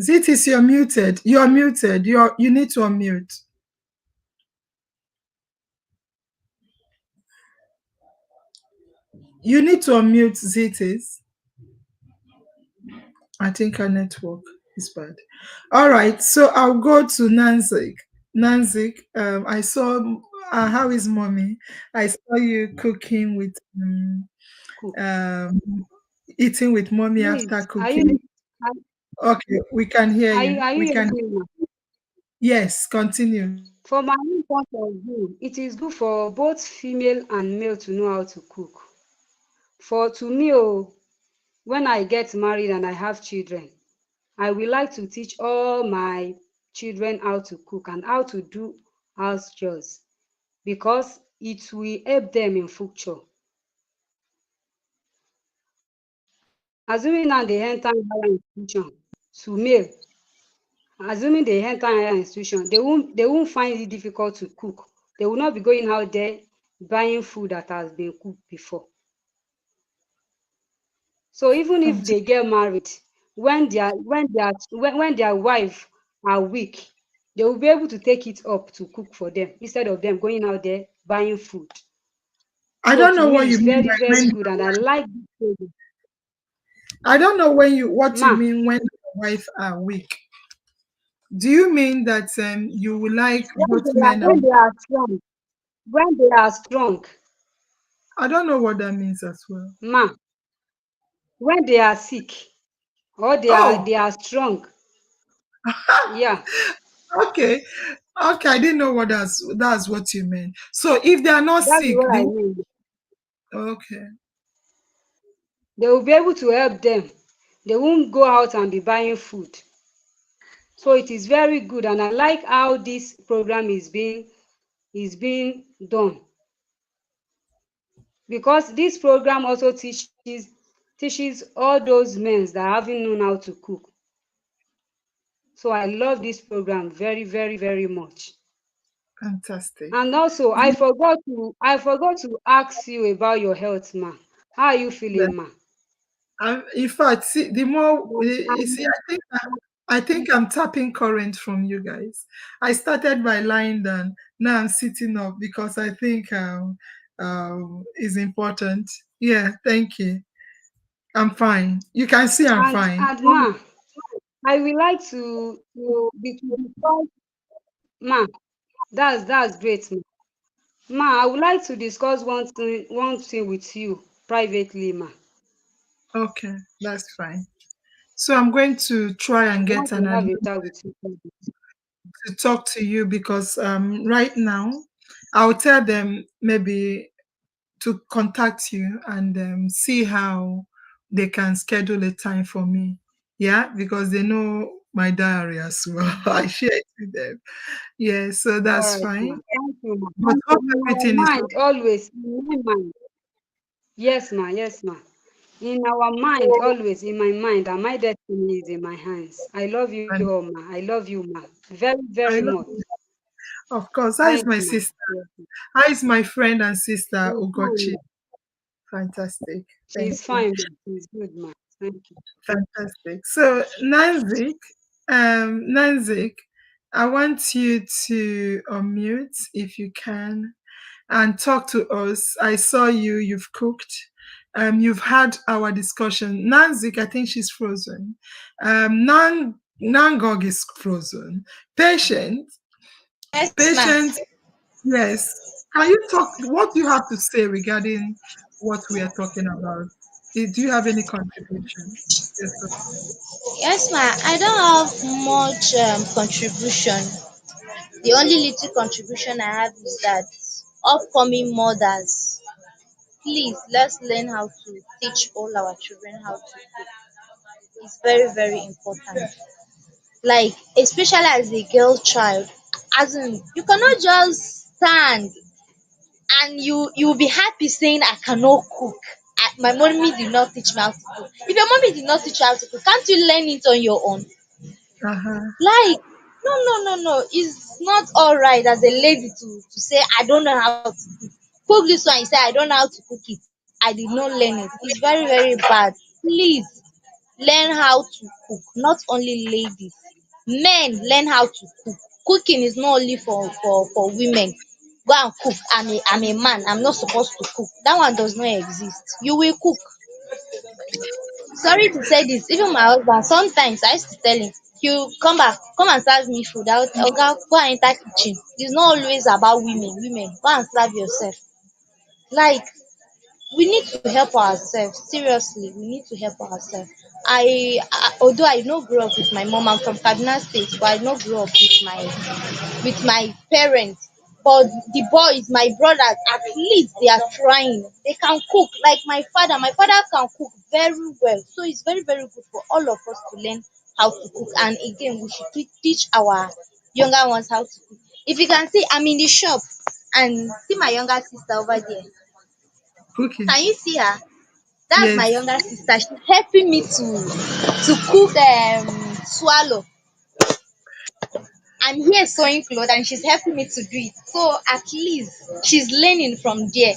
Zitis, you're muted. You're muted. You need to unmute. You need to unmute Zitis. I think our network is bad. All right, so I'll go to Nansik. Nansik, I saw how is mommy? I saw you cooking with um, eating with mommy after Please, cooking. Okay, we can hear you. are We you can. hearing me? Yes, continue. From my own point of view, it is good for both female and male to know how to cook. For to me, when I get married and I have children, I will like to teach all my children how to cook and how to do house chores because it will help them in future. Assuming now they enter higher institution to male, assuming they enter higher institution, they won't find it difficult to cook. They will not be going out there buying food that has been cooked before. So even if they get married, when their wife are weak, they will be able to take it up to cook for them instead of them going out there buying food. I So don't to know what me, you it's mean very, by very when. good, and I like this program. I don't know what you Ma, mean when your wife are weak. Do you mean that you will like both men when and? they are strong, when they are strong, I don't know what that means as well. ma, when they are sick or Oh, they are strong, yeah, okay. Okay, I didn't know what that's what you meant. So if they are not that's sick, what I mean. okay. They will be able to help them. They won't go out and be buying food. So it is very good, and I like how this program is being done because this program also teaches all those men that haven't known how to cook. So I love this program very, very, very much. Fantastic. And also, I forgot to ask you about your health, ma. How are you Yeah. feeling, ma? In fact, see, the more you see, Um, I think I'm tapping current from you guys. I started by lying down. Now I'm sitting up because I think is important. Yeah, thank you. I'm fine. You can see I'm and fine. and ma, I would like to discuss, ma. That's great, ma. Ma, I would like to discuss one thing with you privately, ma. Okay, that's fine. So I'm going to try I and get want an to have a admin chat with you privately. to talk to you because right now I'll tell them maybe to contact you and see how they can schedule a time for me. Yeah, because they know my diary as well. I share it with them. Yeah, so All that's right, ma. fine. Thank you, ma. But Thank you. hope In our everything is mind, always, in my mind. Yes, ma. Yes, ma. In our mind, always, in my mind, and my destiny is in my hands. I love you okay. all, ma. I love you, ma. Very, I very love much. you. Of course. How is Thank my you, ma. sister? Yes, ma. How is my friend and sister She's fine, Ugochi? ma. Fantastic. Thank She's you. fine, ma. She's good, ma. Thank you. Fantastic. So Nanzik, I want you to unmute if you can and talk to us. I saw you've cooked. You've had our discussion. Nanzik, I think she's frozen. Nangog is frozen. Patient, Yes, ma'am. patient, yes. Can you talk? What do you have to say regarding what we are talking about? Do you have any contribution? Yes, Yes, ma'am. I don't have much contribution. The only little contribution I have is that upcoming mothers, please let's learn how to teach all our children how to cook. is very, very important. Like, especially as a girl child, as in, you cannot just stand and you will be happy saying I cannot cook. My mommy did not teach me how to cook. If your mommy did not teach you how to cook, can't you learn it on your own? Uh-huh. Like, no, no, no, no. It's not all right as a lady to say I don't know how to cook. Cook this one, you say I don't know how to cook it. I did not learn it. It's very, very bad. Please learn how to cook. Not only ladies, men learn how to cook. Cooking is not only for women. Go and cook. I'm a man. I'm not supposed to cook. That one does not exist. You will cook. Sorry to say this, even my husband, sometimes I used to tell him, you come back, come and serve me food. Oga, go and enter kitchen. It's not always about women. Women, go and serve yourself. Like, we need to help ourselves. Seriously, we need to help ourselves. Although I no grow up with my mom, I'm from Kaduna State, but I no grow up with my parents. But the boys, my brothers, at least they are trying. They can cook. Like my father can cook very well. So it's very, very good for all of us to learn how to cook. And again, we should teach our younger ones how to cook. If you can see, I'm in the shop and see my younger sister over there. Cooking. Can you see her? That's my Yes. younger sister. She's helping me to cook swallow. I'm here sewing clothes and she's helping me to do it. So at least she's learning from there.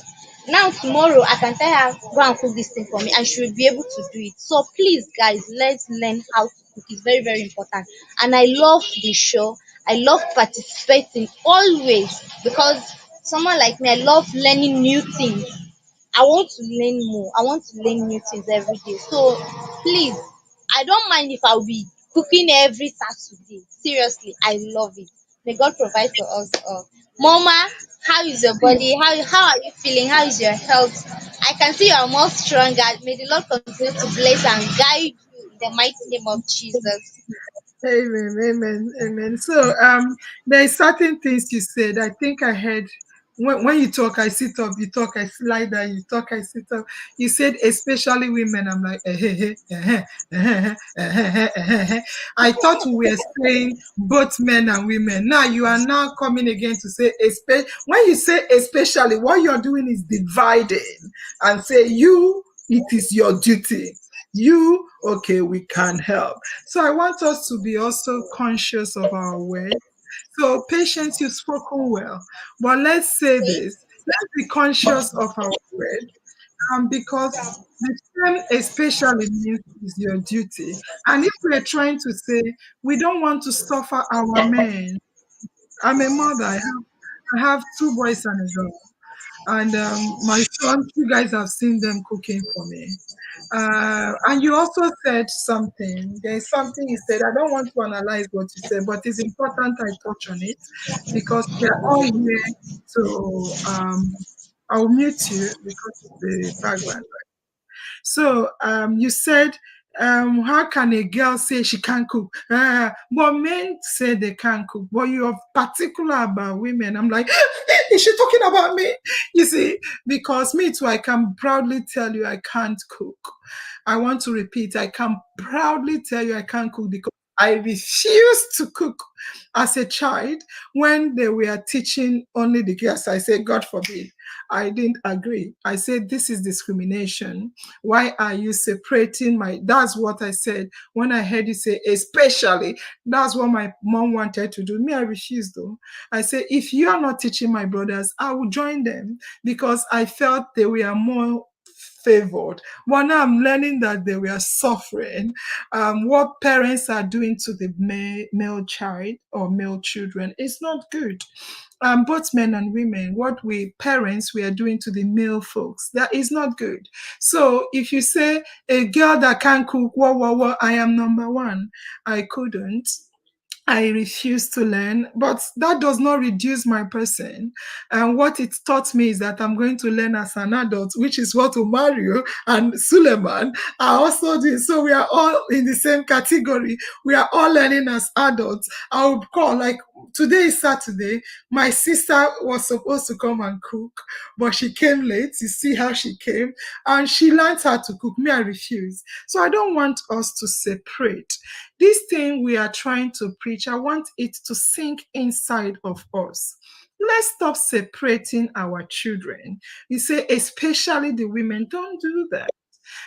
Now tomorrow I can tell her go and cook this thing for me and she will be able to do it. So please guys, let's learn how to cook. It's very, very important. And I love the show. I love participating always because someone like me, I love learning new things. I want to learn more. I want to learn new things every day. So please, I don't mind if I'll be cooking every Saturday. Seriously, I love it. May God provide for us all. Mama, how is your body? How are you feeling? How is your health? I can see you are more stronger. May the Lord continue to bless and guide you in the mighty name of Jesus. Amen, amen, amen. So there are certain things you said. I think I heard when you talk, I sit up, you talk, I lie down, you talk, I sit up. You said especially women. I'm like, I thought we were saying both men and women. Now you are now coming again to say when you say especially, what you're doing is dividing and say you, it is your duty. You, okay, we can help. So I want us to be also conscious of our words. So, patience, you've spoken well. But let's say this, let's be conscious of our words, because the term especially means is your duty. And if we're trying to say we don't want to suffer our men, I'm a mother, I have two boys and a girl. And my son, you guys have seen them cooking for me. And you also said something. There's something you said. I don't want to analyze what you said, but it's important I touch on it because we are all here. So I'll mute you because of the background. So you said, how can a girl say she can't cook? But men say they can't cook. But you're particular about women. I'm like, is she talking about me? You see, because me too, I can proudly tell you I can't cook. I want to repeat, I can proudly tell you I can't cook because I refused to cook as a child when they were teaching only the girls. I said, God forbid. I didn't agree. I said, this is discrimination. Why are you separating that's what I said when I heard you say, especially, that's what my mom wanted to do. Me, I refused though. I said, if you are not teaching my brothers, I will join them because I felt they were more favored. But now I'm learning that they were suffering. What parents are doing to the male child or male children is not good. Both men and women, what we parents we are doing to the male folks, that is not good. So if you say a girl that can't cook, whoa, I am number one. I couldn't. I refuse to learn, but that does not reduce my person. And what it taught me is that I'm going to learn as an adult, which is what Umaru and Suleiman are also doing. So we are all in the same category. We are all learning as adults. I would call, like today is Saturday. My sister was supposed to come and cook, but she came late. You see how she came, and she learned how to cook. Me, I refuse. So I don't want us to separate. This thing we are trying to preach, I want it to sink inside of us. Let's stop separating our children. You say, especially the women, don't do that,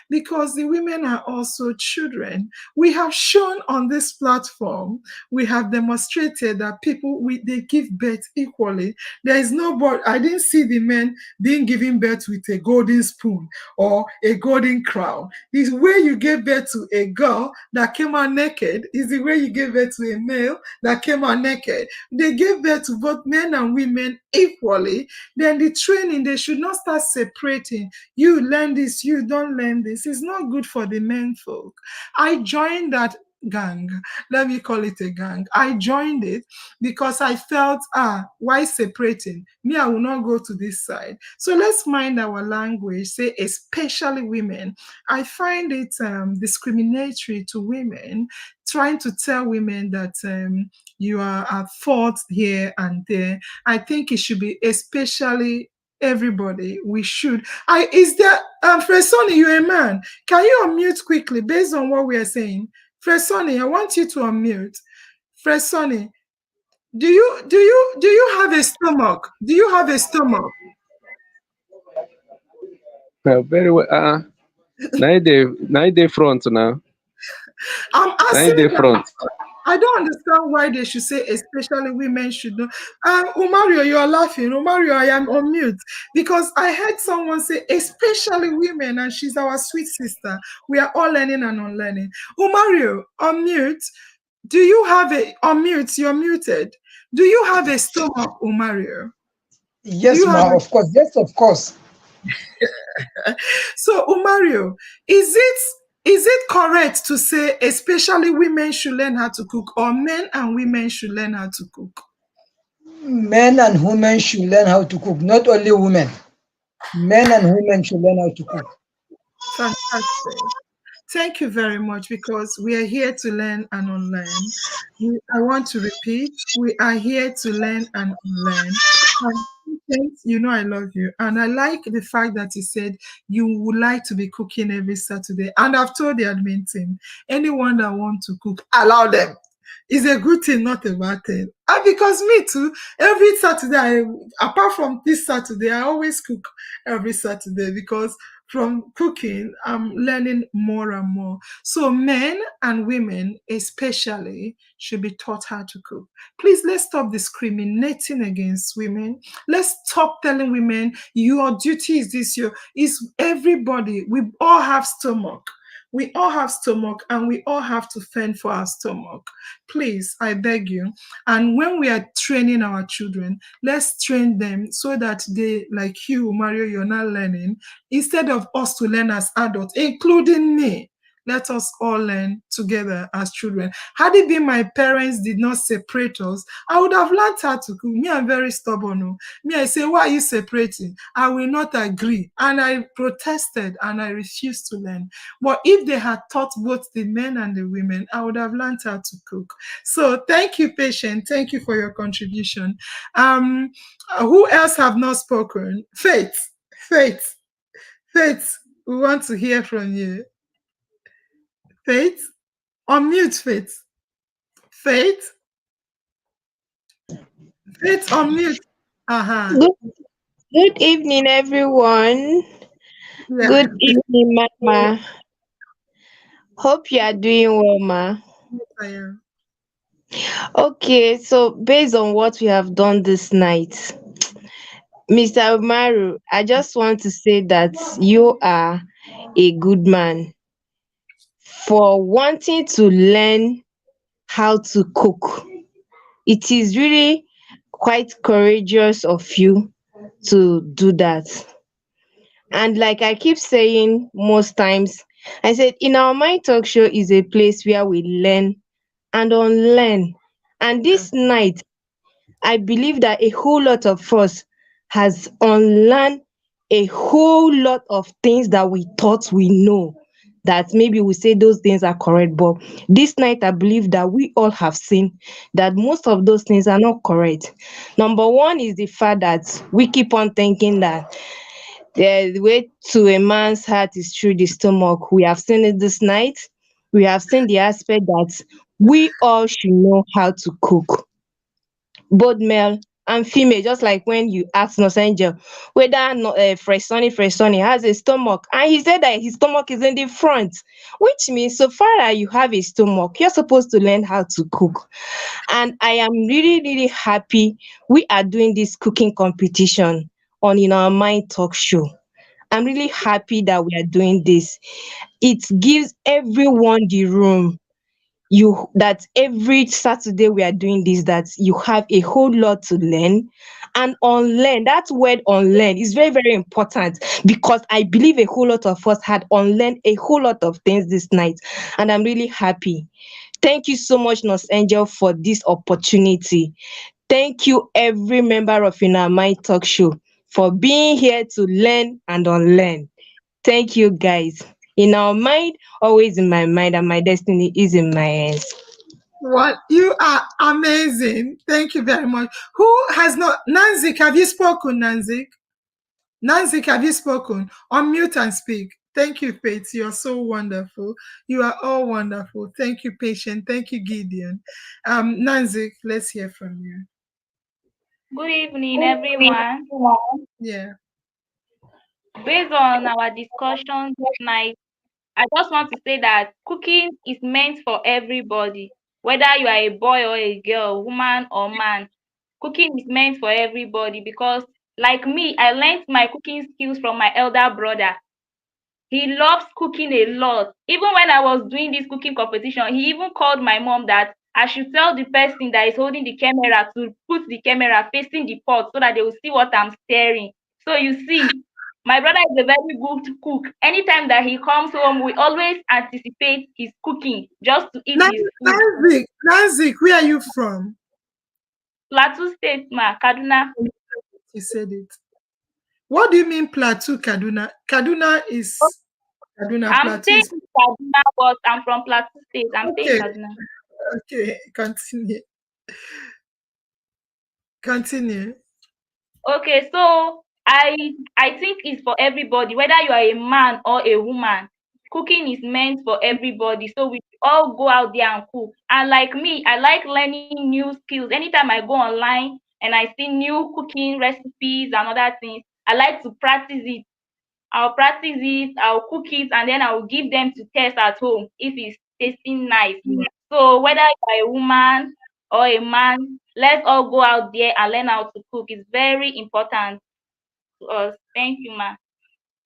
because the women are also children. We have shown on this platform, we have demonstrated that they give birth equally. There is nobody, I didn't see the men being given birth with a golden spoon or a golden crown. The way you gave birth to a girl that came out naked is the way you gave birth to a male that came out naked. They gave birth to both men and women equally. Then the training, they should not start separating. You learn this, you don't learn this. It's not good for the men folk. I joined that gang. Let me call it a gang. I joined it because I felt, why separating? Me, I will not go to this side. So let's mind our language, say especially women. I find it discriminatory to women, trying to tell women that you are at fault here and there. I think it should be especially everybody. We should. Is there Fresoni, you're a man. Can you unmute quickly based on what we are saying? Fresoni, I want you to unmute. Fresoni, do you have a stomach? Do you have a stomach? Very well. Now they front now. I'm Now asking they that. front. I don't understand why they should say especially women should know. Umaru, you are laughing. Umaru, I am on mute because I heard someone say especially women, and she's our sweet sister. We are all learning and unlearning. Umaru, on mute. Do you have unmute? You're muted. Do you have a stomach, Umaru? Yes, ma, of course. Yes, of course. So, Umaru, is it correct to say especially women should learn how to cook, or men and women should learn how to cook? Men and women should learn how to cook, not only women. Men and women should learn how to cook. Fantastic. Thank you very much, because we are here to learn and unlearn. I want to repeat, we are here to learn and unlearn. You know I love you, and I like the fact that you said you would like to be cooking every Saturday. And I've told the admin team, anyone that wants to cook, allow them. It's a good thing, not a bad thing. And because me too, every Saturday, apart from this Saturday, I always cook every Saturday, because from cooking, I'm learning more and more. So men and women especially should be taught how to cook. Please, let's stop discriminating against women. Let's stop telling women your duty is this, is everybody. We all have stomach. We all have stomach, and we all have to fend for our stomach. Please, I beg you. And when we are training our children, let's train them so that they, like you, Mario, you're not learning, instead of us to learn as adults, including me. Let us all learn together as children. Had it been my parents did not separate us, I would have learned how to cook. Me, I'm very stubborn. Oh. Me, I say, why are you separating? I will not agree. And I protested and I refused to learn. But if they had taught both the men and the women, I would have learned how to cook. So thank you, Patient. Thank you for your contribution. Who else have not spoken? Faith, we want to hear from you. Faith, unmute, Faith. Faith, unmute. Good evening, everyone. Yeah. Good evening, Mama. Hope you are doing well, Ma. Yes, I am. Okay, so based on what we have done this night, Mr. Umaru, I just want to say that you are a good man for wanting to learn how to cook. It is really quite courageous of you to do that. And like I keep saying most times, I said in our Mind Talk Show is a place where we learn and unlearn. And this night, I believe that a whole lot of us has unlearned a whole lot of things that we thought we know. that maybe we say those things are correct. But this night, I believe that we all have seen that most of those things are not correct. Number one is the fact that we keep on thinking that the way to a man's heart is through the stomach. We have seen it this night. We have seen the aspect that we all should know how to cook, both male and female. Just like when you asked Nurse Angel whether no, Fresh Sonny has a stomach, and he said that his stomach is in the front, which means so far as you have a stomach, you're supposed to learn how to cook. And I am really, really happy we are doing this cooking competition on In Our Mind talk show. I'm really happy that we are doing this. It gives everyone the room, you that every Saturday we are doing this, that you have a whole lot to learn and unlearn. That word unlearn is very, very important, because I believe a whole lot of us had unlearned a whole lot of things this night, and I'm really happy. Thank you so much, Nurse Angel, for this opportunity. Thank you, every member of In Our Mind talk show, for being here to learn and unlearn. Thank you, guys. In our mind, always in my mind, and my destiny is in my hands. What, you are amazing. Thank you very much. Who has not? Nansik, have you spoken, Nansik? Nansik, have you spoken? Unmute and speak. Thank you, Faith. You are so wonderful. You are all wonderful. Thank you, Patient. Thank you, Gideon. Nansik, let's hear from you. Good evening, everyone. Yeah. Based on our discussion tonight, I just want to say that cooking is meant for everybody, whether you are a boy or a girl, woman or man. Cooking is meant for everybody because, like me, I learned my cooking skills from my elder brother. He loves cooking a lot. Even when I was doing this cooking competition, he even called my mom that I should tell the person that is holding the camera to put the camera facing the pot so that they will see what I'm stirring. So you see, my brother is a very good cook. Anytime that he comes home, we always anticipate his cooking just to eat his food. Nansik, where are you from? Plateau State, Kaduna. You said it. What do you mean Plateau, Kaduna? Kaduna is Kaduna, I'm Plateau staying is... in Kaduna, but I'm from Plateau State. I'm staying in Okay. Kaduna. Okay, continue. Continue. Okay, so I think it's for everybody, whether you are a man or a woman. Cooking is meant for everybody, so we all go out there and cook. And like me, I like learning new skills. Anytime I go online and I see new cooking recipes and other things, I like to practice it. I'll practice it, I'll cook it, and then I'll give them to test at home if it's tasting nice. So whether you're a woman or a man, let's all go out there and learn how to cook. It's very important to us. Thank you, ma.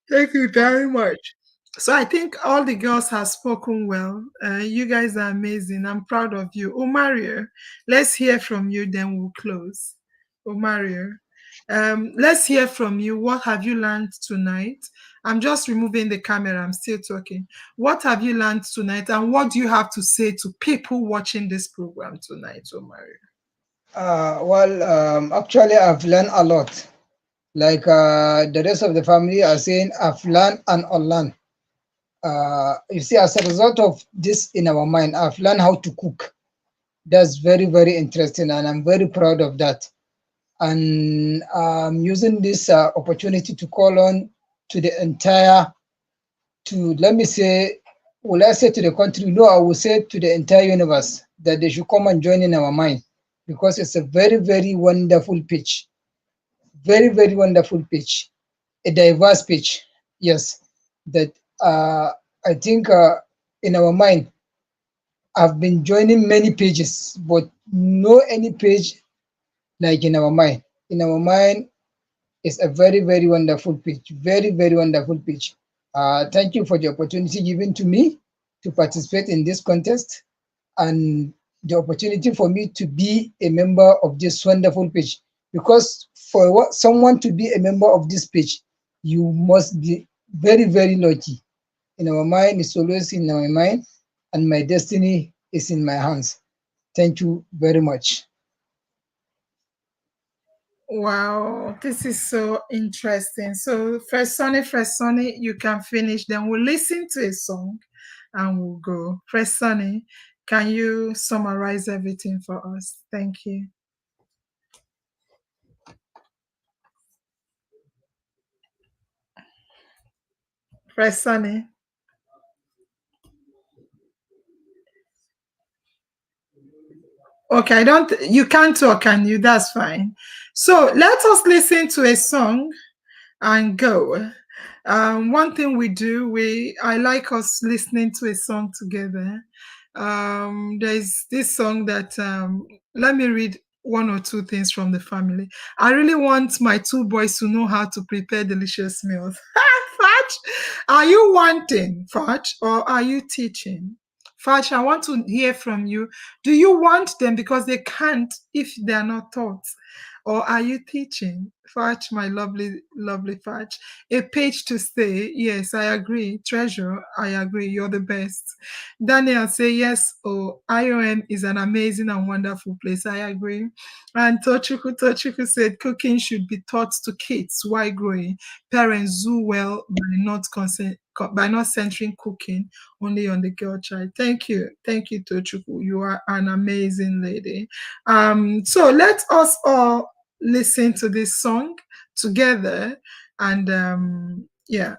Thank you very much. So I think all the girls have spoken well. You guys are amazing. I'm proud of you. Umaru, let's hear from you, then we'll close. Umaru, let's hear from you. What have you learned tonight? I'm just removing the camera. I'm still talking. What have you learned tonight? And what do you have to say to people watching this program tonight, Umaru? Actually, I've learned a lot. Like the rest of the family are saying, I've learned and unlearned. You see, as a result of this in our mind, I've learned how to cook. That's very, very interesting, and I'm very proud of that. And I'm using this opportunity to call on to the entire, to let me say, will I say to the country? No, I will say to the entire universe that they should come and join in our mind, because it's a very, very wonderful pitch. Very, very wonderful pitch. A diverse pitch. Yes. That I think in our mind, I've been joining many pages, but no any page like in our mind. In our mind, it's a very, very wonderful pitch. Very, very wonderful pitch. Thank you for the opportunity given to me to participate in this contest, and the opportunity for me to be a member of this wonderful pitch. Because for someone to be a member of this pitch, you must be very, very lucky. In our mind, it's always in our mind, and my destiny is in my hands. Thank you very much. Wow, this is so interesting. So, first Sonny, you can finish. Then we'll listen to a song. and we'll go. Press Sunny, can you summarize everything for us? Thank you. Press Sunny. Okay, you can't talk, can you? That's fine. So let us listen to a song and go. One thing we do, I like us listening to a song together. There's this song that let me read one or two things from the family. I really want my two boys to know how to prepare delicious meals. Fudge, are you wanting, Fudge, or are you teaching? Fudge, I want to hear from you. Do you want them because they can't if they are not taught? Or are you teaching? Fudge, my lovely, lovely Fudge. A page to stay. Yes, I agree. Treasure, I agree. You're the best. Daniel say yes. Oh, IOM is an amazing and wonderful place. I agree. And Tochuku said cooking should be taught to kids while growing. Parents do well by not centering cooking only on the girl child. Thank you, Tochuku. You are an amazing lady. So let us all listen to this song together, and yeah.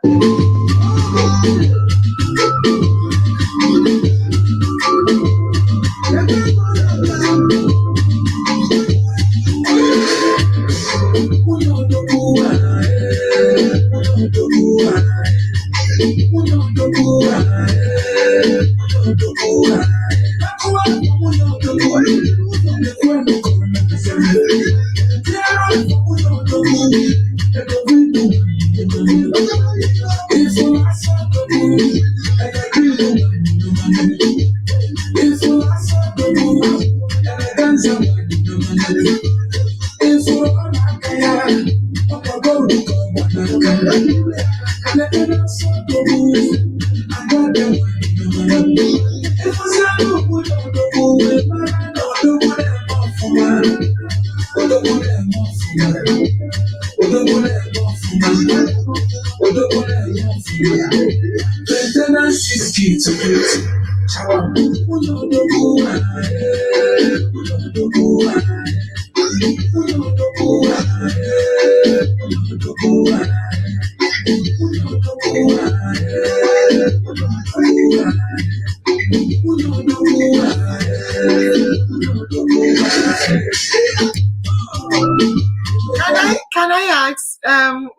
Can I ask,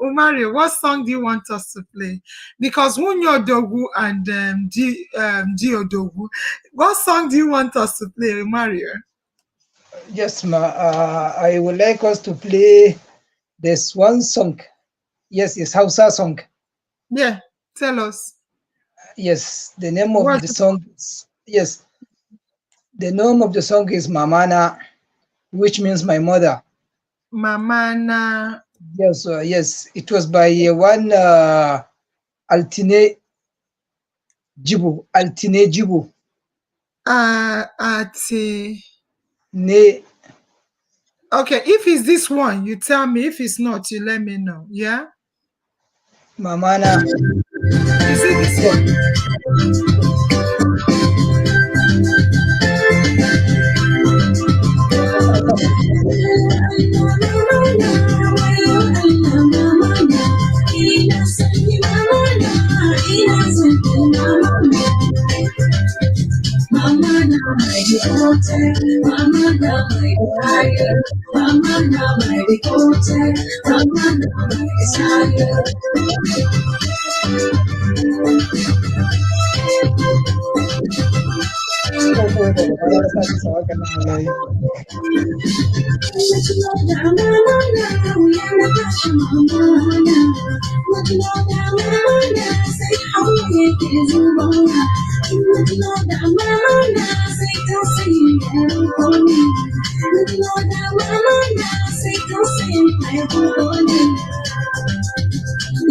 Umaru, what song do you want us to play? Because Munyo Dogu and Gio Dogu, what song do you want us to play, Umaru? Yes, ma. I would like us to play this one song. Yes, it's Hausa song. Yeah, tell us. Yes, the name of the song is, yes, the name of the song is Mamana, which means my mother. Mamana. Yes, yes, it was by one Altine Jibu. Ne. Okay, if it's this one, you tell me. If it's not, you let me know. Yeah? Mamana. Is it this one?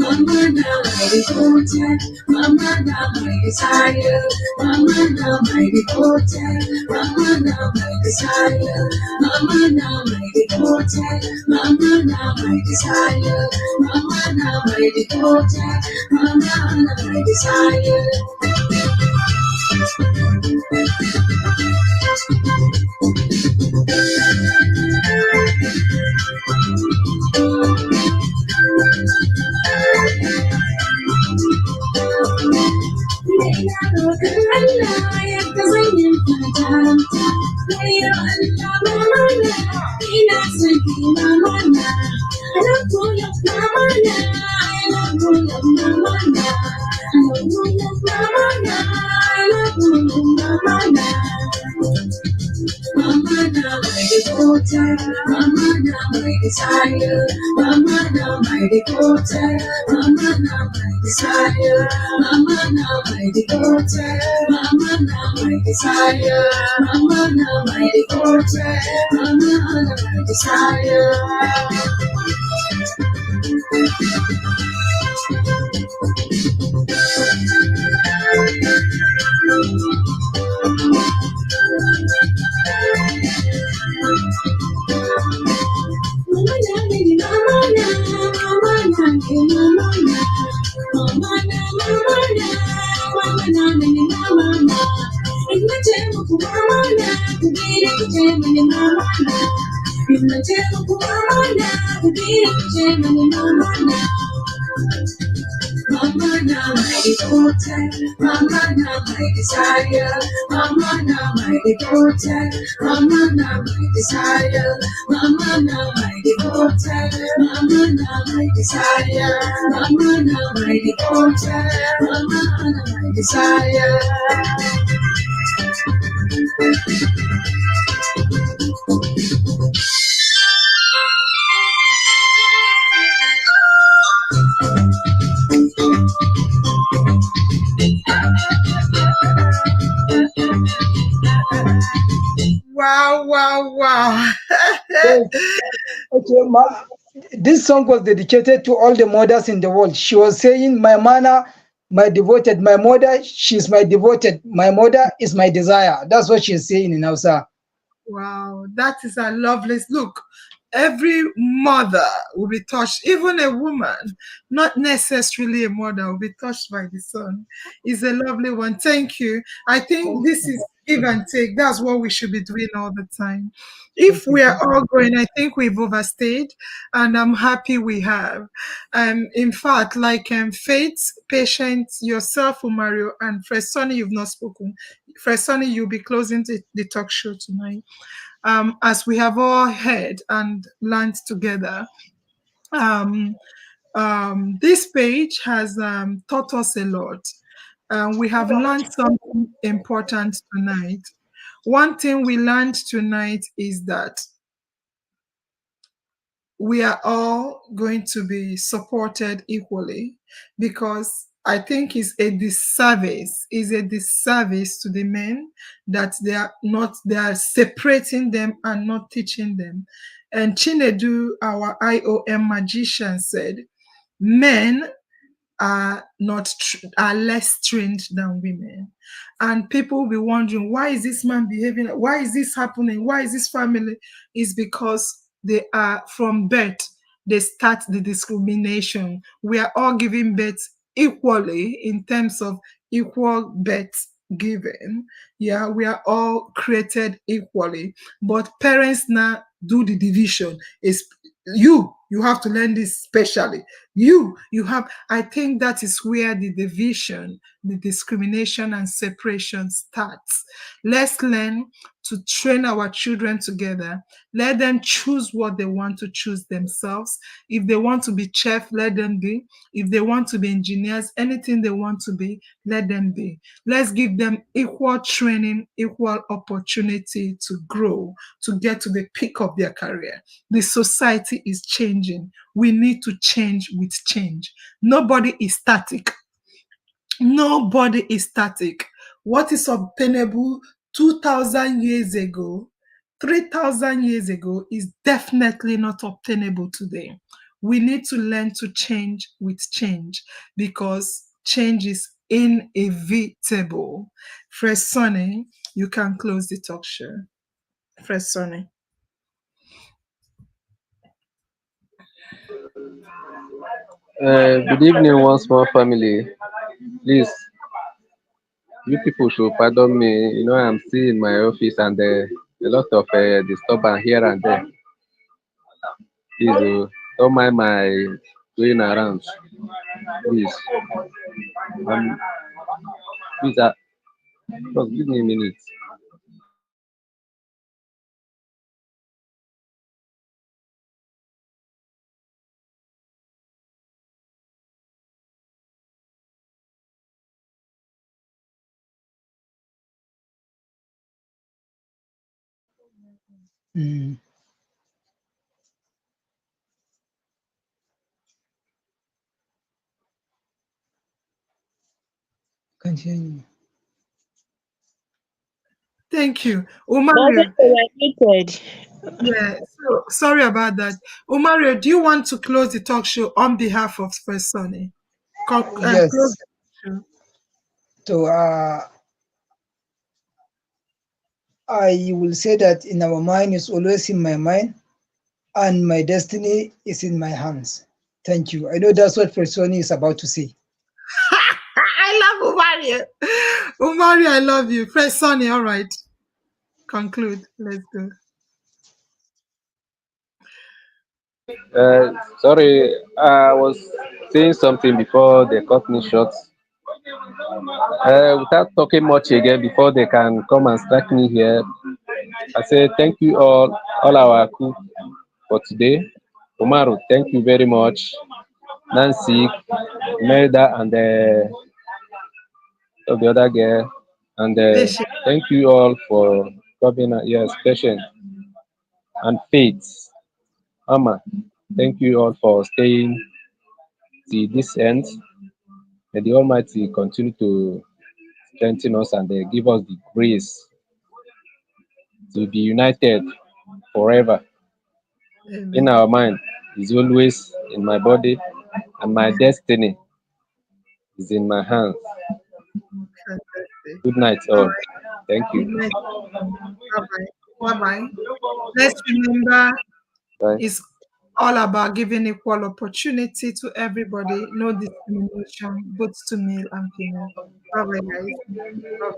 Mama now my devoted, Mama now my desire, Mama now my devoted, Mama now my desire, Mama now my devoted, Mama now my desire, Mama now my devoted, Mama now my desire. Mama na my devoted, Mama na my desire, Mama na my devoted, Mama na my desire, Mama na my devoted, Mama na my desire, Mama na my devoted, Mama na my desire. Mama na my devoted, Mama na my desire, Mama na my devoted, Mama na my desire, Mama na my devoted, Mama na my desire, Mama na my devoted, Mama na my desire. Wow, wow, wow. Yes. Okay, this song was dedicated to all the mothers in the world. She was saying, "My mana, my devoted, my mother, she's my devoted, my mother is my desire." That's what she's saying in Hausa. Wow, that is a lovely look. Every mother will be touched, even a woman, not necessarily a mother, will be touched by the son. It's a lovely one. Thank you. I think this is give and take. That's what we should be doing all the time. If we are all going, I think we've overstayed, and I'm happy we have. In fact, like Faith, Patience, yourself, Umaru, and Fresoni, you've not spoken. Fresoni, you'll be closing the talk show tonight. As we have all heard and learned together, um, this page has taught us a lot. We have learned something important tonight. One thing we learned tonight is that we are all going to be supported equally, because I think is a disservice to the men that they are separating them and not teaching them. And Chinedu, our IOM magician, said men are not are less trained than women, and people will be wondering, why is this man behaving, why is this happening, why is this family? Is because they are from birth, they start the discrimination. We are all giving birth equally in terms of equal birth given. Yeah, we are all created equally, but parents now do the division. Is you have to learn this specially. You have, I think that is where the division, the discrimination and separation starts. Let's learn to train our children together. Let them choose what they want to choose themselves. If they want to be chef, let them be. If they want to be engineers, anything they want to be, let them be. Let's give them equal training, equal opportunity to grow, to get to the peak of their career. The society is changing. We need to change with change. Nobody is static. Nobody is static. What is obtainable 2,000 years ago, 3,000 years ago is definitely not obtainable today. We need to learn to change with change, because change is inevitable. Fresh Sonny, you can close the talk show. Fresh Sonny. Good evening, once more, family. Please, you people should pardon me. You know, I'm still in my office and a lot of disturbance here and there. Please, don't mind my going around. Please, um, please, just give me a minute. Mm. Continue. Thank you. Mother, Umaru, you are muted. yeah, so sorry about that. Umaru, do you want to close the talk show on behalf of First Sonny? Close Yes. the show. So I will say that in our mind is always in my mind, and my destiny is in my hands. Thank you. I know that's what Personi is about to say. I love Umaru. Umaru, I love you. First Sonny, all right. Conclude. Let's go. Sorry, I was saying something before they cut me short. Without talking much again, before they can come and strike me here, I say thank you all our crew for today. Umaru, thank you very much. Nancy, Melda, and the other girl, and Patient. thank you all for coming. Yes, patient and faith. Mama, thank you all for staying till this end. May the Almighty continue to strengthen us and give us the grace to be united forever. In Amen. our mind is always in my body, and my destiny is in my hands. Fantastic. Good night, All all. right. Thank you. Good night. Bye bye. Bye bye. Let's remember Bye. it's all about giving equal opportunity to everybody, no discrimination, both to male and female. Bye bye, guys. Bye bye.